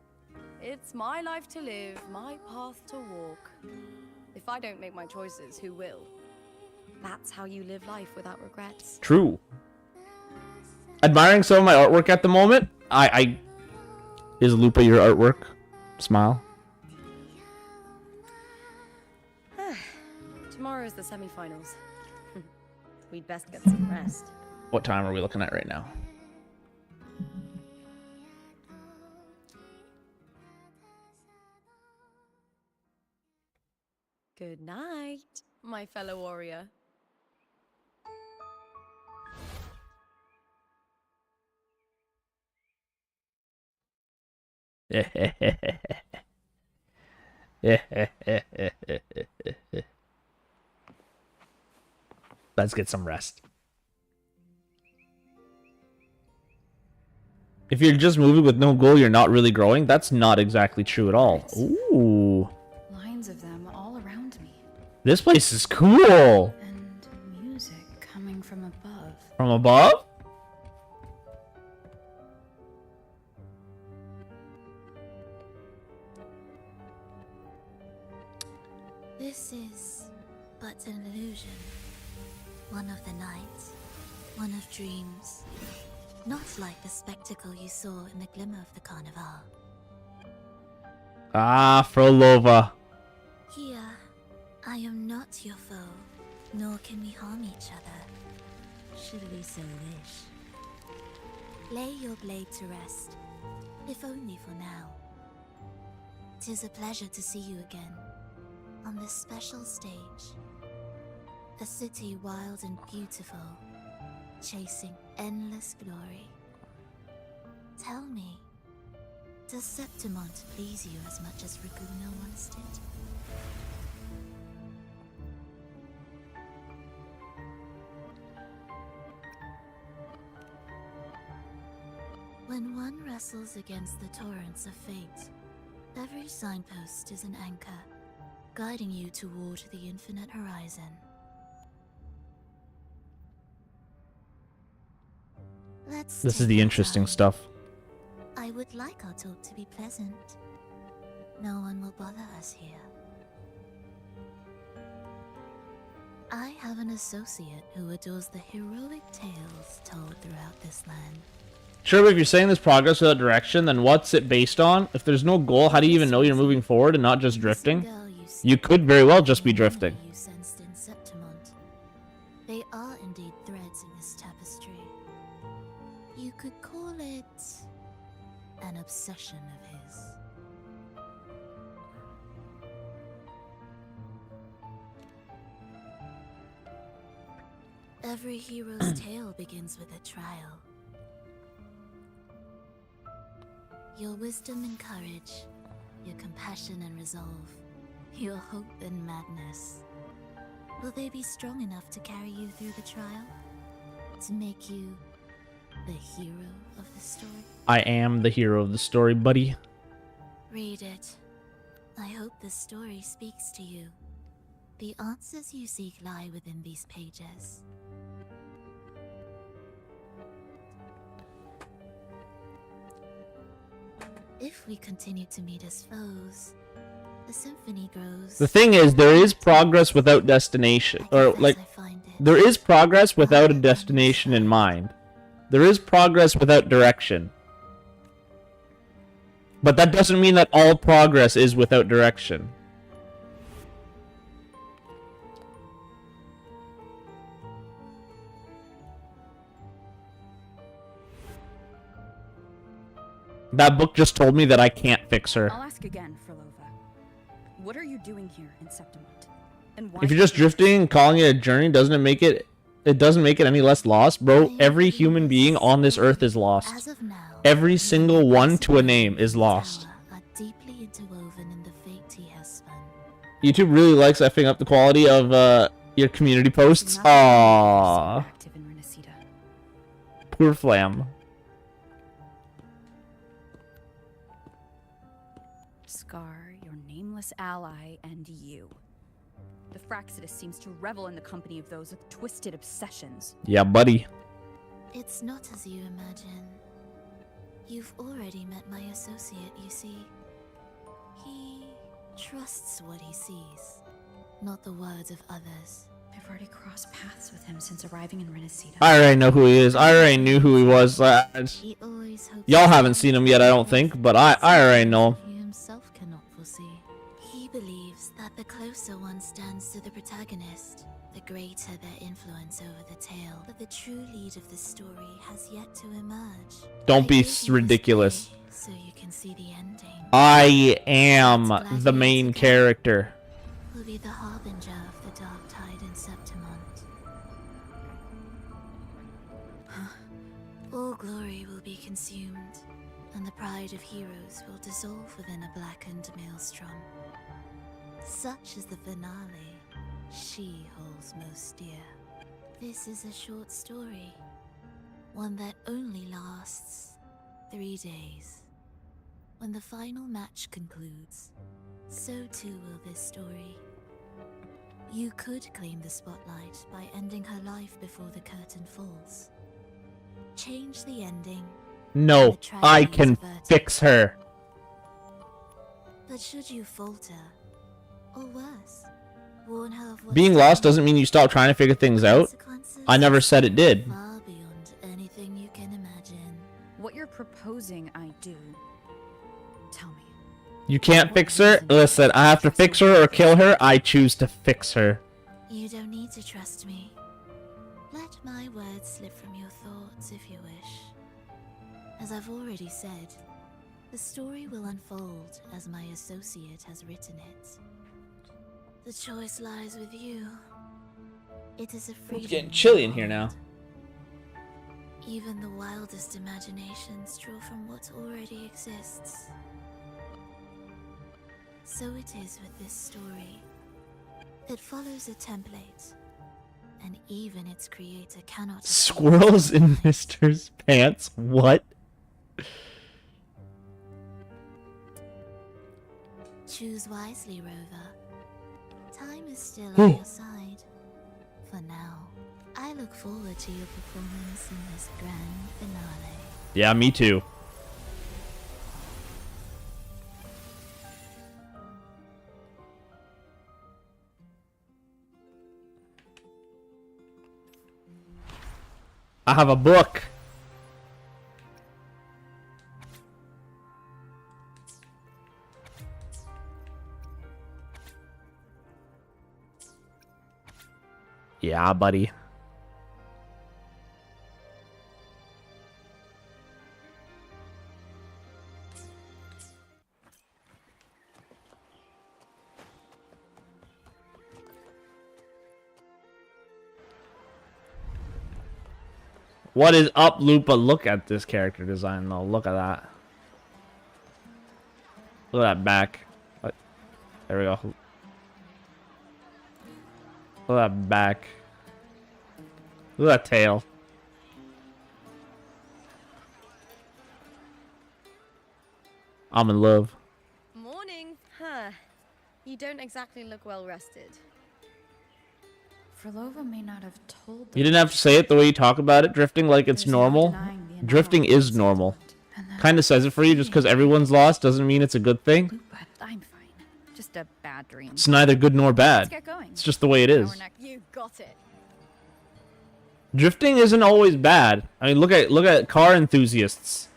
Speaker 12: It's my life to live, my path to walk. If I don't make my choices, who will? That's how you live life without regrets.
Speaker 1: True. Admiring some of my artwork at the moment. Is Lupa your artwork? Smile.
Speaker 12: Tomorrow's the semi-finals. We'd best get some rest.
Speaker 1: What time are we looking at right now?
Speaker 12: Good night, my fellow warrior.
Speaker 1: Let's get some rest. If you're just moving with no goal, you're not really growing. That's not exactly true at all. Ooh.
Speaker 13: Lines of them all around me.
Speaker 1: This place is cool.
Speaker 13: And music coming from above.
Speaker 1: From above?
Speaker 2: This is but an illusion. One of the nights, one of dreams. Not like the spectacle you saw in the glimmer of the carnival.
Speaker 1: Ah, Frolova.
Speaker 2: Here, I am not your foe, nor can we harm each other, should we so wish. Lay your blade to rest, if only for now. 'Tis a pleasure to see you again, on this special stage. A city wild and beautiful, chasing endless glory. Tell me, does Septimont please you as much as Raguna once did? When one wrestles against the torrents of fate, every signpost is an anchor, guiding you toward the infinite horizon.
Speaker 1: This is the interesting stuff.
Speaker 2: I would like our talk to be pleasant. No one will bother us here. I have an associate who adores the heroic tales told throughout this land.
Speaker 1: Sure, but if you're saying there's progress without direction, then what's it based on? If there's no goal, how do you even know you're moving forward and not just drifting? You could very well just be drifting.
Speaker 2: You sensed in Septimont. They are indeed threads in this tapestry. You could call it an obsession of his. Every hero's tale begins with a trial. Your wisdom and courage, your compassion and resolve, your hope and madness. Will they be strong enough to carry you through the trial? To make you the hero of the story?
Speaker 1: I am the hero of the story, buddy.
Speaker 2: Read it. I hope the story speaks to you. The answers you seek lie within these pages. If we continue to meet as foes, the symphony grows.
Speaker 1: The thing is, there is progress without destination. Or, like, there is progress without a destination in mind. There is progress without direction. But that doesn't mean that all progress is without direction. That book just told me that I can't fix her.
Speaker 17: I'll ask again, Frolova. What are you doing here in Septimont? And why
Speaker 1: If you're just drifting and calling it a journey, doesn't it make it... It doesn't make it any less lost, bro. Every human being on this earth is lost. Every single one to a name is lost.
Speaker 2: Deeply interwoven in the fate he has spun.
Speaker 1: YouTube really likes effing up the quality of your community posts. Aww. Poor Flam.
Speaker 17: close ally and you. The Fraxidus seems to revel in the company of those with twisted obsessions.
Speaker 1: Yeah, buddy.
Speaker 18: It's not as you imagine. You've already met my associate, you see. He trusts what he sees, not the words of others.
Speaker 13: I've already crossed paths with him since arriving in Renacita.
Speaker 1: I already know who he is. I already knew who he was. Y'all haven't seen him yet, I don't think, but I already know him.
Speaker 18: He himself cannot foresee. He believes that the closer one stands to the protagonist, the greater their influence over the tale. But the true lead of the story has yet to emerge.
Speaker 1: Don't be ridiculous.
Speaker 18: So you can see the ending.
Speaker 1: I am the main character.
Speaker 18: Will be the harbinger of the dark tide in Septimont. All glory will be consumed, and the pride of heroes will dissolve within a blackened maelstrom. Such is the finale she holds most dear. This is a short story, one that only lasts 3 days. When the final match concludes, so too will this story. You could claim the spotlight by ending her life before the curtain falls. Change the ending.
Speaker 1: No, I can fix her.
Speaker 18: But should you falter, or worse, warn her of what
Speaker 1: Being lost doesn't mean you stop trying to figure things out. I never said it did.
Speaker 18: far beyond anything you can imagine.
Speaker 17: What you're proposing I do. Tell me.
Speaker 1: You can't fix her? Listen, I have to fix her or kill her. I choose to fix her.
Speaker 18: You don't need to trust me. Let my words slip from your thoughts if you wish. As I've already said, the story will unfold as my associate has written it. The choice lies with you. It is a freedom.
Speaker 1: It's getting chilly in here now.
Speaker 18: Even the wildest imaginations draw from what already exists. So it is with this story. It follows a template, and even its creator cannot.
Speaker 1: Squirrels in Mister's pants? What?
Speaker 18: Choose wisely, Rover. Time is still
Speaker 1: Hmm.
Speaker 18: on your side. For now, I look forward to your performance in this grand finale.
Speaker 1: Yeah, me too. I have a book. Yeah, buddy. What is up, Lupa? Look at this character design, though. Look at that. Look at that back. There we go. Look at that back. Look at that tail. I'm in love.
Speaker 3: Morning. Huh. You don't exactly look well rested.
Speaker 13: Frolova may not have told
Speaker 1: You didn't have to say it the way you talk about it, drifting like it's normal. Drifting is normal. Kind of says it for you just because everyone's lost doesn't mean it's a good thing.
Speaker 17: I'm fine. Just a bad dream.
Speaker 1: It's neither good nor
Speaker 17: Let's
Speaker 1: bad.
Speaker 17: get going.
Speaker 1: It's just the way it is.
Speaker 3: You got it.
Speaker 1: Drifting isn't always bad. I mean, look at car enthusiasts.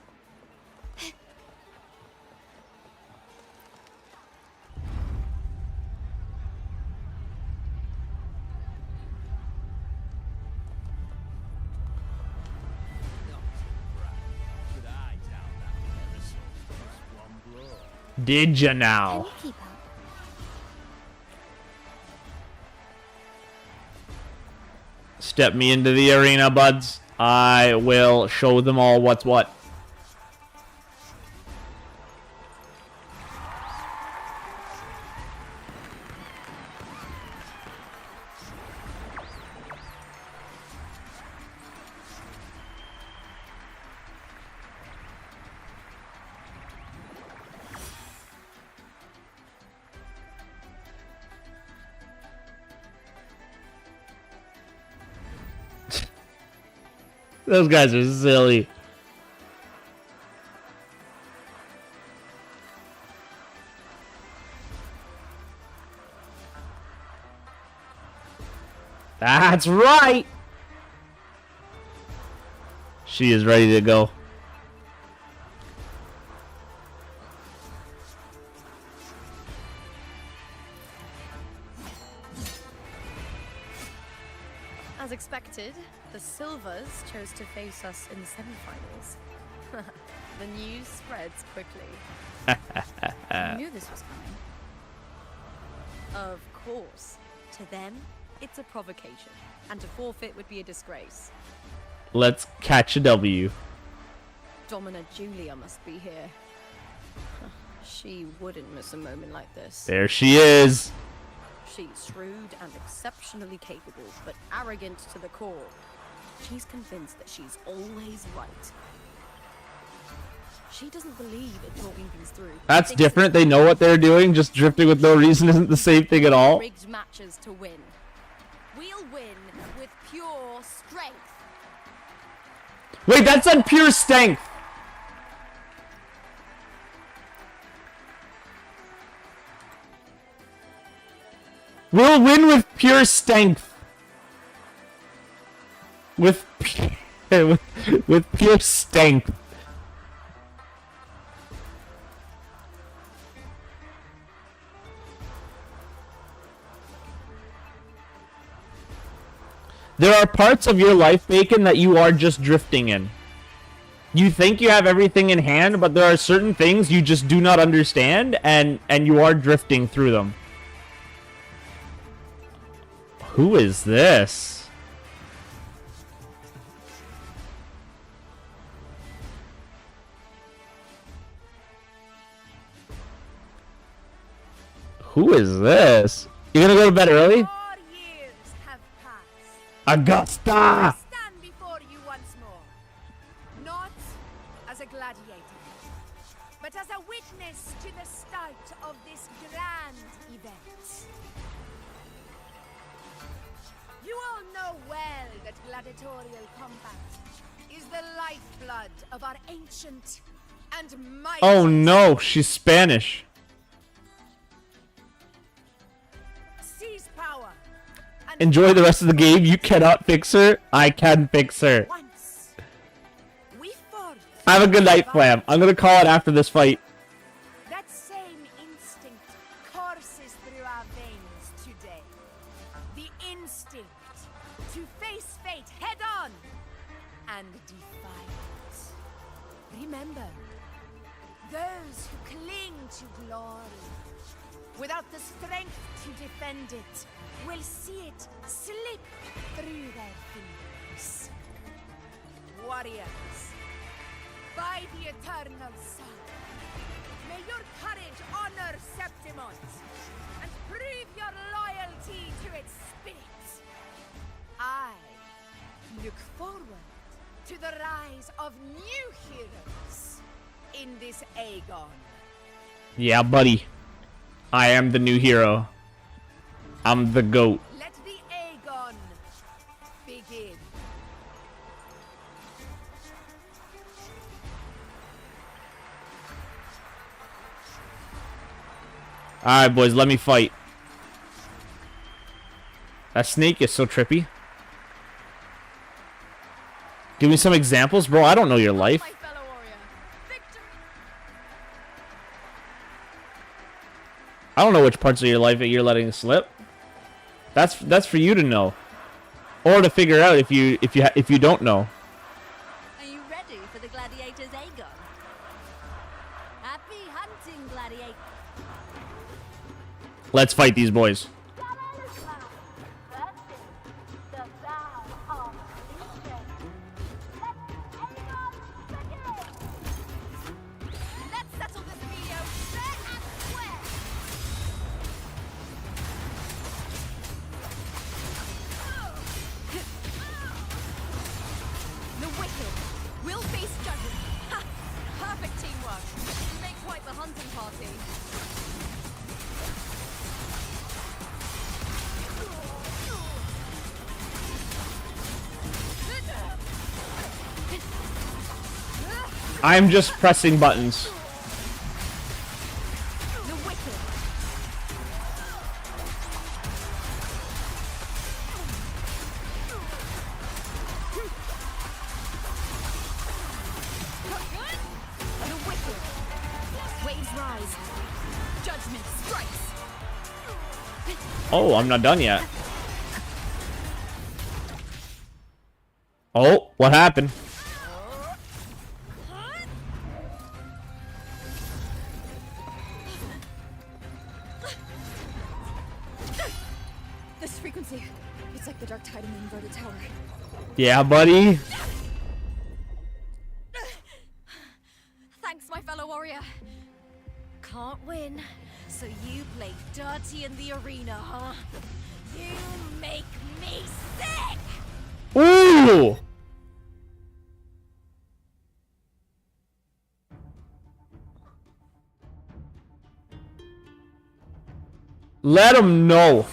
Speaker 1: Did ya now? Step me into the arena, buds. I will show them all what's what. Those guys are silly. That's right. She is ready to go.
Speaker 12: As expected, the Silvers chose to face us in the semi-finals. The news spreads quickly.
Speaker 13: I knew this was coming.
Speaker 12: Of course. To them, it's a provocation, and to forfeit would be a disgrace.
Speaker 1: Let's catch a W.
Speaker 12: Domina Julia must be here. She wouldn't miss a moment like this.
Speaker 1: There she is.
Speaker 12: She's shrewd and exceptionally capable, but arrogant to the core. She's convinced that she's always right. She doesn't believe in talking things through.
Speaker 1: That's different. They know what they're doing. Just drifting with no reason isn't the same thing at all.
Speaker 12: Rigged matches to win. We'll win with pure strength.
Speaker 1: Wait, that's on pure strength. We'll win with pure strength. With pure strength. There are parts of your life, Bacon, that you are just drifting in. You think you have everything in hand, but there are certain things you just do not understand, and you are drifting through them. Who is this? Who is this? You gonna go to bed early?
Speaker 19: 4 years have passed.
Speaker 1: Augusta!
Speaker 19: I stand before you once more, not as a gladiator, but as a witness to the start of this grand event. You all know well that gladiatorial combat is the lifeblood of our ancient and mighty.
Speaker 1: Oh no, she's Spanish.
Speaker 19: Seize power.
Speaker 1: Enjoy the rest of the game. You cannot fix her. I can fix her. Have a good night, Flam. I'm gonna call it after this fight.
Speaker 19: That same instinct courses through our veins today. The instinct to face fate head on and defy it. Remember, those who cling to glory without the strength to defend it will see it slip through their fingers. Warriors, by the eternal sun, may your courage honor Septimont and prove your loyalty to its spirit. I look forward to the rise of new heroes in this Aegon.
Speaker 1: Yeah, buddy. I am the new hero. I'm the GOAT.
Speaker 19: Let the Aegon begin.
Speaker 1: Alright, boys, let me fight. That snake is so trippy. Give me some examples, bro. I don't know your life. I don't know which parts of your life that you're letting slip. That's for you to know, or to figure out if you don't know.
Speaker 3: Are you ready for the gladiators, Aegon? Happy hunting, gladiator.
Speaker 1: Let's fight these boys.
Speaker 19: Let's settle this video fair and square.
Speaker 12: The wicked will face judgment. Ha! Perfect teamwork. You make quite the hunting party.
Speaker 1: I'm just pressing buttons.
Speaker 3: The wicked. The wicked. Waves rise. Judgment strikes.
Speaker 1: Oh, I'm not done yet. Oh, what happened?
Speaker 4: This frequency, it's like the dark tide in the inverted tower.
Speaker 1: Yeah, buddy.
Speaker 3: Thanks, my fellow warrior. Can't win, so you play dirty in the arena, huh? You make me sick!
Speaker 1: Ooh! Let him know.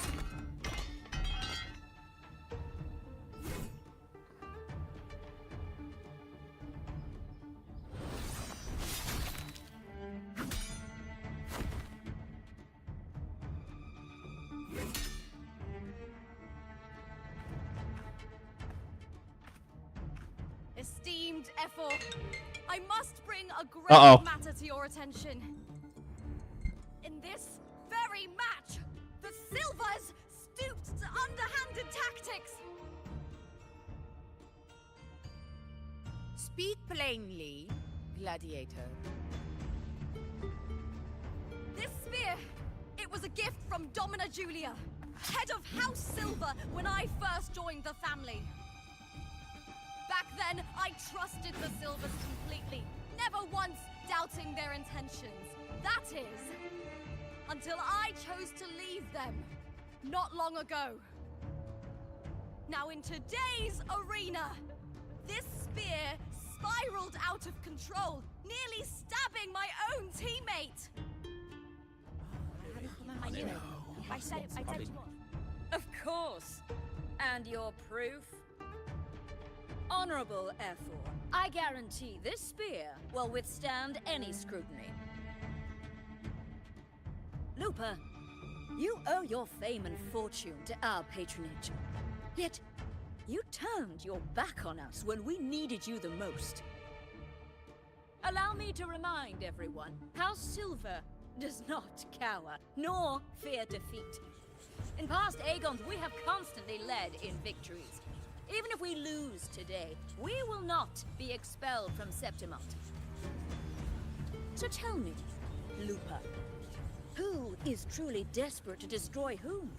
Speaker 3: Esteemed Ephor, I must bring a great matter to your attention. In this very match, the Silvers stooped to underhanded tactics.
Speaker 19: Speak plainly, gladiator.
Speaker 3: This spear, it was a gift from Domina Julia, head of House Silver when I first joined the family. Back then, I trusted the Silvers completely, never once doubting their intentions. That is, until I chose to leave them, not long ago. Now in today's arena, this spear spiraled out of control, nearly stabbing my own teammate.
Speaker 17: I knew it. I said it. Of course. And your proof? Honorable Ephor, I guarantee this spear will withstand any scrutiny. Looper, you owe your fame and fortune to our patronage. Yet, you turned your back on us when we needed you the most. Allow me to remind everyone, House Silver does not cower, nor fear defeat. In past Aegons, we have constantly led in victories. Even if we lose today, we will not be expelled from Septimont. So tell me, Looper, who is truly desperate to destroy whom?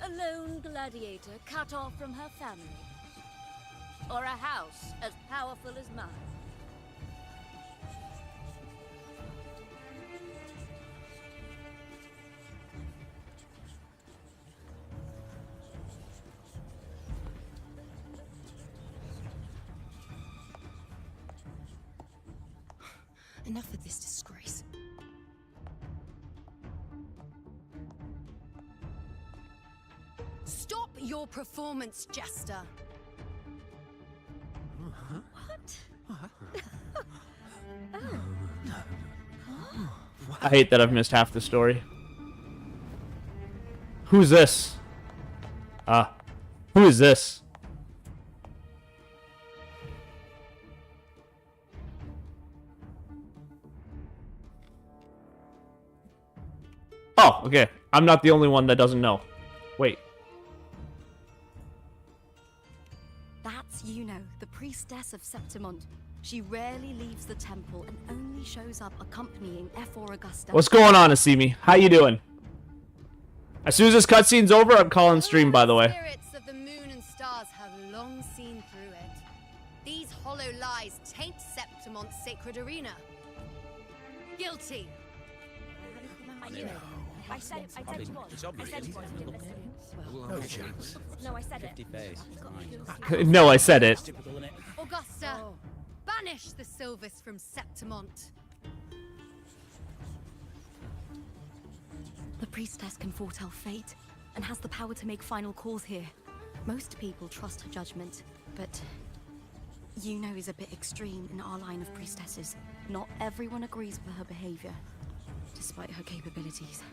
Speaker 17: A lone gladiator cut off from her family? Or a house as powerful as mine?
Speaker 4: Enough of this disgrace.
Speaker 19: Stop your performance, Jester.
Speaker 1: I hate that I've missed half the story. Who's this? Who is this? Oh, okay. I'm not the only one that doesn't know. Wait.
Speaker 3: That's Yuno, the priestess of Septimont. She rarely leaves the temple and only shows up accompanying Ephor Augusta.
Speaker 1: What's going on, Asimi? How you doing? As soon as this cutscene's over, I'm calling stream, by the way.
Speaker 19: Spirits of the moon and stars have long seen through it. These hollow lies taint Septimont's sacred arena. Guilty.
Speaker 3: I knew it. I said it. I said it was. I said it was. You didn't listen.
Speaker 6: No chance.
Speaker 3: No, I said it.
Speaker 16: 50 face.
Speaker 1: No, I said it.
Speaker 19: Augusta, banish the Silvers from Septimont.
Speaker 3: The priestess can foretell fate and has the power to make final calls here. Most people trust her judgment, but
Speaker 10: Yuno is a bit extreme in our line of priestesses. Not everyone agrees with her behavior, despite her capabilities.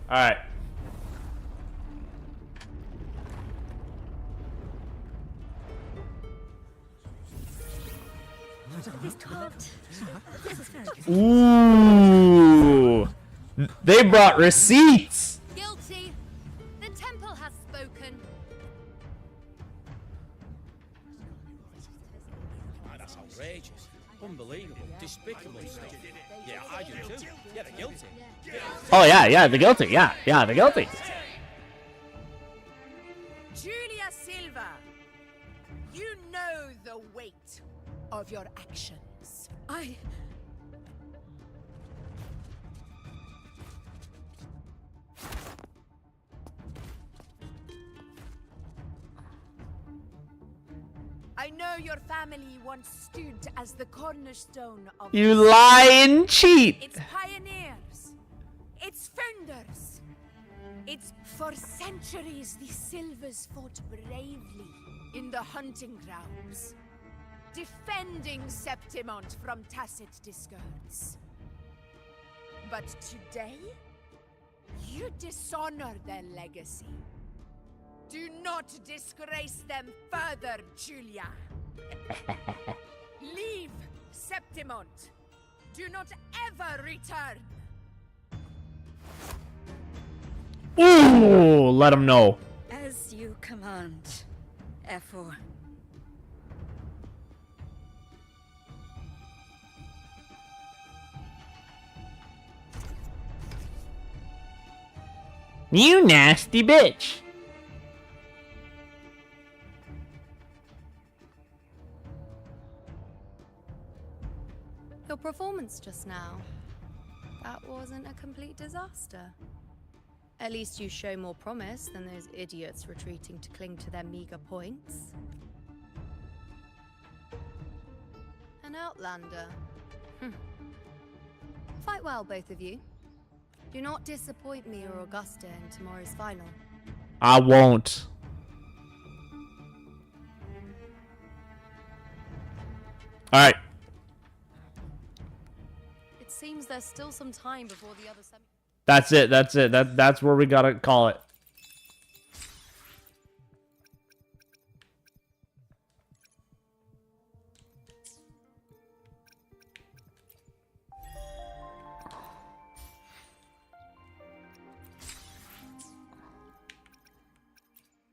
Speaker 1: Alright. Ooh. They brought receipts.
Speaker 3: Guilty. The temple has spoken.
Speaker 16: That's outrageous. Unbelievable. Despicable stuff. Yeah, I do too. Yeah, they're guilty.
Speaker 1: Oh yeah, they're guilty. Yeah, they're guilty.
Speaker 19: Julia Silva, you know the weight of your actions. I know your family once stood as the cornerstone of
Speaker 1: You lie and cheat.
Speaker 19: Its pioneers, its founders. It's for centuries the Silvers fought bravely in the hunting grounds, defending Septimont from tacit discords. But today, you dishonor their legacy. Do not disgrace them further, Julia. Leave Septimont. Do not ever return.
Speaker 1: Ooh, let him know.
Speaker 17: As you command, F4.
Speaker 1: You nasty bitch.
Speaker 8: Your performance just now. That wasn't a complete disaster. At least you show more promise than those idiots retreating to cling to their meager points. An outlander. Fight well, both of you. Do not disappoint me or Augusta in tomorrow's final.
Speaker 1: I won't. Alright.
Speaker 8: It seems there's still some time before the other semi.
Speaker 1: That's it. That's where we gotta call it.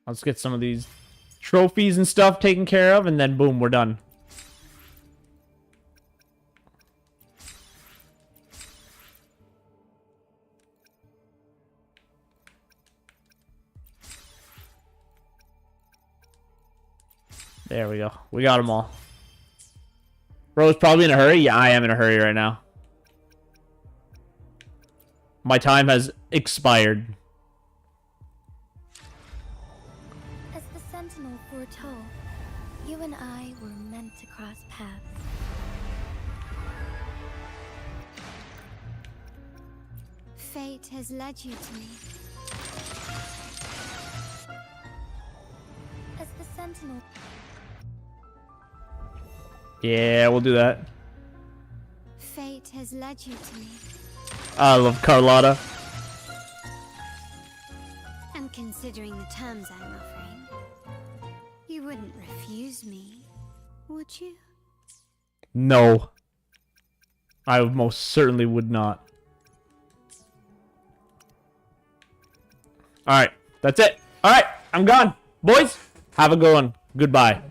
Speaker 1: Let's get some of these trophies and stuff taken care of, and then boom, we're done. There we go. We got them all. Bro's probably in a hurry. Yeah, I am in a hurry right now. My time has expired.
Speaker 18: As the Sentinel foretold, you and I were meant to cross paths. Fate has led you to me. As the Sentinel...
Speaker 1: Yeah, we'll do that.
Speaker 18: Fate has led you to me.
Speaker 1: I love Carlotta.
Speaker 18: And considering the terms I'm offering, you wouldn't refuse me, would you?
Speaker 1: No. I most certainly would not. Alright, that's it. Alright, I'm gone. Boys, have a good one. Goodbye.